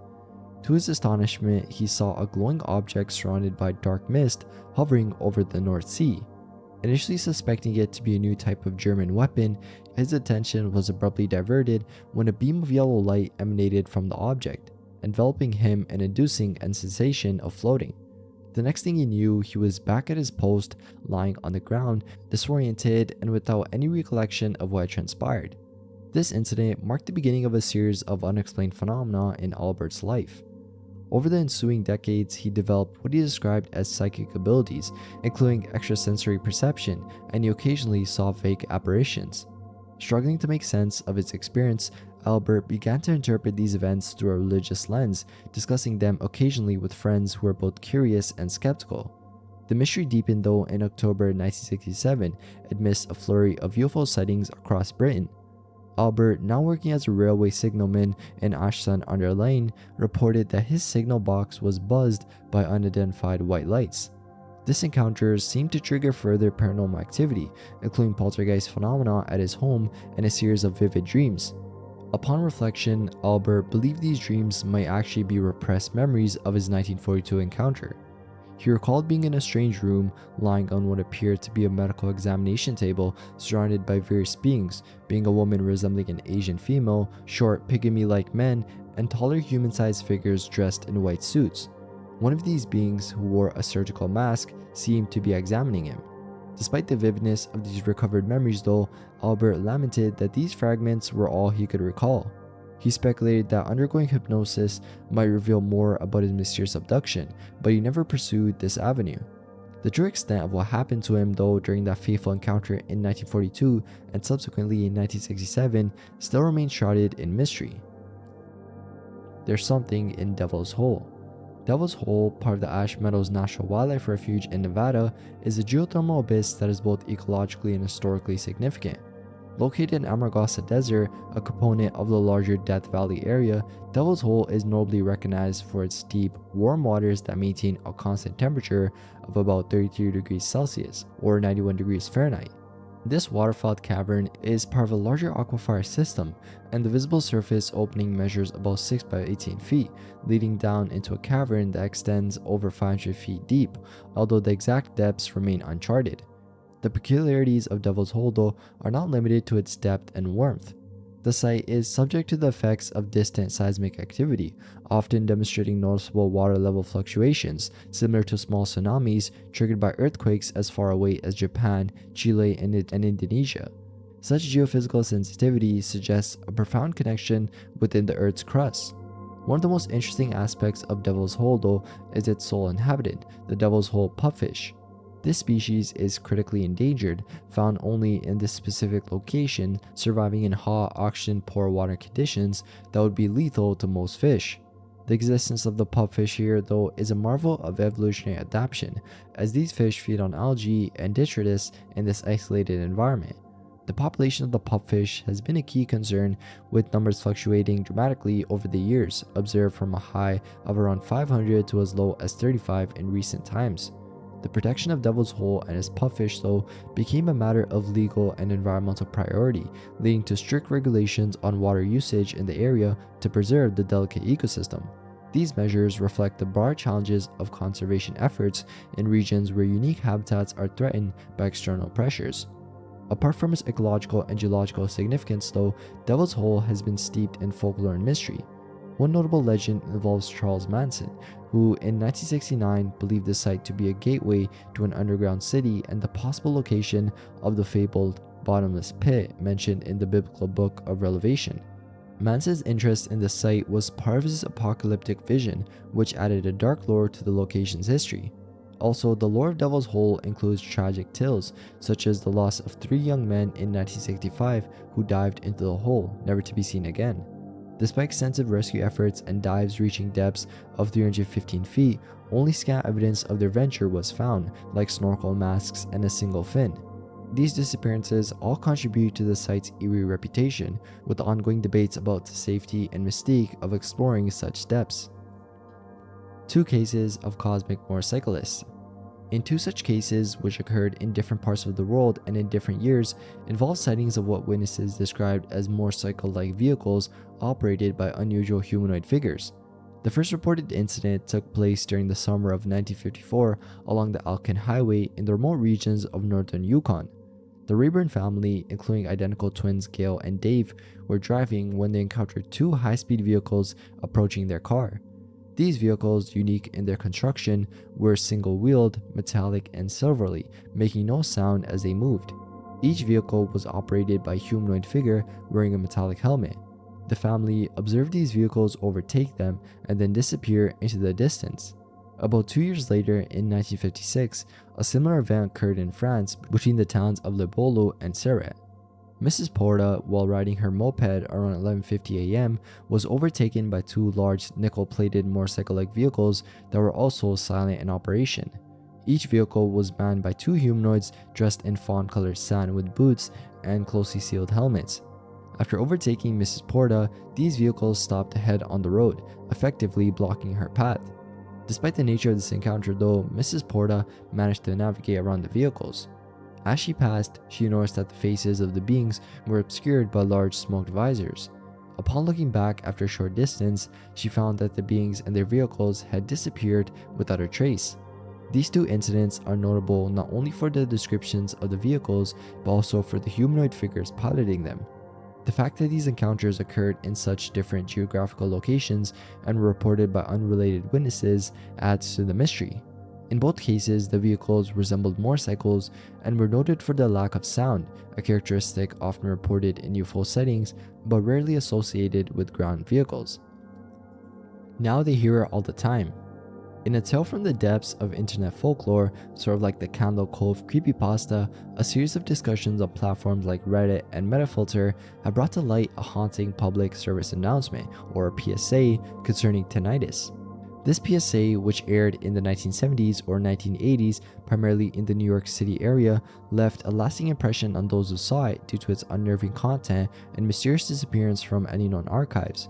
To his astonishment, he saw a glowing object surrounded by dark mist hovering over the North Sea. Initially suspecting it to be a new type of German weapon, his attention was abruptly diverted when a beam of yellow light emanated from the object, enveloping him and inducing a sensation of floating. The next thing he knew, he was back at his post, lying on the ground, disoriented and without any recollection of what had transpired. This incident marked the beginning of a series of unexplained phenomena in Albert's life. Over the ensuing decades, he developed what he described as psychic abilities, including extrasensory perception, and he occasionally saw vague apparitions. Struggling to make sense of his experience, Albert began to interpret these events through a religious lens, discussing them occasionally with friends who were both curious and skeptical. The mystery deepened though in October 1967 amidst a flurry of UFO sightings across Britain. Albert, now working as a railway signalman in Ashton-under-Lyne, reported that his signal box was buzzed by unidentified white lights. This encounter seemed to trigger further paranormal activity, including poltergeist phenomena at his home and a series of vivid dreams. Upon reflection, Albert believed these dreams might actually be repressed memories of his 1942 encounter. He recalled being in a strange room, lying on what appeared to be a medical examination table, surrounded by various beings, being a woman resembling an Asian female, short, pygmy-like men, and taller human-sized figures dressed in white suits. One of these beings, who wore a surgical mask, seemed to be examining him. Despite the vividness of these recovered memories though, Albert lamented that these fragments were all he could recall. He speculated that undergoing hypnosis might reveal more about his mysterious abduction, but he never pursued this avenue. The true extent of what happened to him though during that fateful encounter in 1942 and subsequently in 1967 still remains shrouded in mystery. There's something in Devil's Hole. Devil's Hole, part of the Ash Meadows National Wildlife Refuge in Nevada, is a geothermal abyss that is both ecologically and historically significant. Located in Amargosa Desert, a component of the larger Death Valley area, Devil's Hole is notably recognized for its deep, warm waters that maintain a constant temperature of about 33 degrees Celsius or 91 degrees Fahrenheit. This waterfall cavern is part of a larger aquifer system, and the visible surface opening measures about 6 by 18 feet, leading down into a cavern that extends over 500 feet deep, although the exact depths remain uncharted. The peculiarities of Devil's Hole though are not limited to its depth and warmth. The site is subject to the effects of distant seismic activity, often demonstrating noticeable water level fluctuations, similar to small tsunamis triggered by earthquakes as far away as Japan, Chile, and Indonesia. Such geophysical sensitivity suggests a profound connection within the Earth's crust. One of the most interesting aspects of Devil's Hole though is its sole inhabitant, the Devil's Hole pupfish. This species is critically endangered, found only in this specific location, surviving in hot, oxygen-poor water conditions that would be lethal to most fish. The existence of the pupfish here, though, is a marvel of evolutionary adaptation, as these fish feed on algae and detritus in this isolated environment. The population of the pupfish has been a key concern, with numbers fluctuating dramatically over the years, observed from a high of around 500 to as low as 35 in recent times. The protection of Devil's Hole and its pupfish though became a matter of legal and environmental priority, leading to strict regulations on water usage in the area to preserve the delicate ecosystem. These measures reflect the broad challenges of conservation efforts in regions where unique habitats are threatened by external pressures. Apart from its ecological and geological significance though, Devil's Hole has been steeped in folklore and mystery. One notable legend involves Charles Manson, who in 1969 believed the site to be a gateway to an underground city and the possible location of the fabled bottomless pit mentioned in the biblical book of Revelation. Manson's interest in the site was part of his apocalyptic vision, which added a dark lore to the location's history. Also, the lore of Devil's Hole includes tragic tales, such as the loss of 3 young men in 1965 who dived into the hole, never to be seen again. Despite extensive rescue efforts and dives reaching depths of 315 feet, only scant evidence of their venture was found, like snorkel masks and a single fin. These disappearances all contribute to the site's eerie reputation, with ongoing debates about the safety and mystique of exploring such depths. 2 cases of cosmic motorcyclists. In 2 such cases, which occurred in different parts of the world and in different years, involved sightings of what witnesses described as motorcycle-like vehicles operated by unusual humanoid figures. The first reported incident took place during the summer of 1954 along the Alcan Highway in the remote regions of northern Yukon. The Rayburn family, including identical twins Gail and Dave, were driving when they encountered 2 high-speed vehicles approaching their car. These vehicles, unique in their construction, were single-wheeled, metallic, and silvery, making no sound as they moved. Each vehicle was operated by a humanoid figure wearing a metallic helmet. The family observed these vehicles overtake them and then disappear into the distance. About 2 years later, in 1956, a similar event occurred in France between the towns of Le Bolo and Serret. Mrs. Porta, while riding her moped around 11:50 a.m., was overtaken by 2 large nickel-plated motorcycle-like vehicles that were also silent in operation. Each vehicle was manned by 2 humanoids dressed in fawn-colored satin with boots and closely sealed helmets. After overtaking Mrs. Porta, these vehicles stopped ahead on the road, effectively blocking her path. Despite the nature of this encounter though, Mrs. Porta managed to navigate around the vehicles. As she passed, she noticed that the faces of the beings were obscured by large smoked visors. Upon looking back after a short distance, she found that the beings and their vehicles had disappeared without a trace. These two incidents are notable not only for the descriptions of the vehicles, but also for the humanoid figures piloting them. The fact that these encounters occurred in such different geographical locations and were reported by unrelated witnesses adds to the mystery. In both cases, the vehicles resembled motorcycles and were noted for the lack of sound, a characteristic often reported in UFO sightings but rarely associated with ground vehicles. Now they hear it all the time. In a tale from the depths of internet folklore, sort of like the Candle Cove creepypasta, a series of discussions on platforms like Reddit and Metafilter have brought to light a haunting public service announcement, or PSA, concerning tinnitus. This PSA, which aired in the 1970s or 1980s, primarily in the New York City area, left a lasting impression on those who saw it due to its unnerving content and mysterious disappearance from any known archives.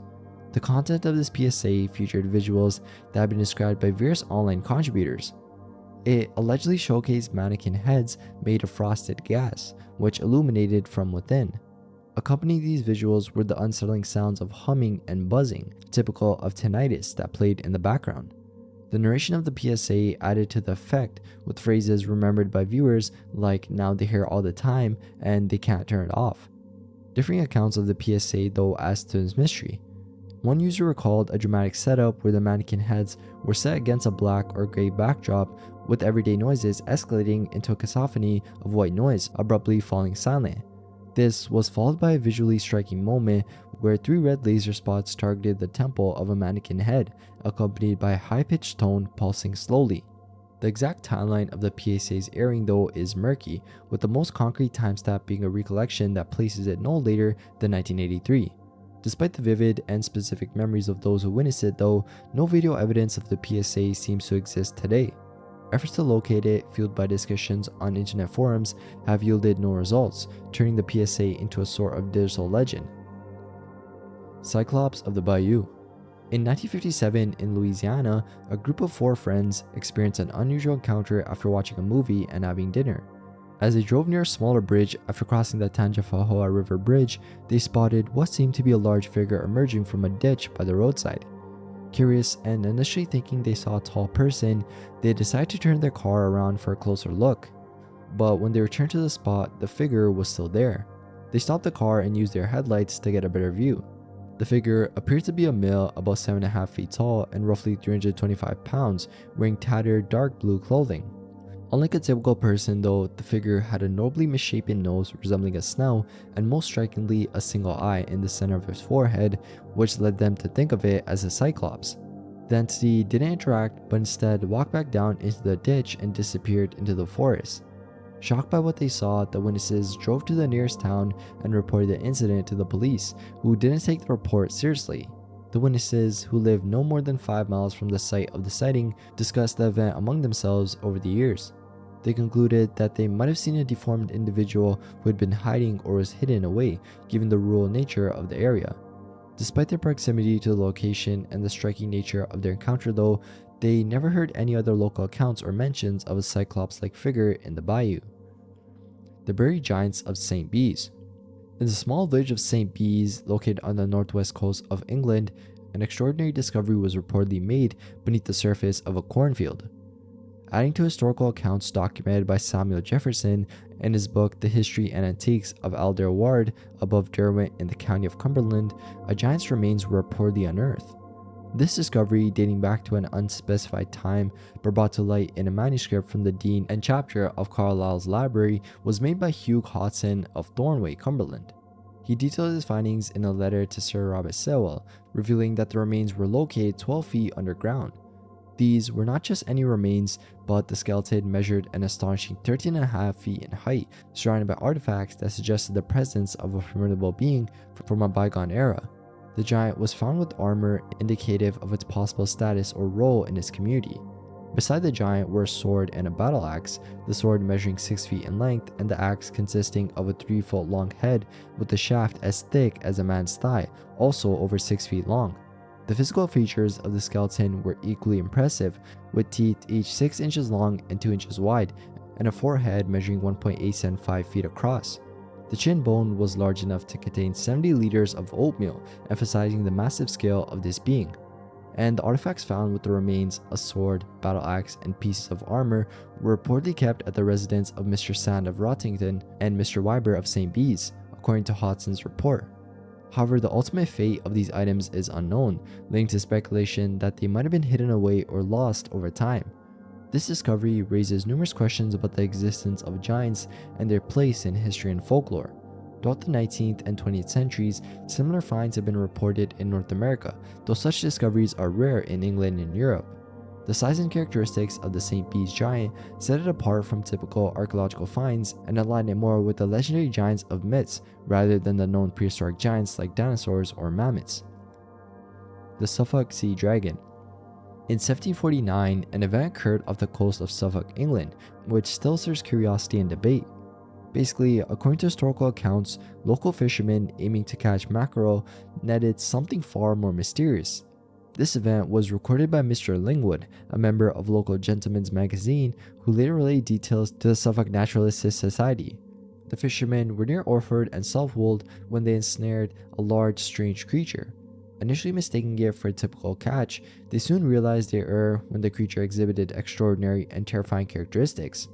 The content of this PSA featured visuals that have been described by various online contributors. It allegedly showcased mannequin heads made of frosted gas, which illuminated from within. Accompanying these visuals were the unsettling sounds of humming and buzzing, typical of tinnitus, that played in the background. The narration of the PSA added to the effect with phrases remembered by viewers like "now they hear all the time" and "they can't turn it off." Differing accounts of the PSA though as to its mystery. One user recalled a dramatic setup where the mannequin heads were set against a black or gray backdrop, with everyday noises escalating into a cacophony of white noise abruptly falling silent. This was followed by a visually striking moment where 3 red laser spots targeted the temple of a mannequin head, accompanied by a high-pitched tone pulsing slowly. The exact timeline of the PSA's airing though is murky, with the most concrete timestamp being a recollection that places it no later than 1983. Despite the vivid and specific memories of those who witnessed it though, no video evidence of the PSA seems to exist today. Efforts to locate it, fueled by discussions on internet forums, have yielded no results, turning the PSA into a sort of digital legend. Cyclops of the Bayou. In 1957 in Louisiana, a group of 4 friends experienced an unusual encounter after watching a movie and having dinner. As they drove near a smaller bridge after crossing the Tangipahoa River Bridge, they spotted what seemed to be a large figure emerging from a ditch by the roadside. Curious and initially thinking they saw a tall person, they decided to turn their car around for a closer look. But when they returned to the spot, the figure was still there. They stopped the car and used their headlights to get a better view. The figure appeared to be a male about 7.5 feet tall and roughly 325 pounds, wearing tattered dark blue clothing. Unlike a typical person though, the figure had a nobly misshapen nose resembling a snout and most strikingly a single eye in the center of its forehead, which led them to think of it as a cyclops. The entity didn't interact but instead walked back down into the ditch and disappeared into the forest. Shocked by what they saw, the witnesses drove to the nearest town and reported the incident to the police, who didn't take the report seriously. The witnesses, who lived no more than 5 miles from the site of the sighting, discussed the event among themselves over the years. They concluded that they might have seen a deformed individual who had been hiding or was hidden away, given the rural nature of the area. Despite their proximity to the location and the striking nature of their encounter though, they never heard any other local accounts or mentions of a cyclops-like figure in the bayou. The buried giants of St. Bees. In the small village of St. Bees, located on the northwest coast of England, an extraordinary discovery was reportedly made beneath the surface of a cornfield. Adding to historical accounts documented by Samuel Jefferson in his book The History and Antiques of Alder Ward above Derwent in the county of Cumberland, a giant's remains were reportedly unearthed. This discovery, dating back to an unspecified time but brought to light in a manuscript from the Dean and Chapter of Carlisle's library, was made by Hugh Hodson of Thornway, Cumberland. He detailed his findings in a letter to Sir Robert Sewell, revealing that the remains were located 12 feet underground. These were not just any remains, but the skeleton measured an astonishing 13.5 feet in height, surrounded by artifacts that suggested the presence of a formidable being from a bygone era. The giant was found with armor indicative of its possible status or role in its community. Beside the giant were a sword and a battle axe, the sword measuring 6 feet in length and the axe consisting of a 3-foot long head with the shaft as thick as a man's thigh, also over 6 feet long. The physical features of the skeleton were equally impressive, with teeth each 6 inches long and 2 inches wide, and a forehead measuring 1.875 feet across. The chin bone was large enough to contain 70 liters of oatmeal, emphasizing the massive scale of this being. And the artifacts found with the remains, a sword, battle axe, and pieces of armor, were reportedly kept at the residence of Mr. Sand of Rottington and Mr. Wyber of St. Bees, according to Hodson's report. However, the ultimate fate of these items is unknown, leading to speculation that they might have been hidden away or lost over time. This discovery raises numerous questions about the existence of giants and their place in history and folklore. Throughout the 19th and 20th centuries, similar finds have been reported in North America, though such discoveries are rare in England and Europe. The size and characteristics of the St. Bees giant set it apart from typical archaeological finds and aligned it more with the legendary giants of myths rather than the known prehistoric giants like dinosaurs or mammoths. The Suffolk Sea Dragon. In 1749, an event occurred off the coast of Suffolk, England, which still stirs curiosity and debate. Basically, according to historical accounts, local fishermen aiming to catch mackerel netted something far more mysterious. This event was recorded by Mr. Lingwood, a member of local Gentleman's Magazine, who later relayed details to the Suffolk Naturalist Society. The fishermen were near Orford and Southwold when they ensnared a large, strange creature. Initially mistaking it for a typical catch, they soon realized their error when the creature exhibited extraordinary and terrifying characteristics.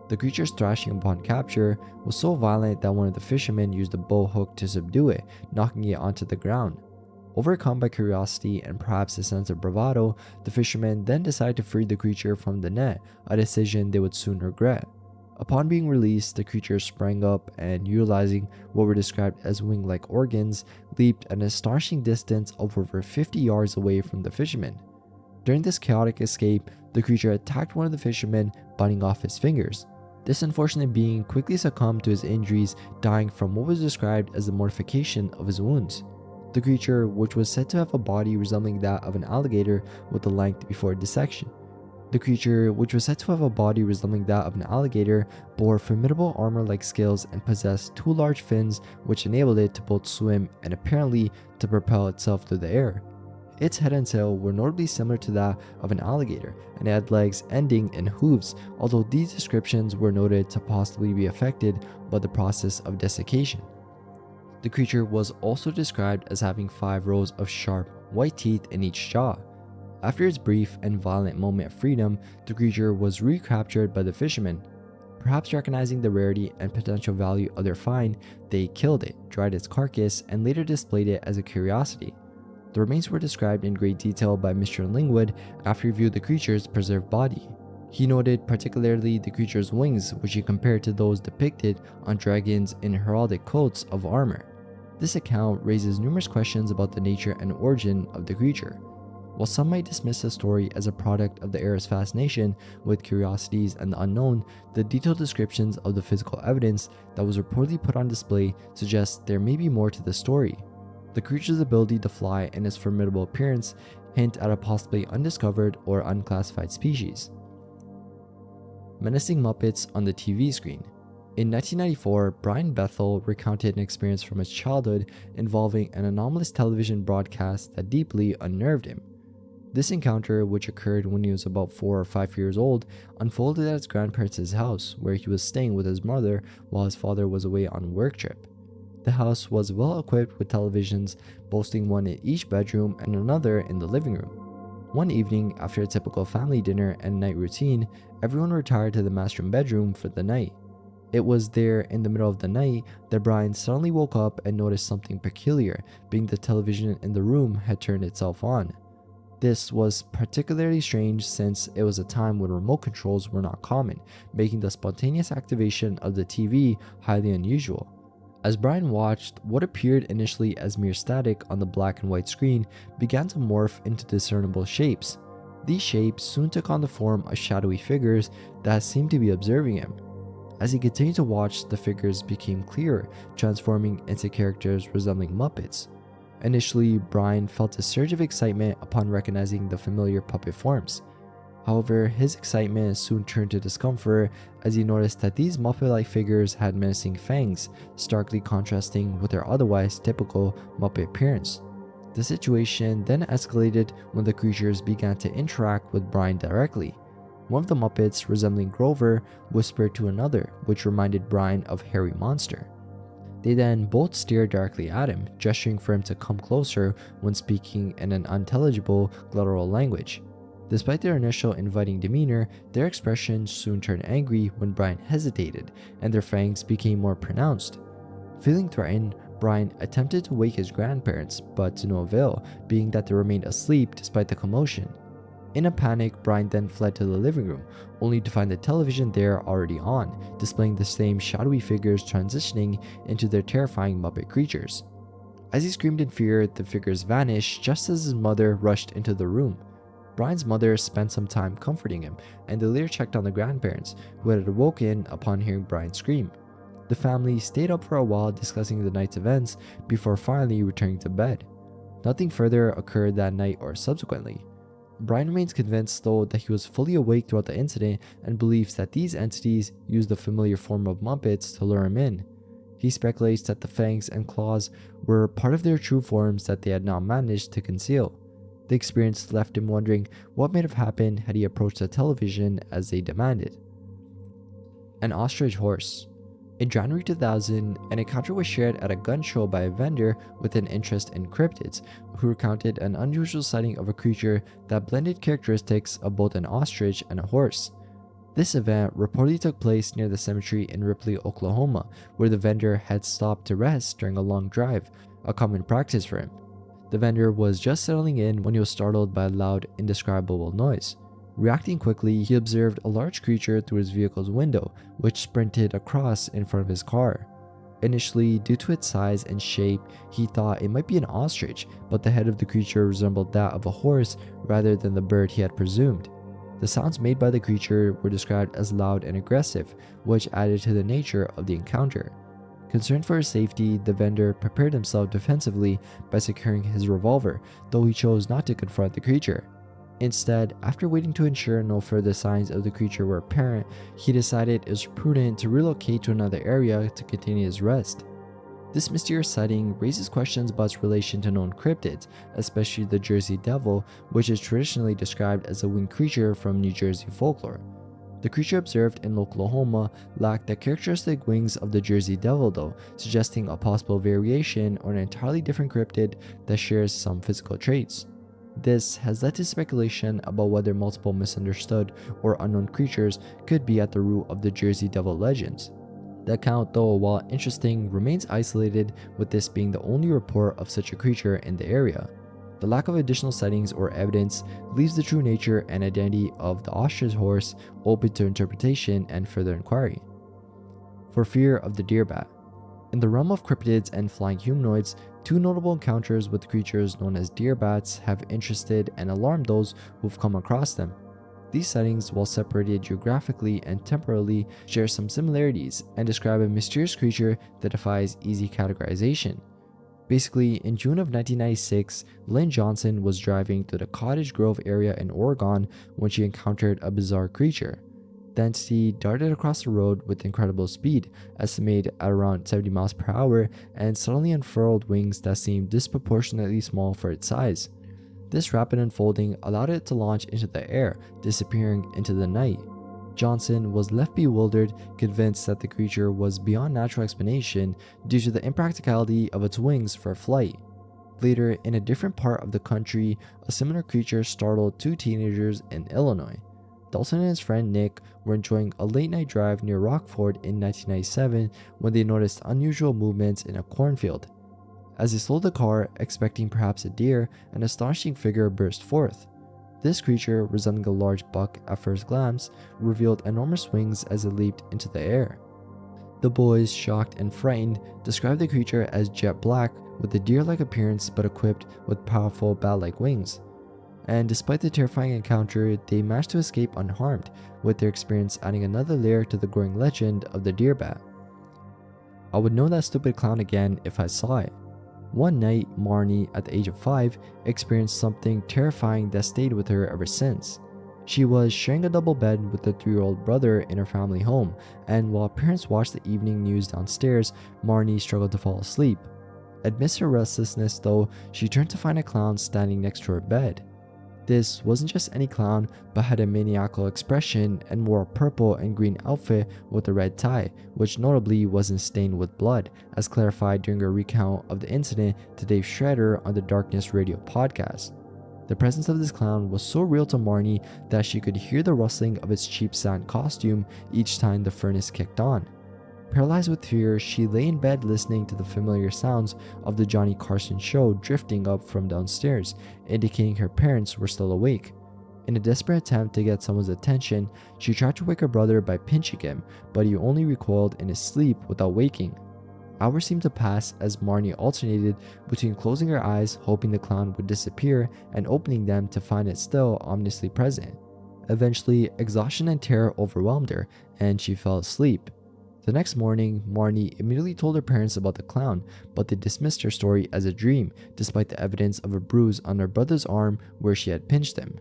The creature's thrashing upon capture was so violent that one of the fishermen used a bow hook to subdue it, knocking it onto the ground. Overcome by curiosity and perhaps a sense of bravado, the fishermen then decided to free the creature from the net, a decision they would soon regret. Upon being released, the creature sprang up and, utilizing what were described as wing-like organs, leaped an astonishing distance of over 50 yards away from the fishermen. During this chaotic escape, the creature attacked one of the fishermen, biting off his fingers. This unfortunate being quickly succumbed to his injuries, dying from what was described as the mortification of his wounds. The creature, which was said to have a body resembling that of an alligator with the length before dissection. Bore formidable armor-like scales and possessed 2 large fins which enabled it to both swim and apparently to propel itself through the air. Its head and tail were notably similar to that of an alligator, and it had legs ending in hooves, although these descriptions were noted to possibly be affected by the process of desiccation. The creature was also described as having 5 rows of sharp, white teeth in each jaw. After its brief and violent moment of freedom, the creature was recaptured by the fishermen. Perhaps recognizing the rarity and potential value of their find, they killed it, dried its carcass, and later displayed it as a curiosity. The remains were described in great detail by Mr. Lingwood after he viewed the creature's preserved body. He noted particularly the creature's wings, which he compared to those depicted on dragons in heraldic coats of armor. This account raises numerous questions about the nature and origin of the creature. While some might dismiss the story as a product of the era's fascination with curiosities and the unknown, the detailed descriptions of the physical evidence that was reportedly put on display suggest there may be more to the story. The creature's ability to fly and its formidable appearance hint at a possibly undiscovered or unclassified species. Menacing Muppets on the TV screen. In 1994, Brian Bethel recounted an experience from his childhood involving an anomalous television broadcast that deeply unnerved him. This encounter, which occurred when he was about 4 or 5 years old, unfolded at his grandparents' house, where he was staying with his mother while his father was away on a work trip. The house was well equipped with televisions, boasting one in each bedroom and another in the living room. One evening, after a typical family dinner and night routine, everyone retired to the master bedroom for the night. It was there in the middle of the night that Brian suddenly woke up and noticed something peculiar, being the television in the room had turned itself on. This was particularly strange since it was a time when remote controls were not common, making the spontaneous activation of the TV highly unusual. As Brian watched, what appeared initially as mere static on the black and white screen began to morph into discernible shapes. These shapes soon took on the form of shadowy figures that seemed to be observing him. As he continued to watch, the figures became clearer, transforming into characters resembling Muppets. Initially, Brian felt a surge of excitement upon recognizing the familiar puppet forms. However, his excitement soon turned to discomfort as he noticed that these Muppet-like figures had menacing fangs, starkly contrasting with their otherwise typical Muppet appearance. The situation then escalated when the creatures began to interact with Brian directly. One of the Muppets, resembling Grover, whispered to another, which reminded Brian of Hairy Monster. They then both stared directly at him, gesturing for him to come closer when speaking in an unintelligible guttural language. Despite their initial inviting demeanor, their expressions soon turned angry when Brian hesitated, and their fangs became more pronounced. Feeling threatened, Brian attempted to wake his grandparents, but to no avail, being that they remained asleep despite the commotion. In a panic, Brian then fled to the living room, only to find the television there already on, displaying the same shadowy figures transitioning into their terrifying Muppet creatures. As he screamed in fear, the figures vanished just as his mother rushed into the room. Brian's mother spent some time comforting him, and they later checked on the grandparents, who had awoken upon hearing Brian scream. The family stayed up for a while discussing the night's events before finally returning to bed. Nothing further occurred that night or subsequently. Brian remains convinced though that he was fully awake throughout the incident and believes that these entities used the familiar form of Muppets to lure him in. He speculates that the fangs and claws were part of their true forms that they had not managed to conceal. The experience left him wondering what might have happened had he approached the television as they demanded. An ostrich horse. In January 2000, an encounter was shared at a gun show by a vendor with an interest in cryptids, who recounted an unusual sighting of a creature that blended characteristics of both an ostrich and a horse. This event reportedly took place near the cemetery in Ripley, Oklahoma, where the vendor had stopped to rest during a long drive, a common practice for him. The vendor was just settling in when he was startled by a loud, indescribable noise. Reacting quickly, he observed a large creature through his vehicle's window, which sprinted across in front of his car. Initially, due to its size and shape, he thought it might be an ostrich, but the head of the creature resembled that of a horse rather than the bird he had presumed. The sounds made by the creature were described as loud and aggressive, which added to the nature of the encounter. Concerned for his safety, the vendor prepared himself defensively by securing his revolver, though he chose not to confront the creature. Instead, after waiting to ensure no further signs of the creature were apparent, he decided it was prudent to relocate to another area to continue his rest. This mysterious sighting raises questions about its relation to known cryptids, especially the Jersey Devil, which is traditionally described as a winged creature from New Jersey folklore. The creature observed in Oklahoma lacked the characteristic wings of the Jersey Devil though, suggesting a possible variation or an entirely different cryptid that shares some physical traits. This has led to speculation about whether multiple misunderstood or unknown creatures could be at the root of the Jersey Devil legends. The account, though, while interesting, remains isolated, with this being the only report of such a creature in the area. The lack of additional sightings or evidence leaves the true nature and identity of the ostrich horse open to interpretation and further inquiry. For fear of the deer bat. In the realm of cryptids and flying humanoids, two notable encounters with creatures known as deer bats have interested and alarmed those who've come across them. These sightings, while separated geographically and temporally, share some similarities and describe a mysterious creature that defies easy categorization. Basically, in June of 1996, Lynn Johnson was driving through the Cottage Grove area in Oregon when she encountered a bizarre creature. The entity darted across the road with incredible speed, estimated at around 70 miles per hour, and suddenly unfurled wings that seemed disproportionately small for its size. This rapid unfolding allowed it to launch into the air, disappearing into the night. Johnson was left bewildered, convinced that the creature was beyond natural explanation due to the impracticality of its wings for flight. Later, in a different part of the country, a similar creature startled two teenagers in Illinois. Dalton and his friend Nick were enjoying a late-night drive near Rockford in 1997 when they noticed unusual movements in a cornfield. As they slowed the car, expecting perhaps a deer, an astonishing figure burst forth. This creature, resembling a large buck at first glance, revealed enormous wings as it leaped into the air. The boys, shocked and frightened, described the creature as jet black with a deer-like appearance but equipped with powerful bat-like wings. And despite the terrifying encounter, they managed to escape unharmed, with their experience adding another layer to the growing legend of the deer bat. I would know that stupid clown again if I saw it. One night, Marnie, at the age of 5, experienced something terrifying that stayed with her ever since. She was sharing a double bed with a 3-year-old brother in her family home, and while parents watched the evening news downstairs, Marnie struggled to fall asleep. Amidst her restlessness though, she turned to find a clown standing next to her bed. This wasn't just any clown, but had a maniacal expression and wore a purple and green outfit with a red tie, which notably wasn't stained with blood, as clarified during a recount of the incident to Dave Schrader on the Darkness Radio podcast. The presence of this clown was so real to Marnie that she could hear the rustling of its cheap satin costume each time the furnace kicked on. Paralyzed with fear, she lay in bed listening to the familiar sounds of the Johnny Carson show drifting up from downstairs, indicating her parents were still awake. In a desperate attempt to get someone's attention, she tried to wake her brother by pinching him, but he only recoiled in his sleep without waking. Hours seemed to pass as Marnie alternated between closing her eyes, hoping the clown would disappear, and opening them to find it still ominously present. Eventually, exhaustion and terror overwhelmed her, and she fell asleep. The next morning, Marnie immediately told her parents about the clown, but they dismissed her story as a dream, despite the evidence of a bruise on her brother's arm where she had pinched him.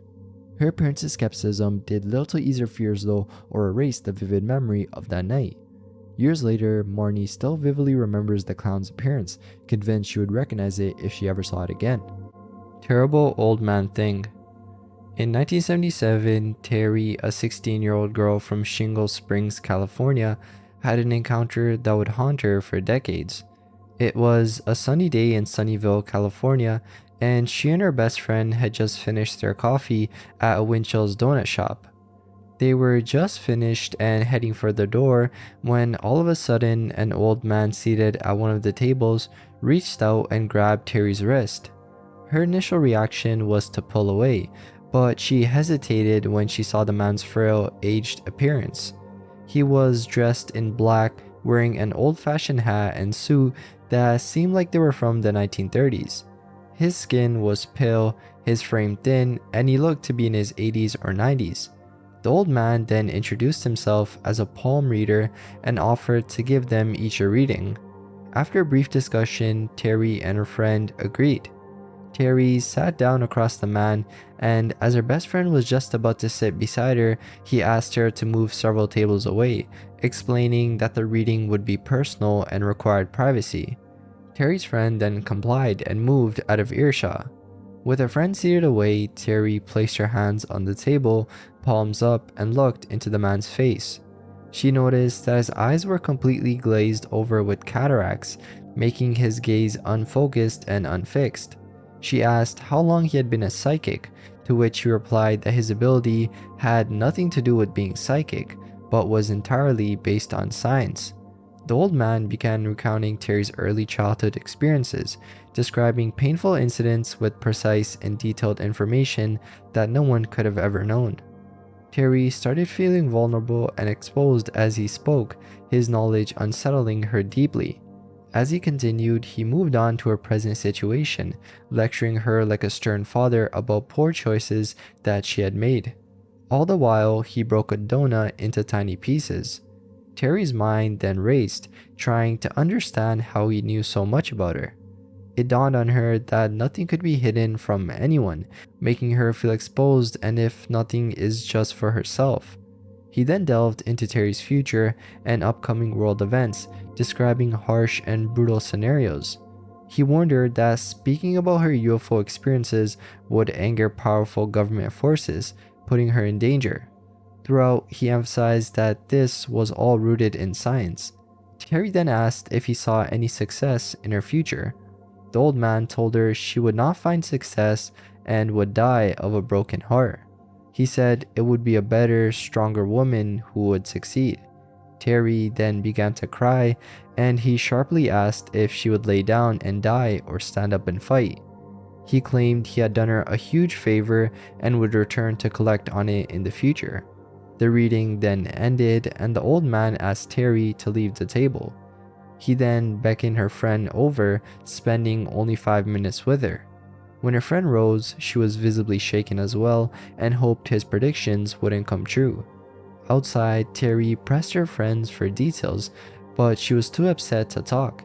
Her parents' skepticism did little to ease her fears though, or erase the vivid memory of that night. Years later, Marnie still vividly remembers the clown's appearance, convinced she would recognize it if she ever saw it again. Terrible old man thing. In 1977, Terry, a 16-year-old girl from Shingle Springs, California, had an encounter that would haunt her for decades. It was a sunny day in Sunnyvale, California, and she and her best friend had just finished their coffee at a Winchell's donut shop. They were just finished and heading for the door when all of a sudden an old man seated at one of the tables reached out and grabbed Terry's wrist. Her initial reaction was to pull away, but she hesitated when she saw the man's frail, aged appearance. He was dressed in black, wearing an old-fashioned hat and suit that seemed like they were from the 1930s. His skin was pale, his frame thin, and he looked to be in his 80s or 90s. The old man then introduced himself as a palm reader and offered to give them each a reading. After a brief discussion, Terry and her friend agreed. Terry sat down across the man, and as her best friend was just about to sit beside her, he asked her to move several tables away, explaining that the reading would be personal and required privacy. Terry's friend then complied and moved out of earshot. With her friend seated away, Terry placed her hands on the table, palms up, and looked into the man's face. She noticed that his eyes were completely glazed over with cataracts, making his gaze unfocused and unfixed. She asked how long he had been a psychic, to which he replied that his ability had nothing to do with being psychic, but was entirely based on science. The old man began recounting Terry's early childhood experiences, describing painful incidents with precise and detailed information that no one could have ever known. Terry started feeling vulnerable and exposed as he spoke, his knowledge unsettling her deeply. As he continued, he moved on to her present situation, lecturing her like a stern father about poor choices that she had made. All the while, he broke a donut into tiny pieces. Terry's mind then raced, trying to understand how he knew so much about her. It dawned on her that nothing could be hidden from anyone, making her feel exposed, and if nothing is just for herself. He then delved into Terry's future and upcoming world events, describing harsh and brutal scenarios. He warned her that speaking about her UFO experiences would anger powerful government forces, putting her in danger. Throughout, he emphasized that this was all rooted in science. Terry then asked if he saw any success in her future. The old man told her she would not find success and would die of a broken heart. He said it would be a better, stronger woman who would succeed. Terry then began to cry, and he sharply asked if she would lay down and die or stand up and fight. He claimed he had done her a huge favor and would return to collect on it in the future. The reading then ended, and the old man asked Terry to leave the table. He then beckoned her friend over, spending only 5 minutes with her. When her friend rose, she was visibly shaken as well and hoped his predictions wouldn't come true. Outside, Terry pressed her friends for details, but she was too upset to talk.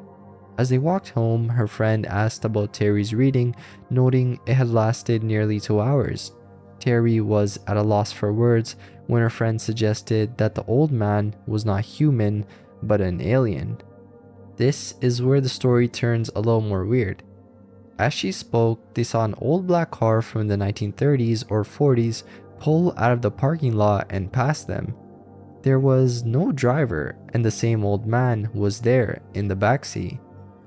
As they walked home, her friend asked about Terry's reading, noting it had lasted nearly 2 hours. Terry was at a loss for words when her friend suggested that the old man was not human, but an alien. This is where the story turns a little more weird. As she spoke, they saw an old black car from the 1930s or 40s pull out of the parking lot and pass them. There was no driver, and the same old man was there in the backseat.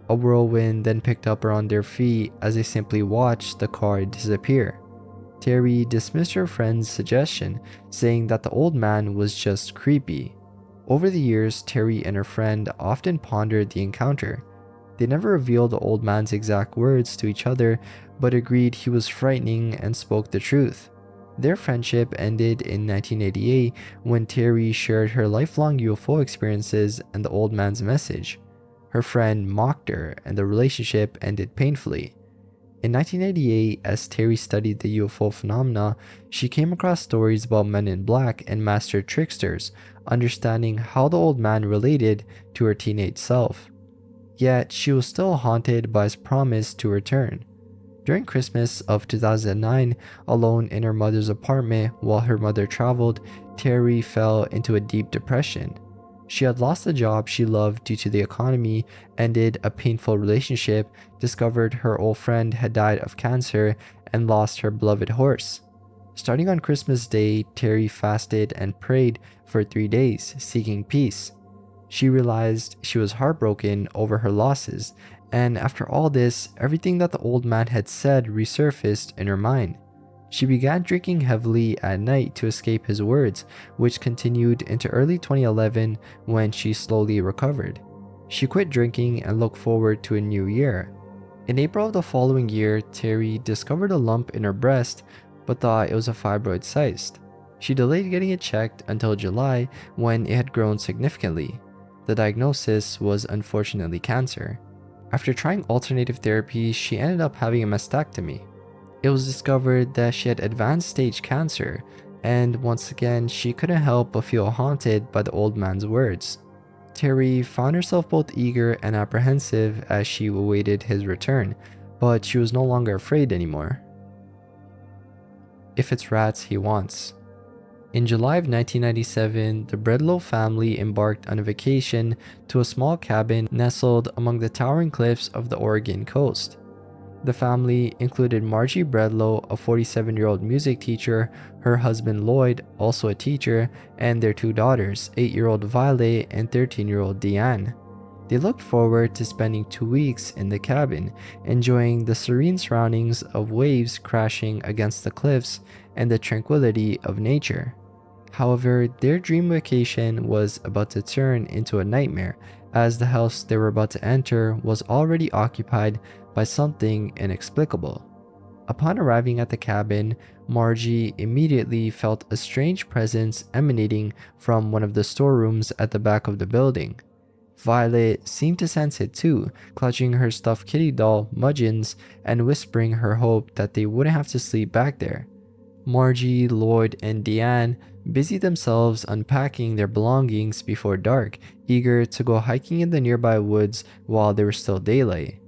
A whirlwind then picked up around their feet as they simply watched the car disappear. Terry dismissed her friend's suggestion, saying that the old man was just creepy. Over the years, Terry and her friend often pondered the encounter. They never revealed the old man's exact words to each other, but agreed he was frightening and spoke the truth. Their friendship ended in 1988 when Terry shared her lifelong UFO experiences and the old man's message. Her friend mocked her, and the relationship ended painfully. In 1988, as Terry studied the UFO phenomena, she came across stories about men in black and master tricksters, understanding how the old man related to her teenage self. Yet, she was still haunted by his promise to return. During Christmas of 2009, alone in her mother's apartment while her mother traveled, Terry fell into a deep depression. She had lost the job she loved due to the economy, ended a painful relationship, discovered her old friend had died of cancer, and lost her beloved horse. Starting on Christmas Day, Terry fasted and prayed for 3 days, seeking peace. She realized she was heartbroken over her losses, and after all this, everything that the old man had said resurfaced in her mind. She began drinking heavily at night to escape his words, which continued into early 2011 when she slowly recovered. She quit drinking and looked forward to a new year. In April of the following year, Terry discovered a lump in her breast but thought it was a fibroid cyst. She delayed getting it checked until July when it had grown significantly. The diagnosis was unfortunately cancer. After trying alternative therapies, she ended up having a mastectomy. It was discovered that she had advanced stage cancer, and once again, she couldn't help but feel haunted by the old man's words. Terry found herself both eager and apprehensive as she awaited his return, but she was no longer afraid anymore. If it's rats he wants. In July of 1997, the Breadlow family embarked on a vacation to a small cabin nestled among the towering cliffs of the Oregon coast. The family included Margie Breadlow, a 47-year-old music teacher, her husband Lloyd, also a teacher, and their 2 daughters, 8-year-old Violet and 13-year-old Deanne. They looked forward to spending 2 weeks in the cabin, enjoying the serene surroundings of waves crashing against the cliffs and the tranquility of nature. However, their dream vacation was about to turn into a nightmare, as the house they were about to enter was already occupied by something inexplicable. Upon arriving at the cabin, Margie immediately felt a strange presence emanating from one of the storerooms at the back of the building. Violet seemed to sense it too, clutching her stuffed kitty doll, Mudgeons, and whispering her hope that they wouldn't have to sleep back there. Margie, Lloyd, and Deanne busied themselves unpacking their belongings before dark, eager to go hiking in the nearby woods while there was still daylight.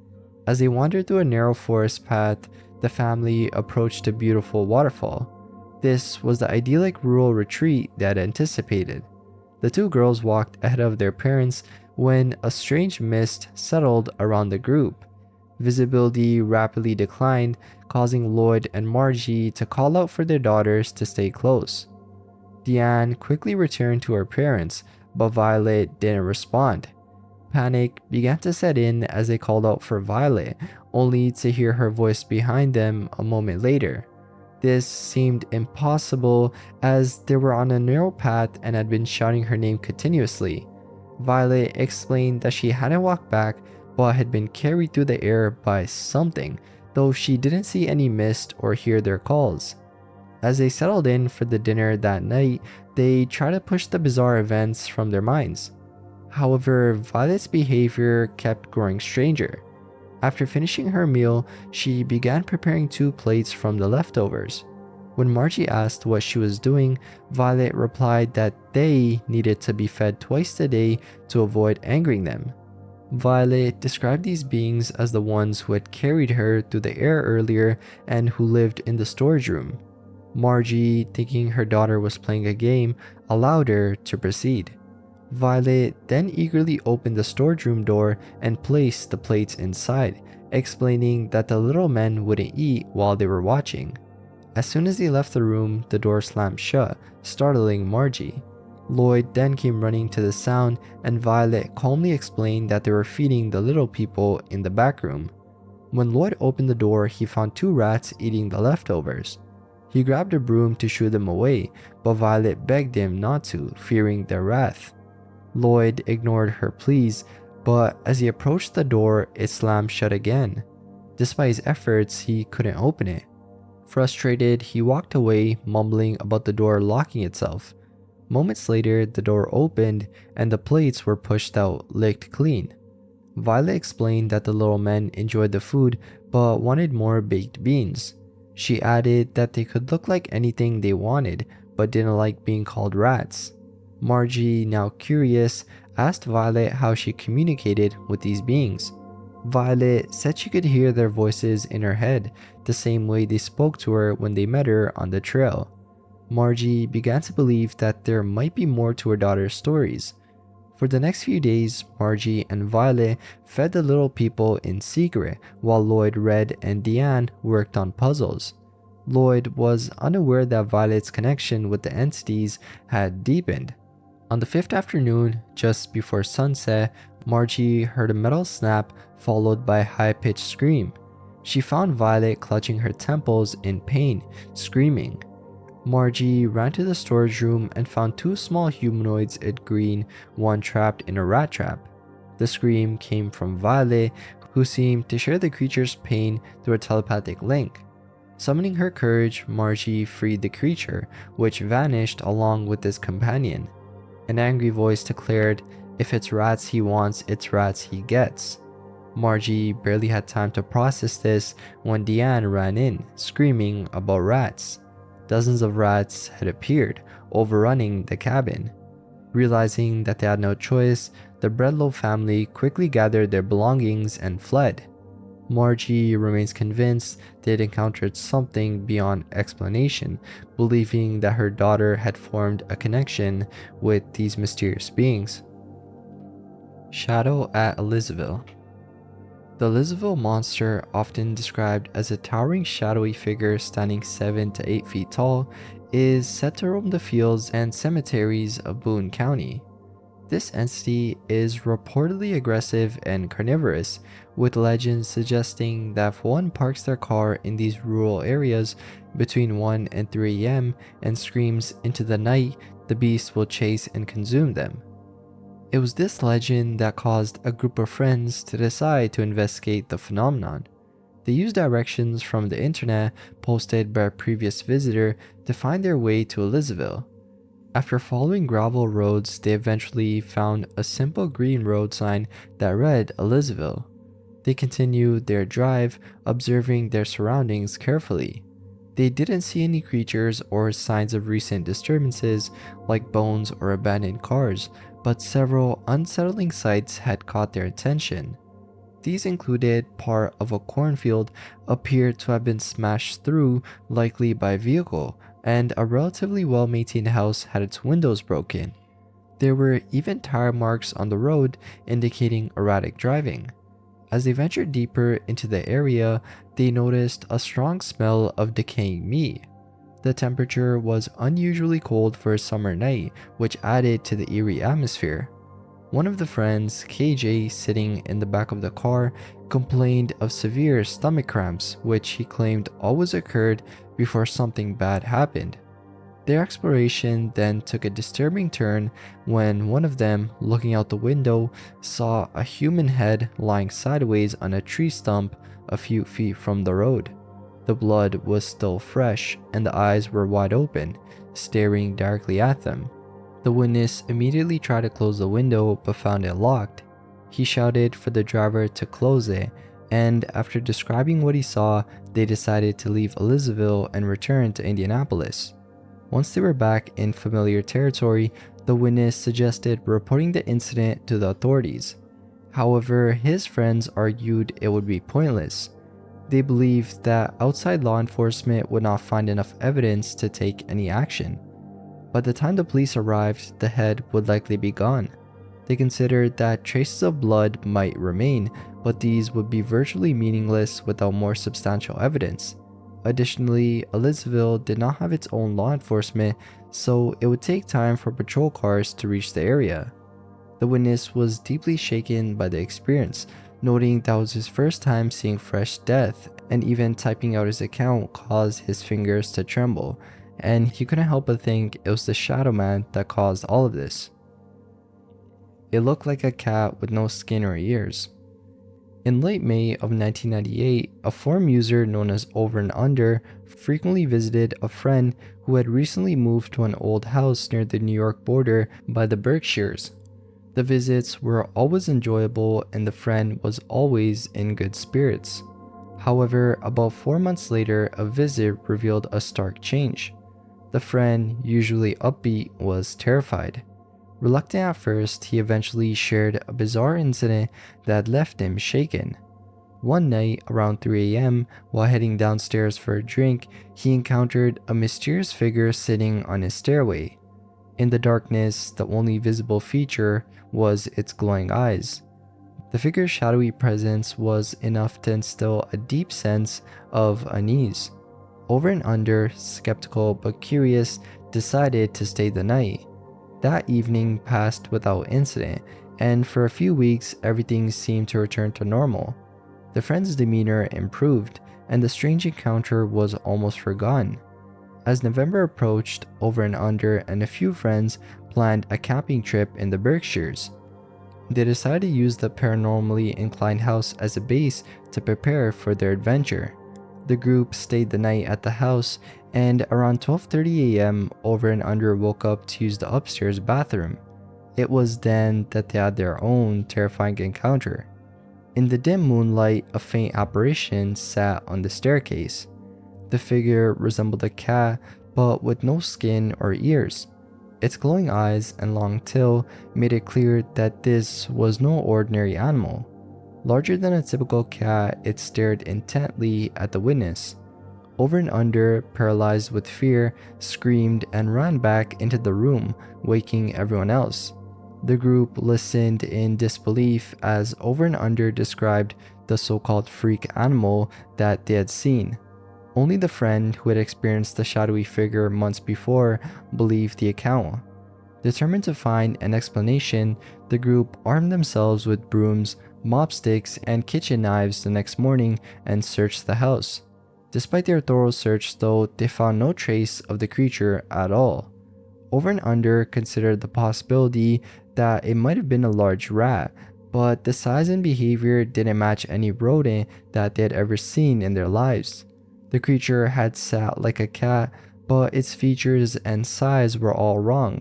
As they wandered through a narrow forest path, the family approached a beautiful waterfall. This was the idyllic rural retreat they had anticipated. The 2 girls walked ahead of their parents when a strange mist settled around the group. Visibility rapidly declined, causing Lloyd and Margie to call out for their daughters to stay close. Deanne quickly returned to her parents, but Violet didn't respond. Panic began to set in as they called out for Violet, only to hear her voice behind them a moment later. This seemed impossible as they were on a narrow path and had been shouting her name continuously. Violet explained that she hadn't walked back but had been carried through the air by something, though she didn't see any mist or hear their calls. As they settled in for the dinner that night, they tried to push the bizarre events from their minds. However, Violet's behavior kept growing stranger. After finishing her meal, she began preparing 2 plates from the leftovers. When Margie asked what she was doing, Violet replied that they needed to be fed twice a day to avoid angering them. Violet described these beings as the ones who had carried her through the air earlier and who lived in the storage room. Margie, thinking her daughter was playing a game, allowed her to proceed. Violet then eagerly opened the storage room door and placed the plates inside, explaining that the little men wouldn't eat while they were watching. As soon as they left the room, the door slammed shut, startling Margie. Lloyd then came running to the sound, and Violet calmly explained that they were feeding the little people in the back room. When Lloyd opened the door, he found 2 rats eating the leftovers. He grabbed a broom to shoo them away, but Violet begged him not to, fearing their wrath. Lloyd ignored her pleas, but as he approached the door, it slammed shut again. Despite his efforts, he couldn't open it. Frustrated, he walked away, mumbling about the door locking itself. Moments later, the door opened and the plates were pushed out, licked clean. Violet explained that the little men enjoyed the food but wanted more baked beans. She added that they could look like anything they wanted but didn't like being called rats. Margie, now curious, asked Violet how she communicated with these beings. Violet said she could hear their voices in her head, the same way they spoke to her when they met her on the trail. Margie began to believe that there might be more to her daughter's stories. For the next few days, Margie and Violet fed the little people in secret while Lloyd read and Deanne worked on puzzles. Lloyd was unaware that Violet's connection with the entities had deepened. On the 5th afternoon, just before sunset, Margie heard a metal snap followed by a high-pitched scream. She found Violet clutching her temples in pain, screaming. Margie ran to the storage room and found 2 small humanoids in green, one trapped in a rat trap. The scream came from Violet, who seemed to share the creature's pain through a telepathic link. Summoning her courage, Margie freed the creature, which vanished along with its companion. An angry voice declared, "If it's rats he wants, it's rats he gets." Margie barely had time to process this when Deanne ran in, screaming about rats. Dozens of rats had appeared, overrunning the cabin. Realizing that they had no choice, the Breadlow family quickly gathered their belongings and fled. Margie remains convinced they'd encountered something beyond explanation, believing that her daughter had formed a connection with these mysterious beings. Shadow at Elizaville. The Elizaville monster, often described as a towering shadowy figure standing 7 to 8 feet tall, is said to roam the fields and cemeteries of Boone County. This entity is reportedly aggressive and carnivorous, with legends suggesting that if one parks their car in these rural areas between 1 and 3 a.m. and screams into the night, the beast will chase and consume them. It was this legend that caused a group of friends to decide to investigate the phenomenon. They used directions from the internet posted by a previous visitor to find their way to Elizaville. After following gravel roads, they eventually found a simple green road sign that read Elizaville. They continued their drive, observing their surroundings carefully. They didn't see any creatures or signs of recent disturbances like bones or abandoned cars, but several unsettling sights had caught their attention. These included part of a cornfield appeared to have been smashed through, likely by a vehicle, and a relatively well-maintained house had its windows broken. There were even tire marks on the road indicating erratic driving. As they ventured deeper into the area, they noticed a strong smell of decaying meat. The temperature was unusually cold for a summer night, which added to the eerie atmosphere. One of the friends, KJ, sitting in the back of the car, complained of severe stomach cramps, which he claimed always occurred before something bad happened. Their exploration then took a disturbing turn when one of them, looking out the window, saw a human head lying sideways on a tree stump a few feet from the road. The blood was still fresh and the eyes were wide open, staring directly at them. The witness immediately tried to close the window but found it locked. He shouted for the driver to close it, and after describing what he saw, they decided to leave Elizaville and return to Indianapolis. Once they were back in familiar territory, the witness suggested reporting the incident to the authorities. However, his friends argued it would be pointless. They believed that outside law enforcement would not find enough evidence to take any action. By the time the police arrived, the head would likely be gone. They considered that traces of blood might remain, but these would be virtually meaningless without more substantial evidence. Additionally, Elizabethville did not have its own law enforcement, so it would take time for patrol cars to reach the area. The witness was deeply shaken by the experience, noting that was his first time seeing fresh death, and even typing out his account caused his fingers to tremble, and he couldn't help but think it was the shadow man that caused all of this. It looked like a cat with no skin or ears. In late May of 1998, a forum user known as Over and Under frequently visited a friend who had recently moved to an old house near the New York border by the Berkshires. The visits were always enjoyable and the friend was always in good spirits. However, about 4 months later, a visit revealed a stark change. The friend, usually upbeat, was terrified. Reluctant at first, he eventually shared a bizarre incident that left him shaken. One night, around 3 a.m., while heading downstairs for a drink, he encountered a mysterious figure sitting on his stairway. In the darkness, the only visible feature was its glowing eyes. The figure's shadowy presence was enough to instill a deep sense of unease. Over and Under, skeptical but curious, decided to stay the night. That evening passed without incident, and for a few weeks everything seemed to return to normal. The friend's demeanor improved, and the strange encounter was almost forgotten. As November approached, Over and Under and a few friends planned a camping trip in the Berkshires. They decided to use the paranormally inclined house as a base to prepare for their adventure. The group stayed the night at the house, and around 12:30 a.m., Over and Under woke up to use the upstairs bathroom. It was then that they had their own terrifying encounter. In the dim moonlight, a faint apparition sat on the staircase. The figure resembled a cat, but with no skin or ears. Its glowing eyes and long tail made it clear that this was no ordinary animal. Larger than a typical cat, it stared intently at the witness. Over and Under, paralyzed with fear, screamed and ran back into the room, waking everyone else. The group listened in disbelief as Over and Under described the so-called freak animal that they had seen. Only the friend who had experienced the shadowy figure months before believed the account. Determined to find an explanation, the group armed themselves with brooms, mop sticks, and kitchen knives the next morning and searched the house. Despite their thorough search though, they found no trace of the creature at all. Over and Under considered the possibility that it might have been a large rat, but the size and behavior didn't match any rodent that they had ever seen in their lives. The creature had sat like a cat, but its features and size were all wrong.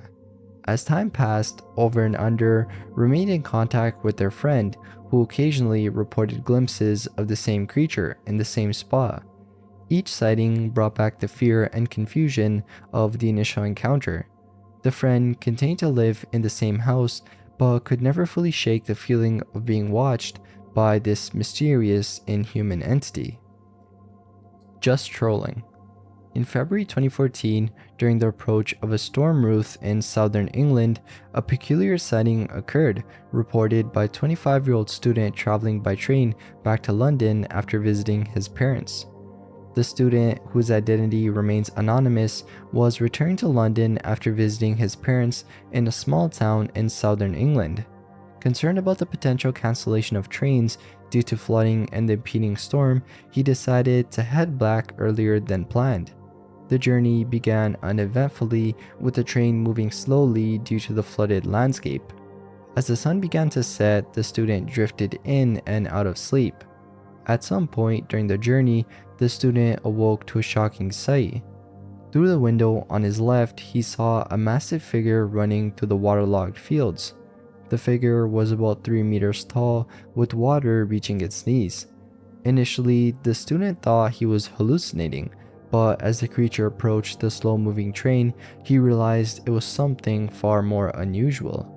As time passed, Over and Under remained in contact with their friend, who occasionally reported glimpses of the same creature in the same spot. Each sighting brought back the fear and confusion of the initial encounter. The friend continued to live in the same house, but could never fully shake the feeling of being watched by this mysterious inhuman entity. Just trolling. In February 2014, during the approach of a storm Ruth in southern England, a peculiar sighting occurred, reported by a 25-year-old student traveling by train back to London after visiting his parents. The student, whose identity remains anonymous, was returning to London after visiting his parents in a small town in southern England. Concerned about the potential cancellation of trains due to flooding and the impending storm, he decided to head back earlier than planned. The journey began uneventfully, with the train moving slowly due to the flooded landscape. As the sun began to set, the student drifted in and out of sleep. At some point during the journey, the student awoke to a shocking sight. Through the window on his left, he saw a massive figure running through the waterlogged fields. The figure was about 3 meters tall, with water reaching its knees. Initially, the student thought he was hallucinating, but as the creature approached the slow-moving train, he realized it was something far more unusual.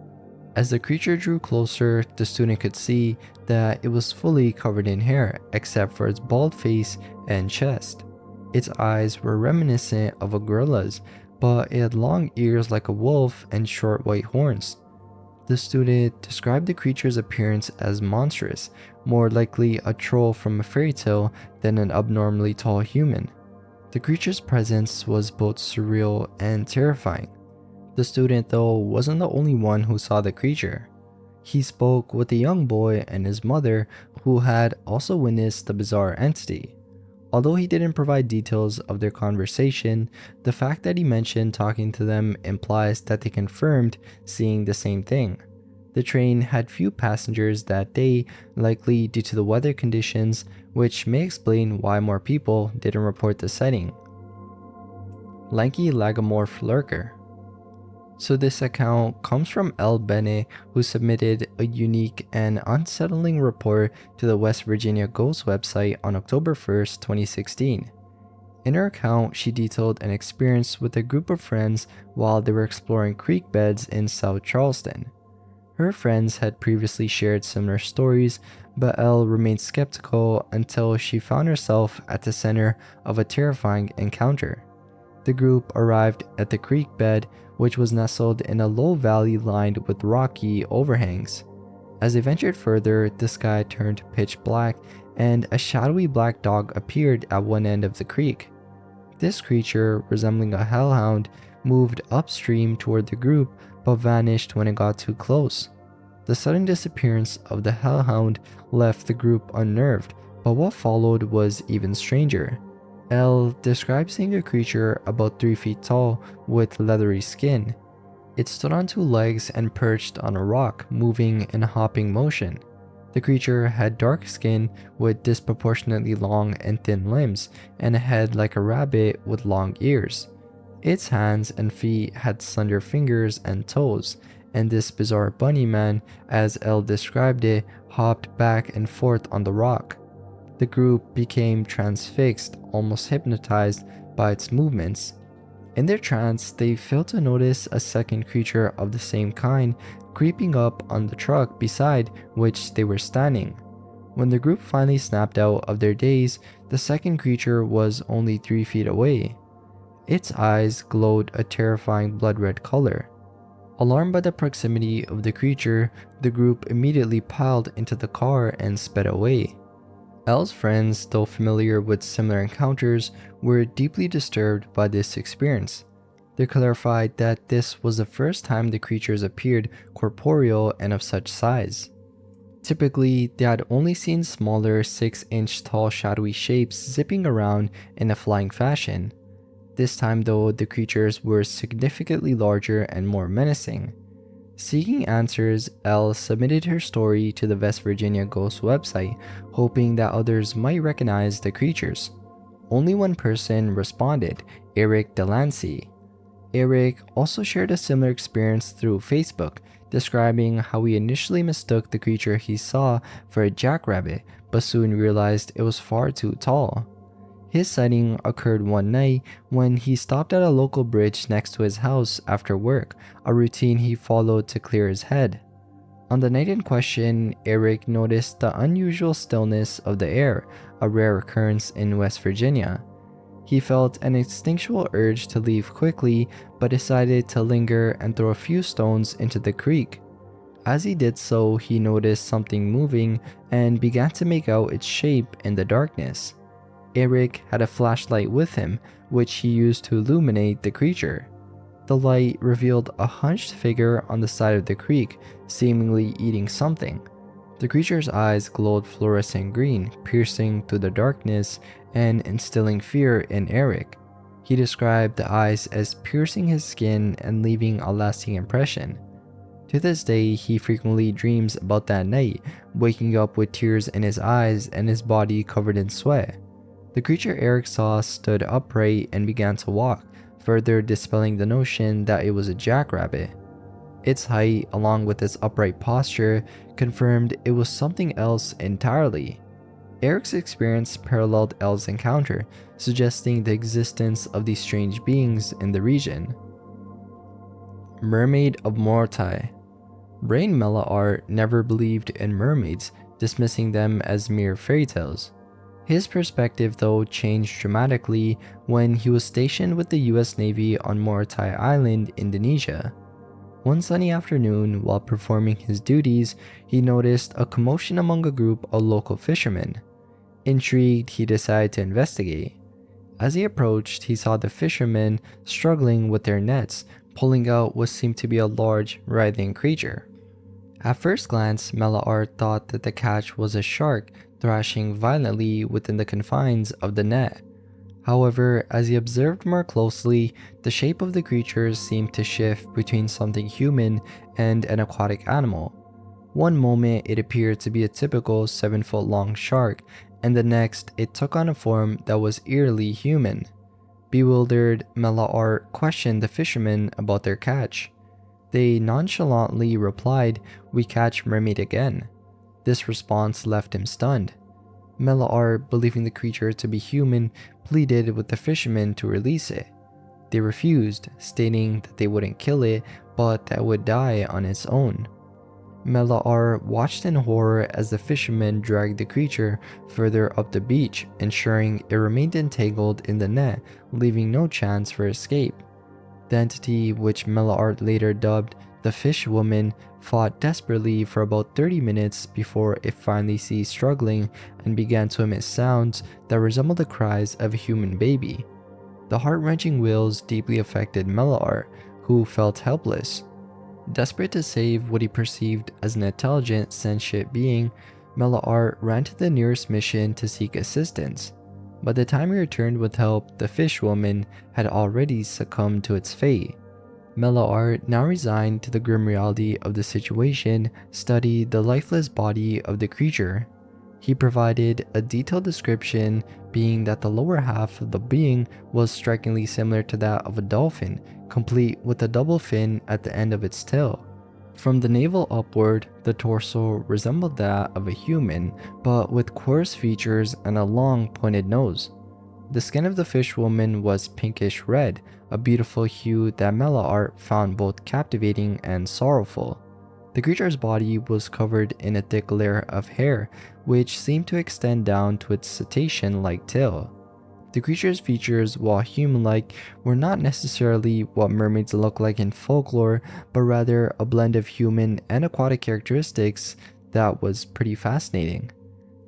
As the creature drew closer, the student could see that it was fully covered in hair, except for its bald face and chest. Its eyes were reminiscent of a gorilla's, but it had long ears like a wolf and short white horns. The student described the creature's appearance as monstrous, more likely a troll from a fairy tale than an abnormally tall human. The creature's presence was both surreal and terrifying. The student, though, wasn't the only one who saw the creature. He spoke with a young boy and his mother who had also witnessed the bizarre entity. Although he didn't provide details of their conversation, the fact that he mentioned talking to them implies that they confirmed seeing the same thing. The train had few passengers that day, likely due to the weather conditions, which may explain why more people didn't report the sighting. Lanky lagomorph lurker. So this account comes from El Bene, who submitted a unique and unsettling report to the West Virginia Ghost website on October 1st, 2016. In her account, she detailed an experience with a group of friends while they were exploring creek beds in South Charleston. Her friends had previously shared similar stories, but Elle remained skeptical until she found herself at the center of a terrifying encounter. The group arrived at the creek bed, which was nestled in a low valley lined with rocky overhangs. As they ventured further, the sky turned pitch black and a shadowy black dog appeared at one end of the creek. This creature, resembling a hellhound, moved upstream toward the group but vanished when it got too close. The sudden disappearance of the hellhound left the group unnerved, but what followed was even stranger. Elle described seeing a creature about 3 feet tall with leathery skin. It stood on 2 legs and perched on a rock, moving in a hopping motion. The creature had dark skin with disproportionately long and thin limbs, and a head like a rabbit with long ears. Its hands and feet had slender fingers and toes, and this bizarre bunny man, as Elle described it, hopped back and forth on the rock. The group became transfixed, almost hypnotized by its movements. In their trance, they failed to notice a second creature of the same kind creeping up on the truck beside which they were standing. When the group finally snapped out of their daze, the second creature was only 3 feet away. Its eyes glowed a terrifying blood red color. Alarmed by the proximity of the creature, the group immediately piled into the car and sped away. Elle's friends, though familiar with similar encounters, were deeply disturbed by this experience. They clarified that this was the first time the creatures appeared corporeal and of such size. Typically, they had only seen smaller 6-inch tall shadowy shapes zipping around in a flying fashion. This time though, the creatures were significantly larger and more menacing. Seeking answers, Elle submitted her story to the West Virginia Ghost website, hoping that others might recognize the creatures. Only one person responded, Eric Delancey. Eric also shared a similar experience through Facebook, describing how he initially mistook the creature he saw for a jackrabbit, but soon realized it was far too tall. His sighting occurred one night when he stopped at a local bridge next to his house after work, a routine he followed to clear his head. On the night in question, Eric noticed the unusual stillness of the air, a rare occurrence in West Virginia. He felt an instinctual urge to leave quickly, but decided to linger and throw a few stones into the creek. As he did so, he noticed something moving and began to make out its shape in the darkness. Eric had a flashlight with him, which he used to illuminate the creature. The light revealed a hunched figure on the side of the creek, seemingly eating something. The creature's eyes glowed fluorescent green, piercing through the darkness and instilling fear in Eric. He described the eyes as piercing his skin and leaving a lasting impression. To this day, he frequently dreams about that night, waking up with tears in his eyes and his body covered in sweat. The creature Eric saw stood upright and began to walk, further dispelling the notion that it was a jackrabbit. Its height, along with its upright posture, confirmed it was something else entirely. Eric's experience paralleled Elle's encounter, suggesting the existence of these strange beings in the region. Mermaid of Mortai. Brain Mela Art never believed in mermaids, dismissing them as mere fairy tales. His perspective though changed dramatically when he was stationed with the US Navy on Morotai Island, Indonesia. One sunny afternoon, while performing his duties, he noticed a commotion among a group of local fishermen. Intrigued, he decided to investigate. As he approached, he saw the fishermen struggling with their nets, pulling out what seemed to be a large, writhing creature. At first glance, Melaart thought that the catch was a shark thrashing violently within the confines of the net. However, as he observed more closely, the shape of the creature seemed to shift between something human and an aquatic animal. One moment it appeared to be a typical 7-foot long shark, and the next it took on a form that was eerily human. Bewildered, Melaart questioned the fishermen about their catch. They nonchalantly replied, "We catch mermaid again." This response left him stunned. Melaart, believing the creature to be human, pleaded with the fishermen to release it. They refused, stating that they wouldn't kill it, but that it would die on its own. Melaart watched in horror as the fishermen dragged the creature further up the beach, ensuring it remained entangled in the net, leaving no chance for escape. The entity, which Melaart later dubbed the Fish Woman, fought desperately for about 30 minutes before it finally ceased struggling and began to emit sounds that resembled the cries of a human baby. The heart-wrenching wails deeply affected Melaart, who felt helpless. Desperate to save what he perceived as an intelligent, sentient being, Melaart ran to the nearest mission to seek assistance. By the time he returned with help, the fish woman had already succumbed to its fate. Melaart, now resigned to the grim reality of the situation, studied the lifeless body of the creature. He provided a detailed description, being that the lower half of the being was strikingly similar to that of a dolphin, complete with a double fin at the end of its tail. From the navel upward, the torso resembled that of a human, but with coarse features and a long, pointed nose. The skin of the fish woman was pinkish red, a beautiful hue that Melaart found both captivating and sorrowful. The creature's body was covered in a thick layer of hair, which seemed to extend down to its cetacean-like tail. The creature's features, while human-like, were not necessarily what mermaids look like in folklore, but rather a blend of human and aquatic characteristics that was pretty fascinating.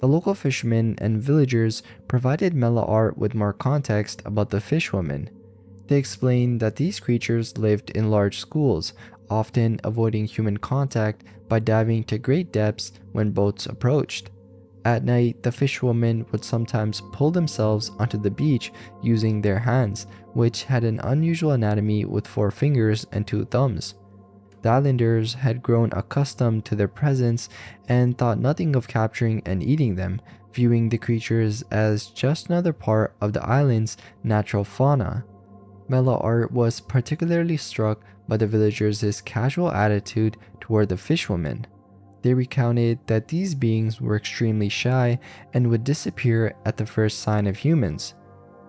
The local fishermen and villagers provided Melaart with more context about the fishwoman. They explained that these creatures lived in large schools, often avoiding human contact by diving to great depths when boats approached. At night, the fishwoman would sometimes pull themselves onto the beach using their hands, which had an unusual anatomy with 4 fingers and 2 thumbs. The islanders had grown accustomed to their presence and thought nothing of capturing and eating them, viewing the creatures as just another part of the island's natural fauna. Melaart was particularly struck by the villagers' casual attitude toward the fishwoman. They recounted that these beings were extremely shy and would disappear at the first sign of humans.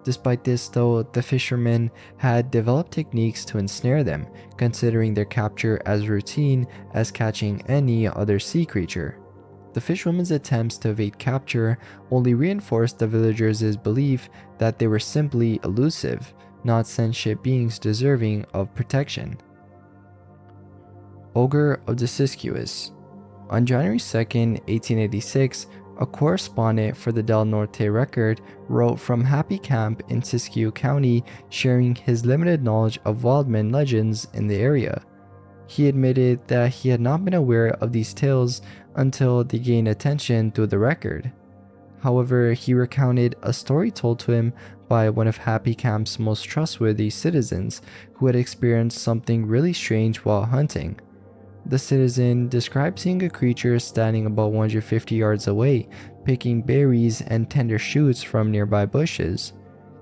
Despite this though, the fishermen had developed techniques to ensnare them, considering their capture as routine as catching any other sea creature. The fishwoman's attempts to evade capture only reinforced the villagers' belief that they were simply elusive, not sentient beings deserving of protection. Ogre of the Siskiyous. On January 2, 1886, a correspondent for the Del Norte Record wrote from Happy Camp in Siskiyou County, sharing his limited knowledge of wildman legends in the area. He admitted that he had not been aware of these tales until they gained attention through the record. However, he recounted a story told to him by one of Happy Camp's most trustworthy citizens who had experienced something really strange while hunting. The citizen described seeing a creature standing about 150 yards away, picking berries and tender shoots from nearby bushes.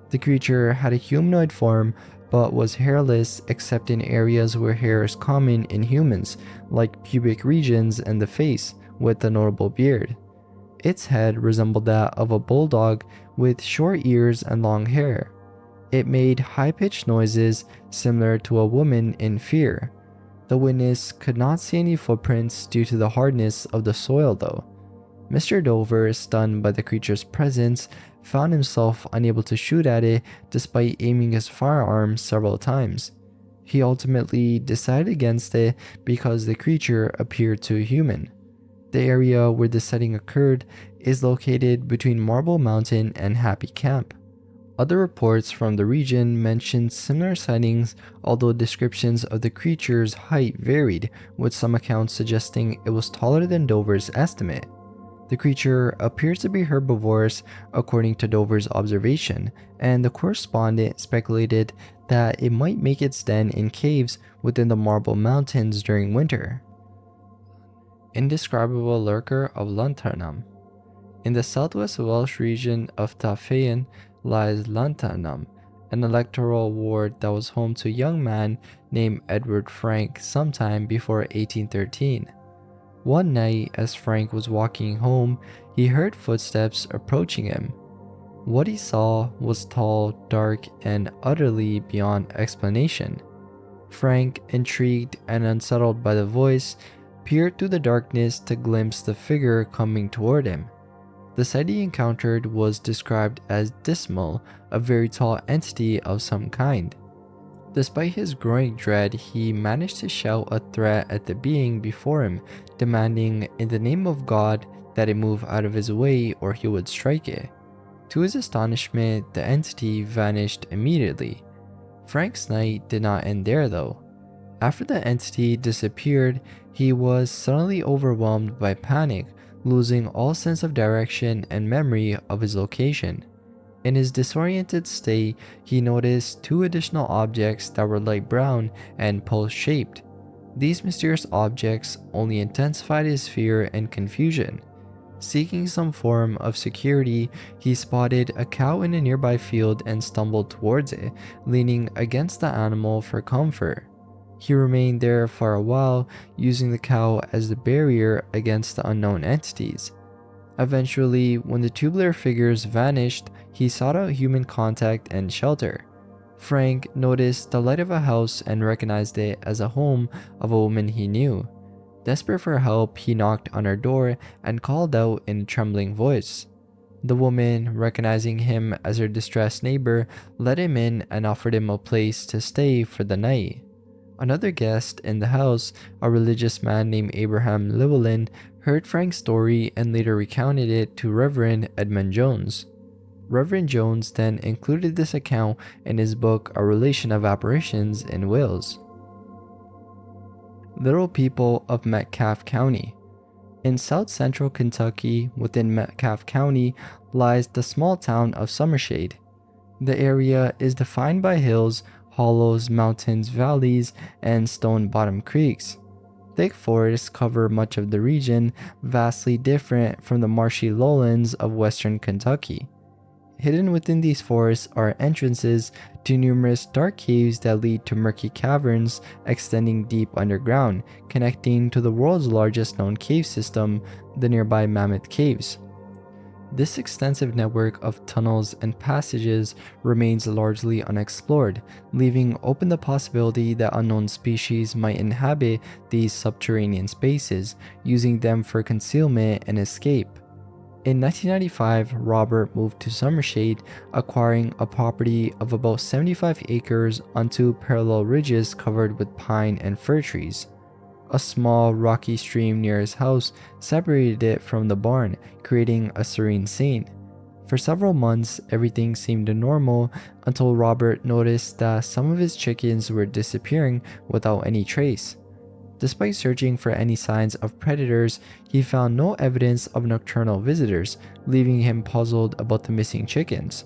The creature had a humanoid form, but was hairless except in areas where hair is common in humans, like pubic regions and the face, with a notable beard. Its head resembled that of a bulldog with short ears and long hair. It made high-pitched noises similar to a woman in fear. The witness could not see any footprints due to the hardness of the soil though. Mr. Dover, stunned by the creature's presence, found himself unable to shoot at it despite aiming his firearm several times. He ultimately decided against it because the creature appeared too human. The area where the sighting occurred is located between Marble Mountain and Happy Camp. Other reports from the region mentioned similar sightings, although descriptions of the creature's height varied, with some accounts suggesting it was taller than Dover's estimate. The creature appears to be herbivorous according to Dover's observation, and the correspondent speculated that it might make its den in caves within the Marble Mountains during winter. Indescribable lurker of Lanternum. In the southwest Welsh region of Tafaen lies Lanternum, an electoral ward that was home to a young man named Edward Frank sometime before 1813. One night, as Frank was walking home, he heard footsteps approaching him. What he saw was tall, dark, and utterly beyond explanation. Frank, intrigued and unsettled by the voice, peered through the darkness to glimpse the figure coming toward him. The sight he encountered was described as dismal, a very tall entity of some kind. Despite his growing dread, he managed to shout a threat at the being before him, demanding in the name of God that it move out of his way or he would strike it. To his astonishment, the entity vanished immediately. Frank's night did not end there though. After the entity disappeared, he was suddenly overwhelmed by panic, losing all sense of direction and memory of his location. In his disoriented state, he noticed two additional objects that were light brown and pulse-shaped. These mysterious objects only intensified his fear and confusion. Seeking some form of security, he spotted a cow in a nearby field and stumbled towards it, leaning against the animal for comfort. He remained there for a while, using the cow as the barrier against the unknown entities. Eventually, when the tubular figures vanished, he sought out human contact and shelter. Frank noticed the light of a house and recognized it as a home of a woman he knew. Desperate for help, he knocked on her door and called out in a trembling voice. The woman, recognizing him as her distressed neighbor, let him in and offered him a place to stay for the night. Another guest in the house, a religious man named Abraham Llewellyn, heard Frank's story and later recounted it to Reverend Edmund Jones. Reverend Jones then included this account in his book A Relation of Apparitions in Wales. Little People of Metcalfe County. In south-central Kentucky, within Metcalfe County, lies the small town of Summershade. The area is defined by hills, hollows, mountains, valleys, and stone-bottom creeks. Thick forests cover much of the region, vastly different from the marshy lowlands of western Kentucky. Hidden within these forests are entrances to numerous dark caves that lead to murky caverns extending deep underground, connecting to the world's largest known cave system, the nearby Mammoth Caves. This extensive network of tunnels and passages remains largely unexplored, leaving open the possibility that unknown species might inhabit these subterranean spaces, using them for concealment and escape. In 1995, Robert moved to Summershade, acquiring a property of about 75 acres on two parallel ridges covered with pine and fir trees. A small, rocky stream near his house separated it from the barn, creating a serene scene. For several months, everything seemed normal until Robert noticed that some of his chickens were disappearing without any trace. Despite searching for any signs of predators, he found no evidence of nocturnal visitors, leaving him puzzled about the missing chickens.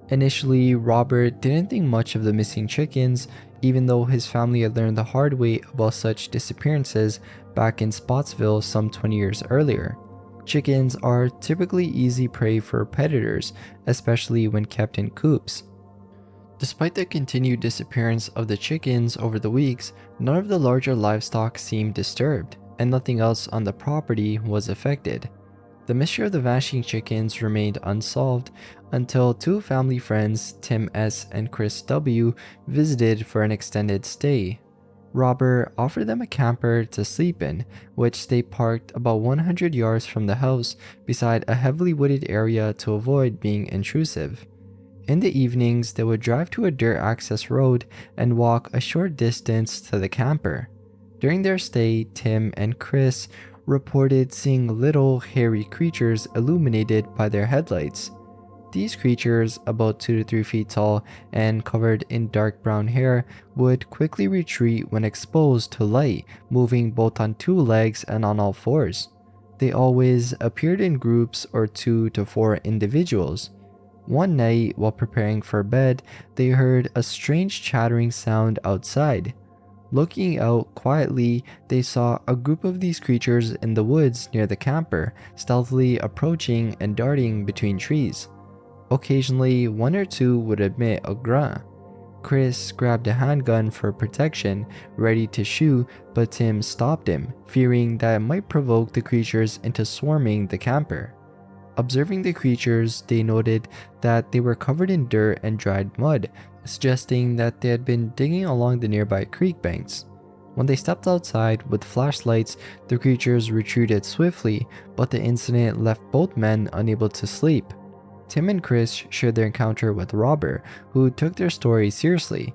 Initially, Robert didn't think much of the missing chickens, even though his family had learned the hard way about such disappearances back in Spotsville some 20 years earlier. Chickens are typically easy prey for predators, especially when kept in coops. Despite the continued disappearance of the chickens over the weeks, none of the larger livestock seemed disturbed, and nothing else on the property was affected. The mystery of the vanishing chickens remained unsolved until two family friends, Tim S. and Chris W., visited for an extended stay. Robert offered them a camper to sleep in, which they parked about 100 yards from the house beside a heavily wooded area to avoid being intrusive. In the evenings, they would drive to a dirt access road and walk a short distance to the camper. During their stay, Tim and Chris reported seeing little, hairy creatures illuminated by their headlights. These creatures, about 2 to 3 feet tall and covered in dark brown hair, would quickly retreat when exposed to light, moving both on 2 legs and on all 4s. They always appeared in groups or 2 to 4 individuals. One night, while preparing for bed, they heard a strange chattering sound outside. Looking out quietly, they saw a group of these creatures in the woods near the camper, stealthily approaching and darting between trees. Occasionally, 1 or 2 would emit a grunt. Chris grabbed a handgun for protection, ready to shoot, but Tim stopped him, fearing that it might provoke the creatures into swarming the camper. Observing the creatures, they noted that they were covered in dirt and dried mud, suggesting that they had been digging along the nearby creek banks. When they stepped outside with flashlights, the creatures retreated swiftly, but the incident left both men unable to sleep. Tim and Chris shared their encounter with Robert, who took their story seriously.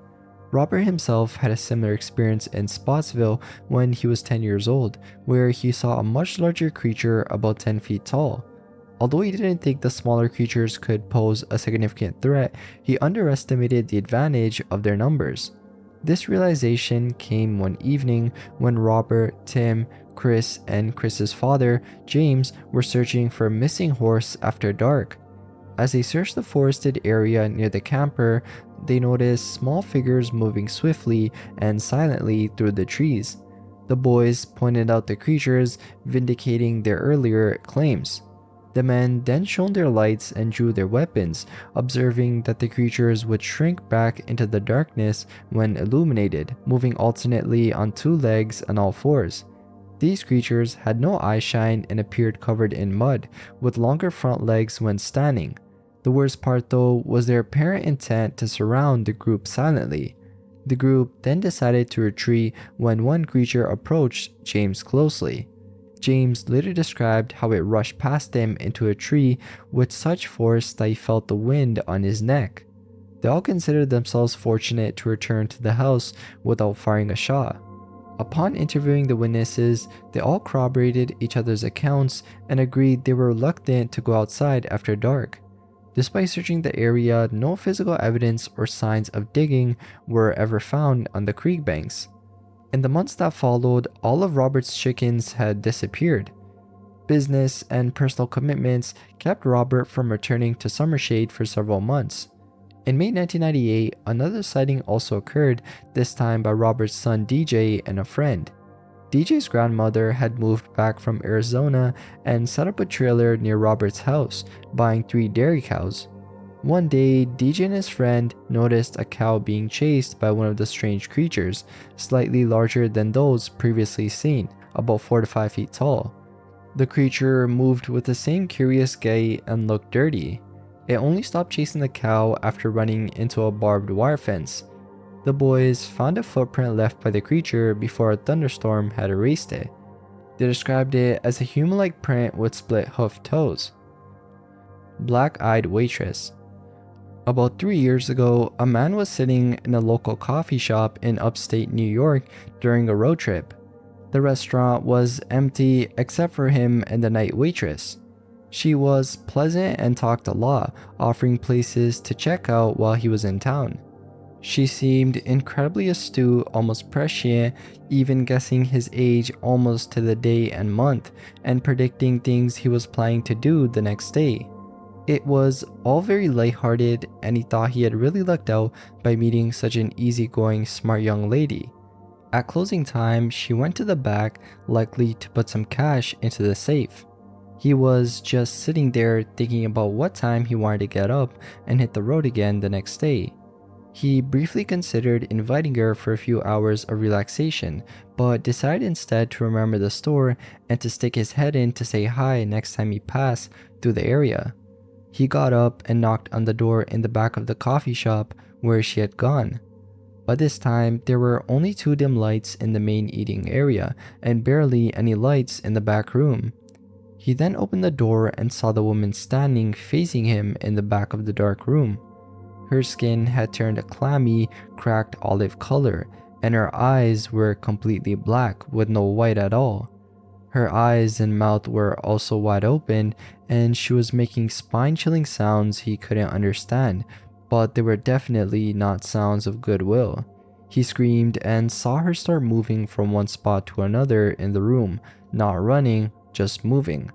Robert himself had a similar experience in Spotsville when he was 10 years old, where he saw a much larger creature about 10 feet tall. Although he didn't think the smaller creatures could pose a significant threat, he underestimated the advantage of their numbers. This realization came one evening when Robert, Tim, Chris, and Chris's father, James, were searching for a missing horse after dark. As they searched the forested area near the camper, they noticed small figures moving swiftly and silently through the trees. The boys pointed out the creatures, vindicating their earlier claims. The men then shone their lights and drew their weapons, observing that the creatures would shrink back into the darkness when illuminated, moving alternately on 2 legs and all 4s. These creatures had no eyeshine and appeared covered in mud, with longer front legs when standing. The worst part, though, was their apparent intent to surround the group silently. The group then decided to retreat when one creature approached James closely. James later described how it rushed past him into a tree with such force that he felt the wind on his neck. They all considered themselves fortunate to return to the house without firing a shot. Upon interviewing the witnesses, they all corroborated each other's accounts and agreed they were reluctant to go outside after dark. Despite searching the area, no physical evidence or signs of digging were ever found on the creek banks. In the months that followed, all of Robert's chickens had disappeared. Business and personal commitments kept Robert from returning to Summershade for several months. In May 1998, another sighting also occurred, this time by Robert's son DJ and a friend. DJ's grandmother had moved back from Arizona and set up a trailer near Robert's house, buying 3 dairy cows. One day, DJ and his friend noticed a cow being chased by one of the strange creatures, slightly larger than those previously seen, about 4 to 5 feet tall. The creature moved with the same curious gait and looked dirty. It only stopped chasing the cow after running into a barbed wire fence. The boys found a footprint left by the creature before a thunderstorm had erased it. They described it as a human-like print with split hoof toes. Black-eyed waitress. About 3 years ago, a man was sitting in a local coffee shop in upstate New York during a road trip. The restaurant was empty except for him and the night waitress. She was pleasant and talked a lot, offering places to check out while he was in town. She seemed incredibly astute, almost prescient, even guessing his age almost to the day and month, and predicting things he was planning to do the next day. It was all very lighthearted, and he thought he had really lucked out by meeting such an easygoing, smart young lady. At closing time, she went to the back, likely to put some cash into the safe. He was just sitting there thinking about what time he wanted to get up and hit the road again the next day. He briefly considered inviting her for a few hours of relaxation, but decided instead to remember the store and to stick his head in to say hi next time he passed through the area. He got up and knocked on the door in the back of the coffee shop where she had gone. By this time, there were only 2 dim lights in the main eating area and barely any lights in the back room. He then opened the door and saw the woman standing facing him in the back of the dark room. Her skin had turned a clammy, cracked olive color, and her eyes were completely black with no white at all. Her eyes and mouth were also wide open, and she was making spine-chilling sounds he couldn't understand, but they were definitely not sounds of goodwill. He screamed and saw her start moving from one spot to another in the room, not running, just moving.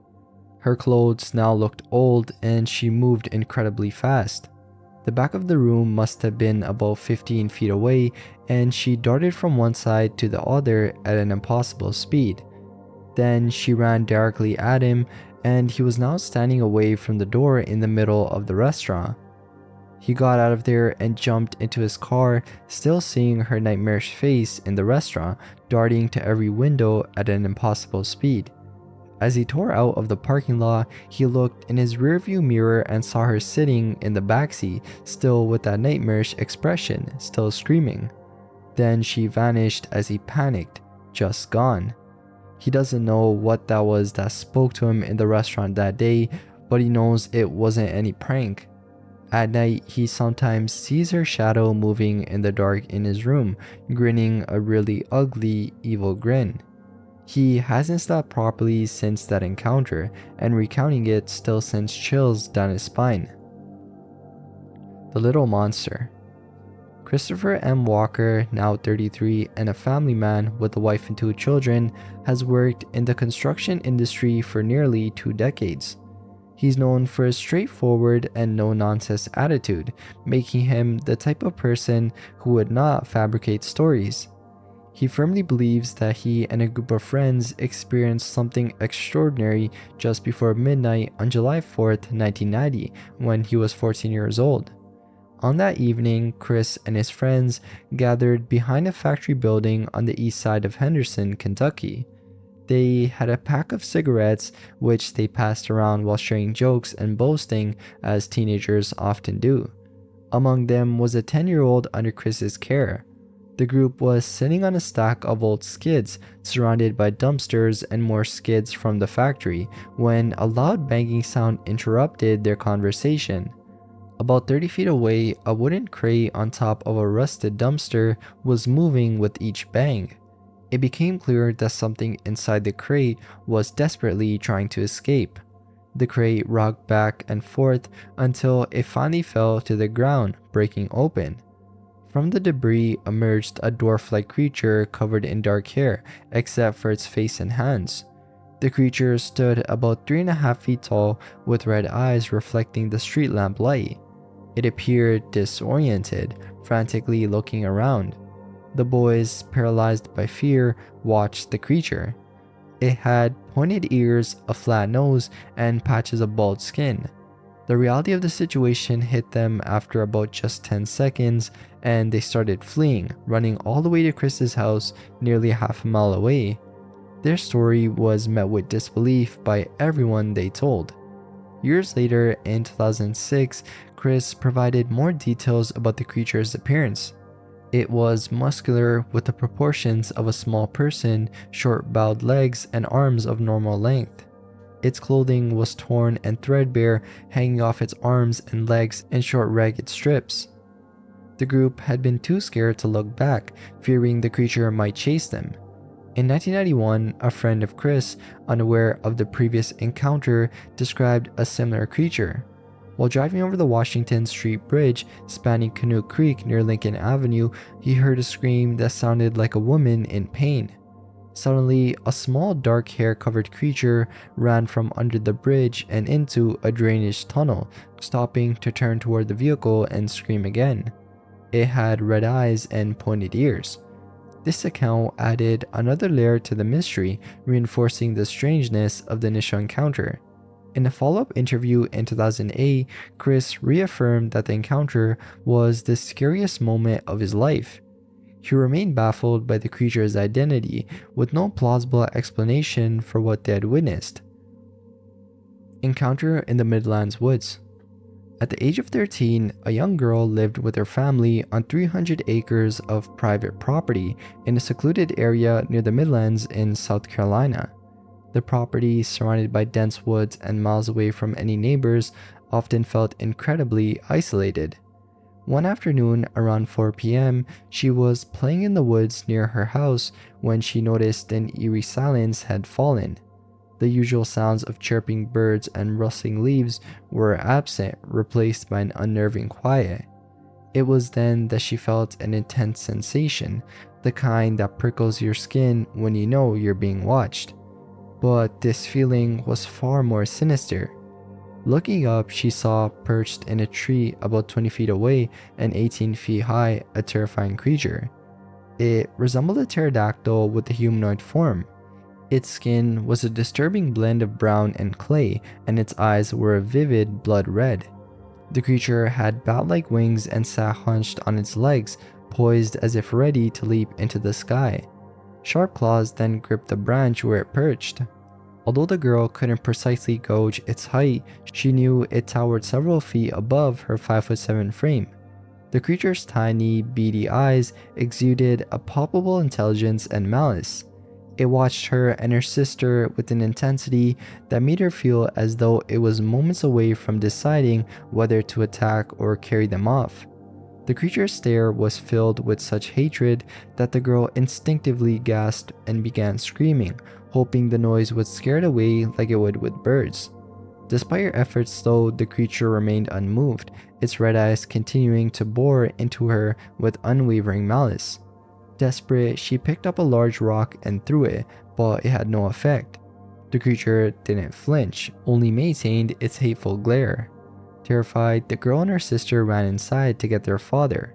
Her clothes now looked old and she moved incredibly fast. The back of the room must have been about 15 feet away, and she darted from one side to the other at an impossible speed. Then she ran directly at him, and he was now standing away from the door in the middle of the restaurant. He got out of there and jumped into his car, still seeing her nightmarish face in the restaurant, darting to every window at an impossible speed. As he tore out of the parking lot, he looked in his rearview mirror and saw her sitting in the backseat, still with that nightmarish expression, still screaming. Then she vanished as he panicked, just gone. He doesn't know what that was that spoke to him in the restaurant that day, but he knows it wasn't any prank. At night, he sometimes sees her shadow moving in the dark in his room, grinning a really ugly, evil grin. He hasn't slept properly since that encounter, and recounting it still sends chills down his spine. The Little Monster. Christopher M. Walker, now 33 and a family man with a wife and 2 children, has worked in the construction industry for nearly 2 decades. He's known for his straightforward and no-nonsense attitude, making him the type of person who would not fabricate stories. He firmly believes that he and a group of friends experienced something extraordinary just before midnight on July 4th, 1990, when he was 14 years old. On that evening, Chris and his friends gathered behind a factory building on the east side of Henderson, Kentucky. They had a pack of cigarettes, which they passed around while sharing jokes and boasting, as teenagers often do. Among them was a 10-year-old under Chris's care. The group was sitting on a stack of old skids, surrounded by dumpsters and more skids from the factory, when a loud banging sound interrupted their conversation. About 30 feet away, a wooden crate on top of a rusted dumpster was moving with each bang. It became clear that something inside the crate was desperately trying to escape. The crate rocked back and forth until it finally fell to the ground, breaking open. From the debris emerged a dwarf-like creature covered in dark hair, except for its face and hands. The creature stood about 3.5 feet tall, with red eyes reflecting the street lamp light. It appeared disoriented, frantically looking around. The boys, paralyzed by fear, watched the creature. It had pointed ears, a flat nose, and patches of bald skin. The reality of the situation hit them after about just 10 seconds, and they started fleeing, running all the way to Chris's house, nearly half a mile away. Their story was met with disbelief by everyone they told. Years later, in 2006, Chris provided more details about the creature's appearance. It was muscular with the proportions of a small person, short bowed legs and arms of normal length. Its clothing was torn and threadbare, hanging off its arms and legs in short ragged strips. The group had been too scared to look back, fearing the creature might chase them. In 1991, a friend of Chris, unaware of the previous encounter, described a similar creature. While driving over the Washington Street Bridge spanning Canoe Creek near Lincoln Avenue, he heard a scream that sounded like a woman in pain. Suddenly, a small dark hair-covered creature ran from under the bridge and into a drainage tunnel, stopping to turn toward the vehicle and scream again. It had red eyes and pointed ears. This account added another layer to the mystery, reinforcing the strangeness of the initial encounter. In a follow-up interview in 2008, Chris reaffirmed that the encounter was the scariest moment of his life. He remained baffled by the creature's identity, with no plausible explanation for what they had witnessed. Encounter in the Midlands Woods. At the age of 13, a young girl lived with her family on 300 acres of private property in a secluded area near the Midlands in South Carolina. The property, surrounded by dense woods and miles away from any neighbors, often felt incredibly isolated. One afternoon around 4 p.m., she was playing in the woods near her house when she noticed an eerie silence had fallen. The usual sounds of chirping birds and rustling leaves were absent, replaced by an unnerving quiet. It was then that she felt an intense sensation, the kind that prickles your skin when you know you're being watched. But this feeling was far more sinister. Looking up, she saw, perched in a tree about 20 feet away and 18 feet high, a terrifying creature. It resembled a pterodactyl with a humanoid form. Its skin was a disturbing blend of brown and clay, and its eyes were a vivid blood red. The creature had bat-like wings and sat hunched on its legs, poised as if ready to leap into the sky. Sharp claws then gripped the branch where it perched. Although the girl couldn't precisely gauge its height, she knew it towered several feet above her 5'7" frame. The creature's tiny, beady eyes exuded a palpable intelligence and malice. It watched her and her sister with an intensity that made her feel as though it was moments away from deciding whether to attack or carry them off. The creature's stare was filled with such hatred that the girl instinctively gasped and began screaming, hoping the noise would scare it away like it would with birds. Despite her efforts though, the creature remained unmoved, its red eyes continuing to bore into her with unwavering malice. Desperate, she picked up a large rock and threw it, but it had no effect. The creature didn't flinch, only maintained its hateful glare. Terrified, the girl and her sister ran inside to get their father.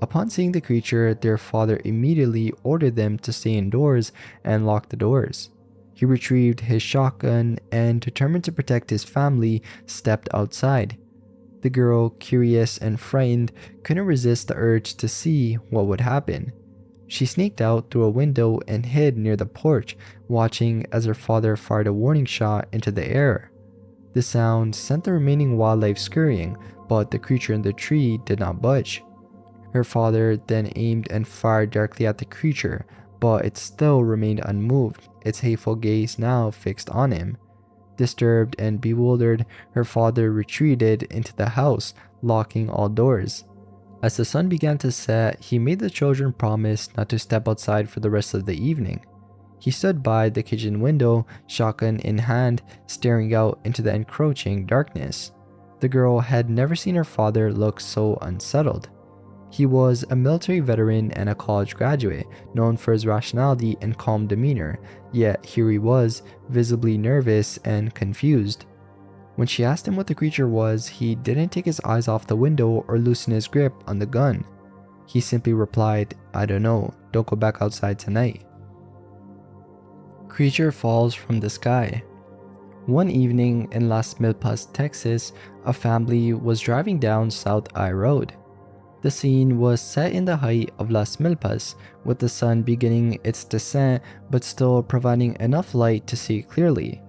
Upon seeing the creature, their father immediately ordered them to stay indoors and lock the doors. He retrieved his shotgun and, determined to protect his family, stepped outside. The girl, curious and frightened, couldn't resist the urge to see what would happen. She sneaked out through a window and hid near the porch, watching as her father fired a warning shot into the air. The sound sent the remaining wildlife scurrying, but the creature in the tree did not budge. Her father then aimed and fired directly at the creature, but it still remained unmoved, its hateful gaze now fixed on him. Disturbed and bewildered, her father retreated into the house, locking all doors. As the sun began to set, he made the children promise not to step outside for the rest of the evening. He stood by the kitchen window, shotgun in hand, staring out into the encroaching darkness. The girl had never seen her father look so unsettled. He was a military veteran and a college graduate, known for his rationality and calm demeanor, yet here he was, visibly nervous and confused. When she asked him what the creature was, he didn't take his eyes off the window or loosen his grip on the gun. He simply replied, "I don't know, don't go back outside tonight." Creature falls from the sky. One evening in Las Milpas, Texas, a family was driving down South I Road. The scene was set in the height of Las Milpas, with the sun beginning its descent but still providing enough light to see clearly.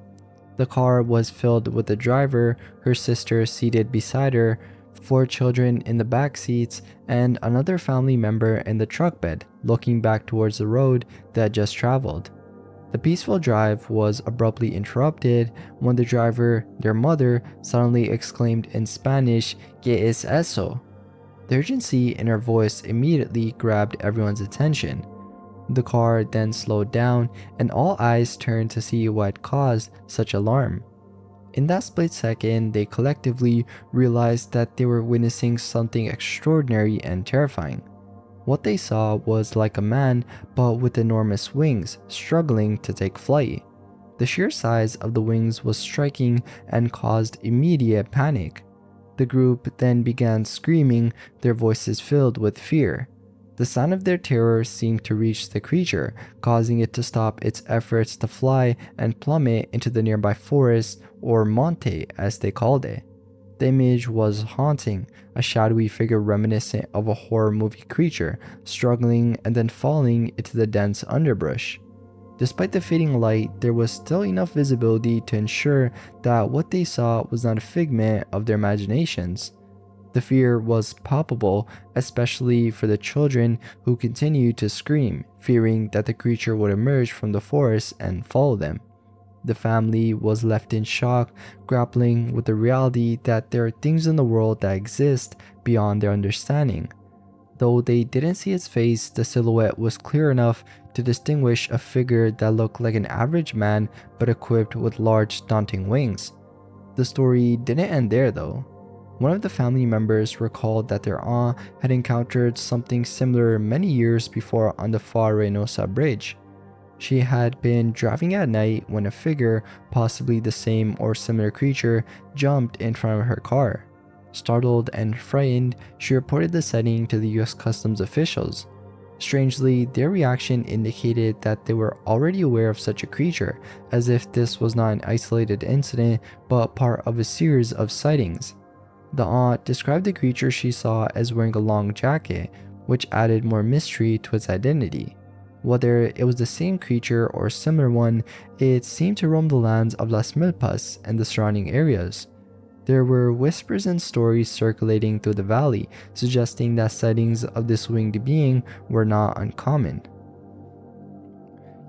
The car was filled with the driver, her sister seated beside her, 4 children in the back seats, and another family member in the truck bed, looking back towards the road they had just traveled. The peaceful drive was abruptly interrupted when the driver, their mother, suddenly exclaimed in Spanish, "¿Qué es eso?" The urgency in her voice immediately grabbed everyone's attention. The car then slowed down, and all eyes turned to see what had caused such alarm. In that split second, they collectively realized that they were witnessing something extraordinary and terrifying. What they saw was like a man, but with enormous wings, struggling to take flight. The sheer size of the wings was striking and caused immediate panic. The group then began screaming, their voices filled with fear. The sound of their terror seemed to reach the creature, causing it to stop its efforts to fly and plummet into the nearby forest, or monte as they called it. The image was haunting, a shadowy figure reminiscent of a horror movie creature, struggling and then falling into the dense underbrush. Despite the fading light, there was still enough visibility to ensure that what they saw was not a figment of their imaginations. The fear was palpable, especially for the children who continued to scream, fearing that the creature would emerge from the forest and follow them. The family was left in shock, grappling with the reality that there are things in the world that exist beyond their understanding. Though they didn't see its face, the silhouette was clear enough to distinguish a figure that looked like an average man but equipped with large, daunting wings. The story didn't end there though. One of the family members recalled that their aunt had encountered something similar many years before on the Far Reynosa Bridge. She had been driving at night when a figure, possibly the same or similar creature, jumped in front of her car. Startled and frightened, she reported the sighting to the US Customs officials. Strangely, their reaction indicated that they were already aware of such a creature, as if this was not an isolated incident but part of a series of sightings. The aunt described the creature she saw as wearing a long jacket, which added more mystery to its identity. Whether it was the same creature or a similar one, it seemed to roam the lands of Las Milpas and the surrounding areas. There were whispers and stories circulating through the valley, suggesting that sightings of this winged being were not uncommon.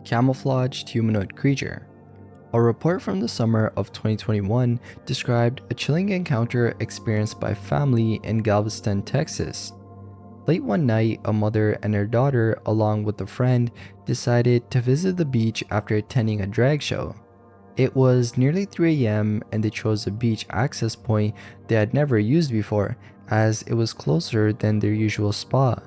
Camouflaged humanoid creature. A report from the summer of 2021 described a chilling encounter experienced by a family in Galveston, Texas. Late one night, a mother and her daughter, along with a friend, decided to visit the beach after attending a drag show. It was nearly 3 a.m. and they chose a beach access point they had never used before, as it was closer than their usual spot.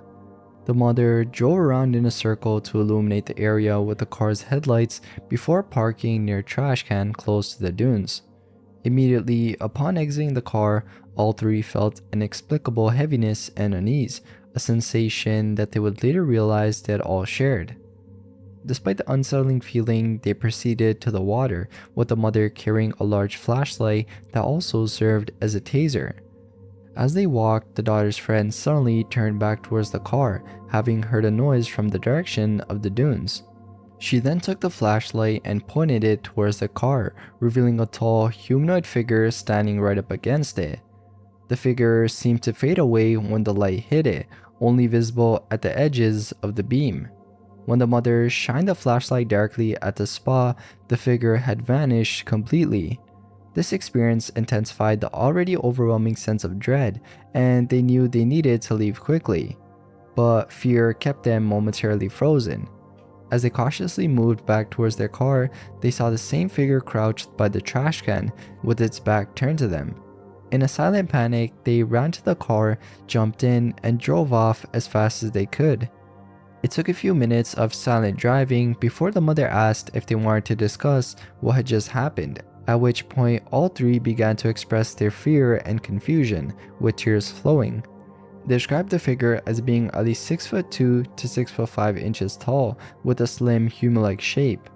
The mother drove around in a circle to illuminate the area with the car's headlights before parking near a trash can close to the dunes. Immediately upon exiting the car, all three felt an inexplicable heaviness and unease, a sensation that they would later realize they had all shared. Despite the unsettling feeling, they proceeded to the water, with the mother carrying a large flashlight that also served as a taser. As they walked, the daughter's friend suddenly turned back towards the car, having heard a noise from the direction of the dunes. She then took the flashlight and pointed it towards the car, revealing a tall, humanoid figure standing right up against it. The figure seemed to fade away when the light hit it, only visible at the edges of the beam. When the mother shined the flashlight directly at the spot, the figure had vanished completely. This experience intensified the already overwhelming sense of dread, and they knew they needed to leave quickly. But fear kept them momentarily frozen. As they cautiously moved back towards their car, they saw the same figure crouched by the trash can, with its back turned to them. In a silent panic, they ran to the car, jumped in, and drove off as fast as they could. It took a few minutes of silent driving before the mother asked if they wanted to discuss what had just happened, at which point all three began to express their fear and confusion, with tears flowing. They described the figure as being at least 6'2" to 6'5" tall, with a slim human-like shape.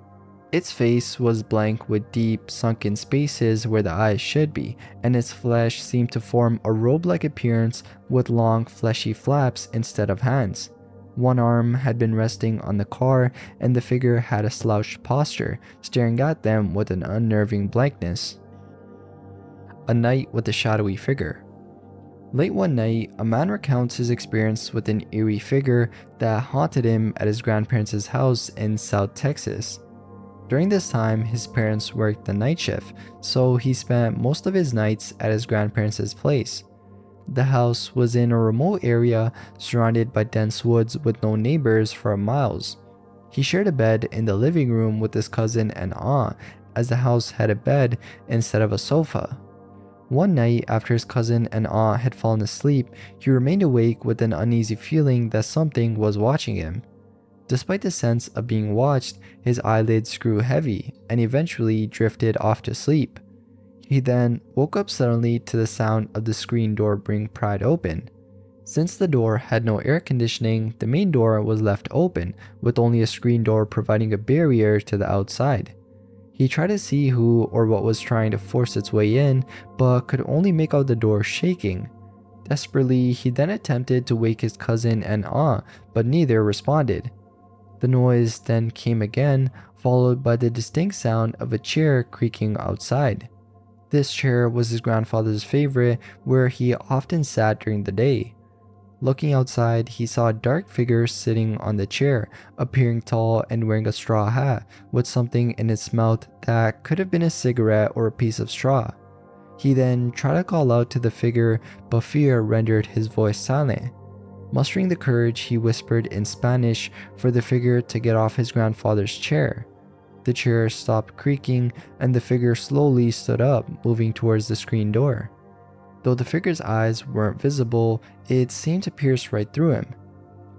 Its face was blank with deep, sunken spaces where the eyes should be, and its flesh seemed to form a robe-like appearance with long, fleshy flaps instead of hands. One arm had been resting on the car, and the figure had a slouched posture, staring at them with an unnerving blankness. A night with a shadowy figure. Late one night, a man recounts his experience with an eerie figure that haunted him at his grandparents' house in South Texas. During this time, his parents worked the night shift, so he spent most of his nights at his grandparents' place. The house was in a remote area surrounded by dense woods with no neighbors for miles. He shared a bed in the living room with his cousin and aunt, as the house had a bed instead of a sofa. One night, after his cousin and aunt had fallen asleep, he remained awake with an uneasy feeling that something was watching him. Despite the sense of being watched, his eyelids grew heavy and eventually drifted off to sleep. He then woke up suddenly to the sound of the screen door being pried open. Since the door had no air conditioning, the main door was left open, with only a screen door providing a barrier to the outside. He tried to see who or what was trying to force its way in, but could only make out the door shaking. Desperately, he then attempted to wake his cousin and aunt, but neither responded. The noise then came again, followed by the distinct sound of a chair creaking outside. This chair was his grandfather's favorite, where he often sat during the day. Looking outside, he saw a dark figure sitting on the chair, appearing tall and wearing a straw hat with something in its mouth that could have been a cigarette or a piece of straw. He then tried to call out to the figure, but fear rendered his voice silent. Mustering the courage, he whispered in Spanish for the figure to get off his grandfather's chair. The chair stopped creaking and the figure slowly stood up, moving towards the screen door. Though the figure's eyes weren't visible, it seemed to pierce right through him.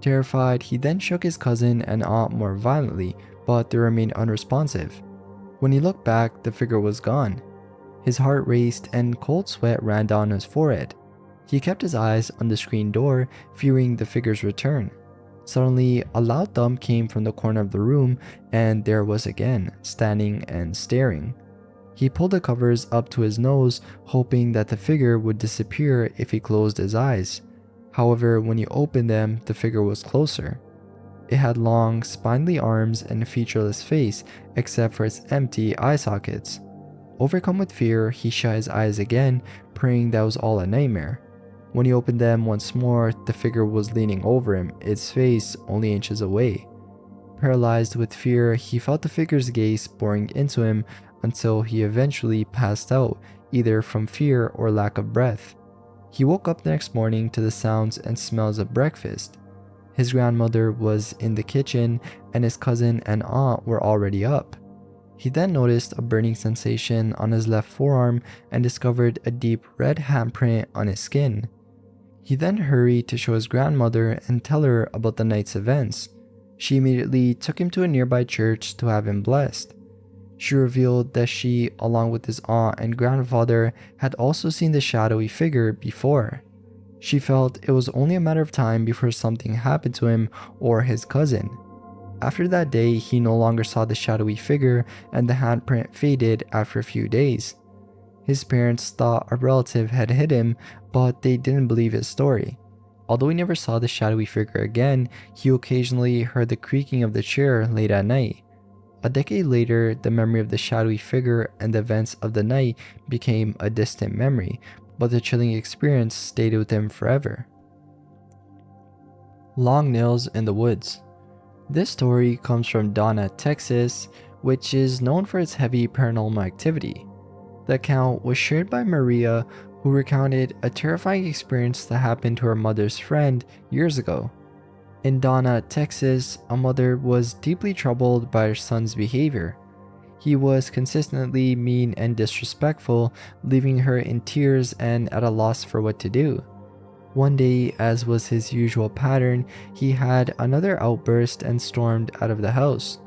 Terrified, he then shook his cousin and aunt more violently, but they remained unresponsive. When he looked back, the figure was gone. His heart raced and cold sweat ran down his forehead. He kept his eyes on the screen door, fearing the figure's return. Suddenly, a loud thump came from the corner of the room, and there it was again, standing and staring. He pulled the covers up to his nose, hoping that the figure would disappear if he closed his eyes. However, when he opened them, the figure was closer. It had long, spindly arms and a featureless face, except for its empty eye sockets. Overcome with fear, he shut his eyes again, praying that was all a nightmare. When he opened them once more, the figure was leaning over him, its face only inches away. Paralyzed with fear, he felt the figure's gaze boring into him until he eventually passed out, either from fear or lack of breath. He woke up the next morning to the sounds and smells of breakfast. His grandmother was in the kitchen and his cousin and aunt were already up. He then noticed a burning sensation on his left forearm and discovered a deep red handprint on his skin. He then hurried to show his grandmother and tell her about the night's events. She immediately took him to a nearby church to have him blessed. She revealed that she, along with his aunt and grandfather, had also seen the shadowy figure before. She felt it was only a matter of time before something happened to him or his cousin. After that day, he no longer saw the shadowy figure and the handprint faded after a few days. His parents thought a relative had hit him, but they didn't believe his story. Although he never saw the shadowy figure again, he occasionally heard the creaking of the chair late at night. A decade later, the memory of the shadowy figure and the events of the night became a distant memory, but the chilling experience stayed with him forever. Long nails in the woods. This story comes from Donna, Texas, which is known for its heavy paranormal activity. The account was shared by Maria, who recounted a terrifying experience that happened to her mother's friend years ago. In Donna, Texas, a mother was deeply troubled by her son's behavior. He was consistently mean and disrespectful, leaving her in tears and at a loss for what to do. One day, as was his usual pattern, he had another outburst and stormed out of the house.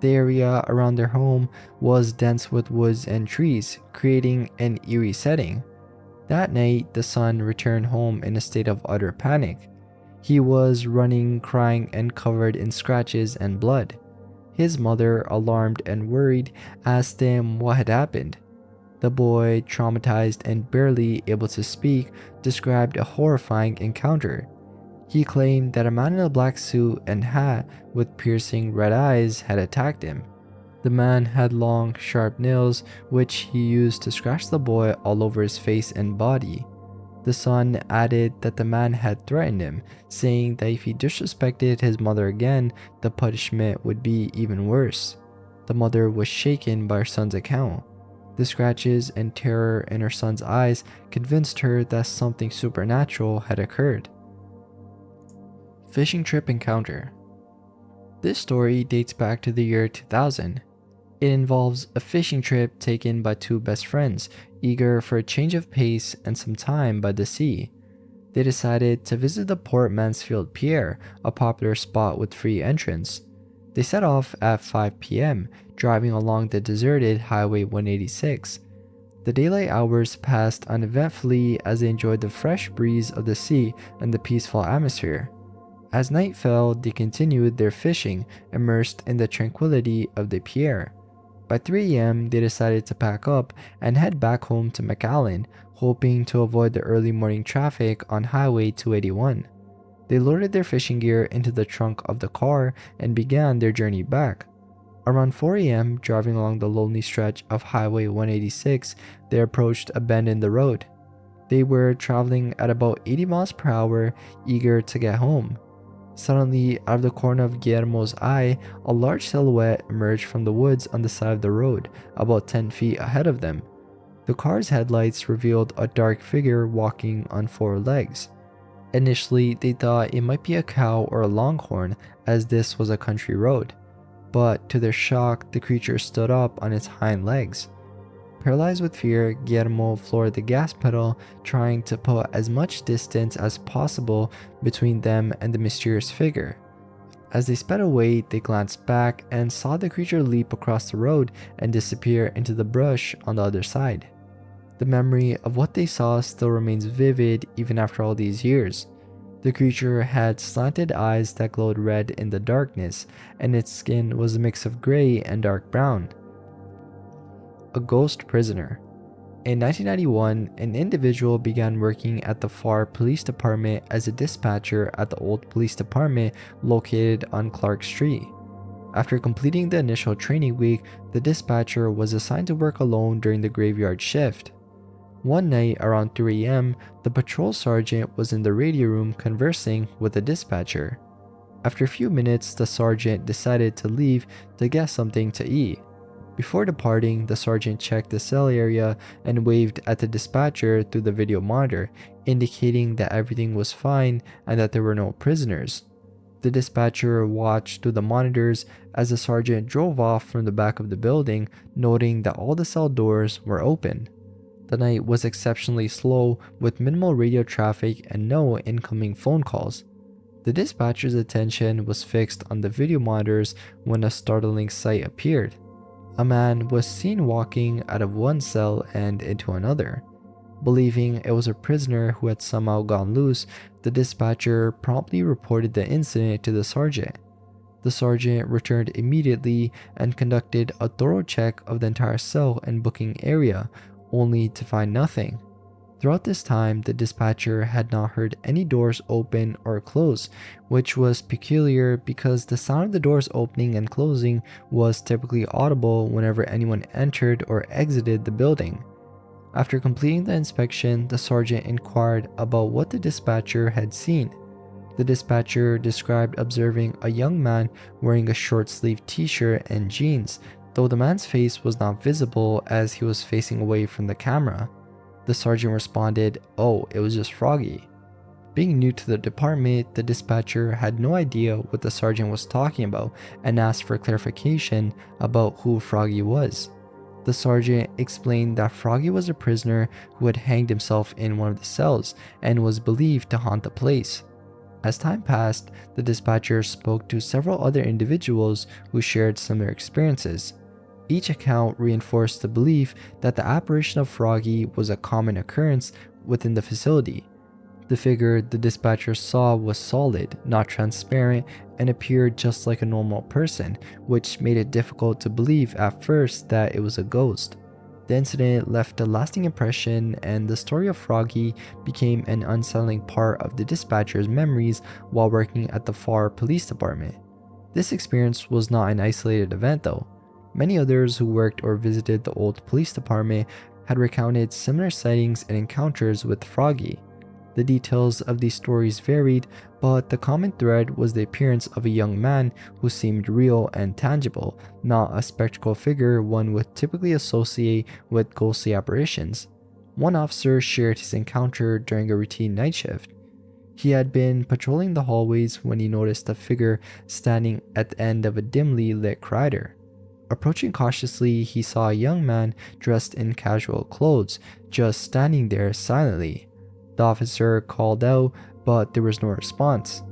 The area around their home was dense with woods and trees, creating an eerie setting. That night, the son returned home in a state of utter panic. He was running, crying, and covered in scratches and blood. His mother, alarmed and worried, asked him what had happened. The boy, traumatized and barely able to speak, described a horrifying encounter. He claimed that a man in a black suit and hat with piercing red eyes had attacked him. The man had long, sharp nails, which he used to scratch the boy all over his face and body. The son added that the man had threatened him, saying that if he disrespected his mother again, the punishment would be even worse. The mother was shaken by her son's account. The scratches and terror in her son's eyes convinced her that something supernatural had occurred. Fishing trip encounter. This story dates back to the year 2000. It involves a fishing trip taken by two best friends, eager for a change of pace and some time by the sea. They decided to visit the Port Mansfield Pier, a popular spot with free entrance. They set off at 5 p.m., driving along the deserted Highway 186. The daylight hours passed uneventfully as they enjoyed the fresh breeze of the sea and the peaceful atmosphere. As night fell, they continued their fishing, immersed in the tranquility of the pier. By 3 a.m., they decided to pack up and head back home to McAllen, hoping to avoid the early morning traffic on Highway 281. They loaded their fishing gear into the trunk of the car and began their journey back. Around 4 a.m., driving along the lonely stretch of Highway 186, they approached a bend in the road. They were traveling at about 80 miles per hour, eager to get home. Suddenly, out of the corner of Guillermo's eye, a large silhouette emerged from the woods on the side of the road, about 10 feet ahead of them. The car's headlights revealed a dark figure walking on 4 legs. Initially, they thought it might be a cow or a longhorn, as this was a country road. But to their shock, the creature stood up on its hind legs. Paralyzed with fear, Guillermo floored the gas pedal, trying to put as much distance as possible between them and the mysterious figure. As they sped away, they glanced back and saw the creature leap across the road and disappear into the brush on the other side. The memory of what they saw still remains vivid even after all these years. The creature had slanted eyes that glowed red in the darkness, and its skin was a mix of gray and dark brown. A ghost prisoner. In 1991, an individual began working at the Far Police Department as a dispatcher at the old police department located on Clark Street. After completing the initial training week, the dispatcher was assigned to work alone during the graveyard shift. One night around 3 a.m., the patrol sergeant was in the radio room conversing with the dispatcher. After a few minutes, the sergeant decided to leave to get something to eat. Before departing, the sergeant checked the cell area and waved at the dispatcher through the video monitor, indicating that everything was fine and that there were no prisoners. The dispatcher watched through the monitors as the sergeant drove off from the back of the building, noting that all the cell doors were open. The night was exceptionally slow, with minimal radio traffic and no incoming phone calls. The dispatcher's attention was fixed on the video monitors when a startling sight appeared. A man was seen walking out of one cell and into another. Believing it was a prisoner who had somehow gone loose, the dispatcher promptly reported the incident to the sergeant. The sergeant returned immediately and conducted a thorough check of the entire cell and booking area, only to find nothing. Throughout this time, the dispatcher had not heard any doors open or close, which was peculiar because the sound of the doors opening and closing was typically audible whenever anyone entered or exited the building. After completing the inspection, the sergeant inquired about what the dispatcher had seen. The dispatcher described observing a young man wearing a short-sleeved t-shirt and jeans, though the man's face was not visible as he was facing away from the camera. The sergeant responded, "Oh, it was just Froggy." Being new to the department, the dispatcher had no idea what the sergeant was talking about and asked for clarification about who Froggy was. The sergeant explained that Froggy was a prisoner who had hanged himself in one of the cells and was believed to haunt the place. As time passed, the dispatcher spoke to several other individuals who shared similar experiences. Each account reinforced the belief that the apparition of Froggy was a common occurrence within the facility. The figure the dispatcher saw was solid, not transparent, and appeared just like a normal person, which made it difficult to believe at first that it was a ghost. The incident left a lasting impression, and the story of Froggy became an unsettling part of the dispatcher's memories while working at the Far Police Department. This experience was not an isolated event though. Many others who worked or visited the old police department had recounted similar sightings and encounters with Froggy. The details of these stories varied, but the common thread was the appearance of a young man who seemed real and tangible, not a spectral figure one would typically associate with ghostly apparitions. One officer shared his encounter during a routine night shift. He had been patrolling the hallways when he noticed a figure standing at the end of a dimly lit corridor. Approaching cautiously, he saw a young man dressed in casual clothes, just standing there silently. The officer called out, but there was no response.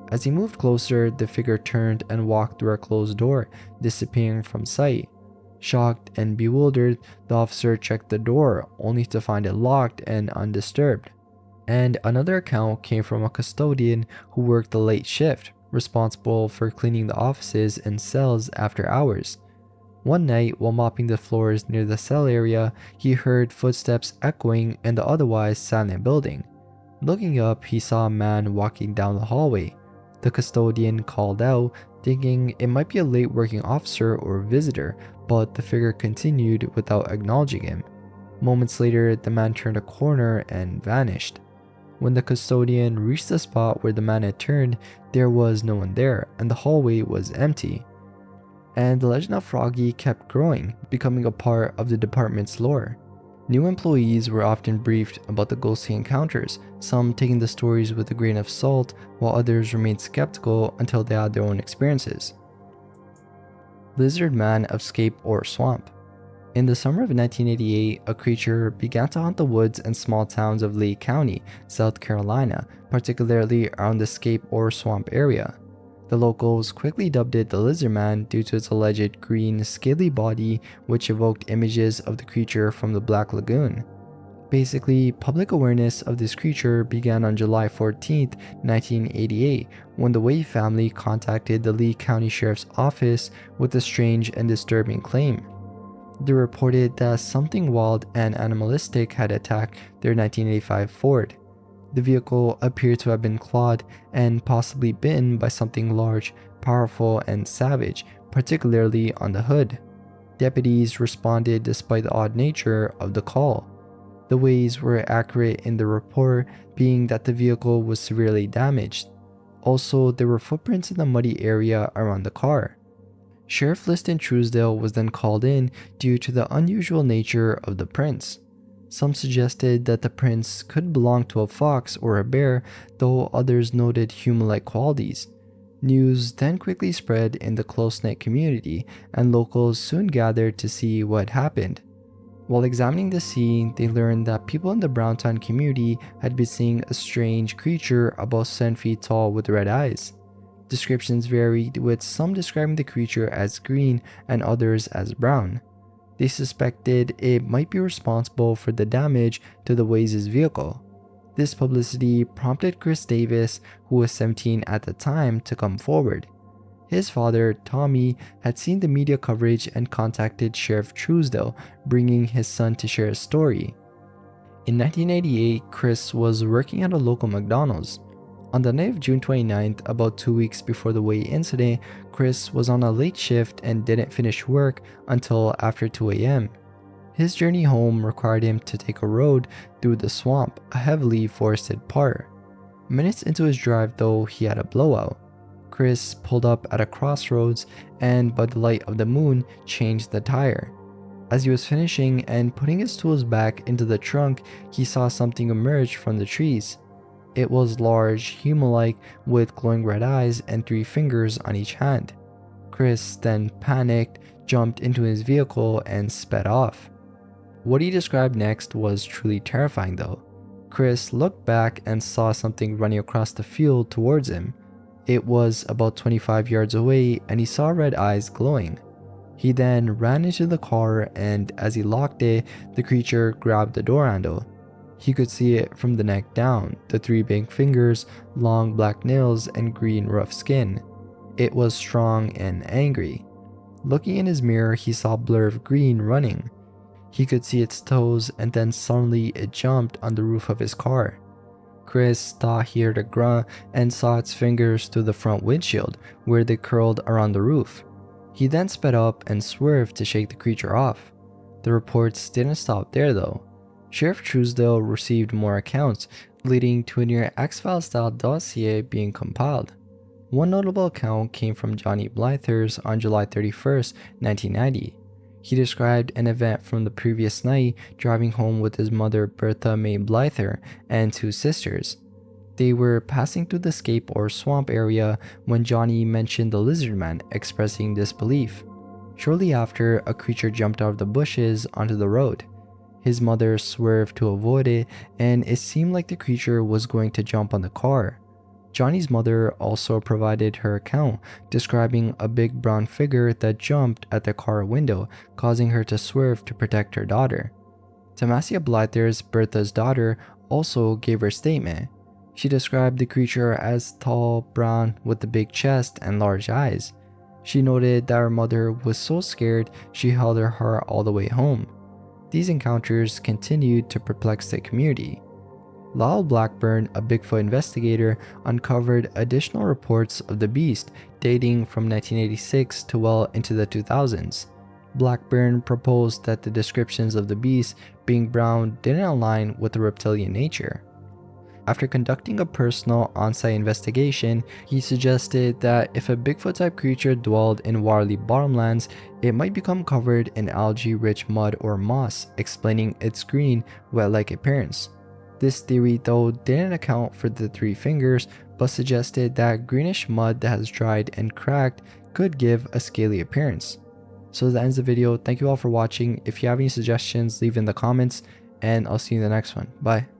As he moved closer, the figure turned and walked through a closed door, disappearing from sight. Shocked and bewildered, the officer checked the door, only to find it locked and undisturbed. And another account came from a custodian who worked the late shift, responsible for cleaning the offices and cells after hours. One night, while mopping the floors near the cell area, he heard footsteps echoing in the otherwise silent building. Looking up, he saw a man walking down the hallway. The custodian called out, thinking it might be a late working officer or visitor, but the figure continued without acknowledging him. Moments later, the man turned a corner and vanished. When the custodian reached the spot where the man had turned, there was no one there, and the hallway was empty. And the legend of Froggy kept growing, becoming a part of the department's lore. New employees were often briefed about the ghostly encounters, some taking the stories with a grain of salt, while others remained skeptical until they had their own experiences. Lizard Man of Scape or Swamp. In the summer of 1988, a creature began to haunt the woods and small towns of Lee County, South Carolina, particularly around the Scape or Swamp area. The locals quickly dubbed it the Lizard Man due to its alleged green, scaly body, which evoked images of the creature from the Black Lagoon. Basically, public awareness of this creature began on July 14, 1988, when the Wade family contacted the Lee County Sheriff's Office with a strange and disturbing claim. They reported that something wild and animalistic had attacked their 1985 Ford. The vehicle appeared to have been clawed and possibly bitten by something large, powerful, and savage, particularly on the hood. Deputies responded despite the odd nature of the call. The ways were accurate in the report, being that the vehicle was severely damaged. Also, there were footprints in the muddy area around the car. Sheriff Liston Truesdale was then called in due to the unusual nature of the prints. Some suggested that the prints could belong to a fox or a bear, though others noted human-like qualities. News then quickly spread in the close-knit community, and locals soon gathered to see what happened. While examining the scene, they learned that people in the Browntown community had been seeing a strange creature about 7 feet tall with red eyes. Descriptions varied, with some describing the creature as green and others as brown. They suspected it might be responsible for the damage to the Waze's vehicle. This publicity prompted Chris Davis, who was 17 at the time, to come forward. His father, Tommy, had seen the media coverage and contacted Sheriff Truesdale, bringing his son to share his story. In 1988, Chris was working at a local McDonald's. On the night of June 29th, about 2 weeks before the Wade incident, Chris was on a late shift and didn't finish work until after 2 a.m. His journey home required him to take a road through the swamp, a heavily forested part. Minutes into his drive though, he had a blowout. Chris pulled up at a crossroads and, by the light of the moon, changed the tire. As he was finishing and putting his tools back into the trunk, he saw something emerge from the trees. It was large, human-like, with glowing red eyes and 3 fingers on each hand. Chris then panicked, jumped into his vehicle, and sped off. What he described next was truly terrifying though. Chris looked back and saw something running across the field towards him. It was about 25 yards away, and he saw red eyes glowing. He then ran into the car, and as he locked it, the creature grabbed the door handle. He could see it from the neck down, the 3 big fingers, long black nails, and green rough skin. It was strong and angry. Looking in his mirror, he saw a blur of green running. He could see its toes, and then suddenly it jumped on the roof of his car. Chris thought he heard a grunt and saw its fingers through the front windshield, where they curled around the roof. He then sped up and swerved to shake the creature off. The reports didn't stop there though. Sheriff Truesdale received more accounts, leading to a near X-Files style dossier being compiled. One notable account came from Johnny Blythers on July 31st, 1990. He described an event from the previous night, driving home with his mother Bertha May Blyther and 2 sisters. They were passing through the Scape or Swamp area when Johnny mentioned the Lizard Man, expressing disbelief. Shortly after, a creature jumped out of the bushes onto the road. His mother swerved to avoid it, and it seemed like the creature was going to jump on the car. Johnny's mother also provided her account, describing a big brown figure that jumped at the car window, causing her to swerve to protect her daughter. Tamasia Blythers, Bertha's daughter, also gave her statement. She described the creature as tall, brown, with a big chest and large eyes. She noted that her mother was so scared she held her heart all the way home. These encounters continued to perplex the community. Lyle Blackburn, a Bigfoot investigator, uncovered additional reports of the beast dating from 1986 to well into the 2000s. Blackburn proposed that the descriptions of the beast being brown didn't align with the reptilian nature. After conducting a personal on-site investigation, he suggested that if a Bigfoot-type creature dwelled in watery bottomlands, it might become covered in algae-rich mud or moss, explaining its green, wet-like appearance. This theory though didn't account for the three fingers, but suggested that greenish mud that has dried and cracked could give a scaly appearance. So that ends the video. Thank you all for watching. If you have any suggestions, leave in the comments, and I'll see you in the next one. Bye.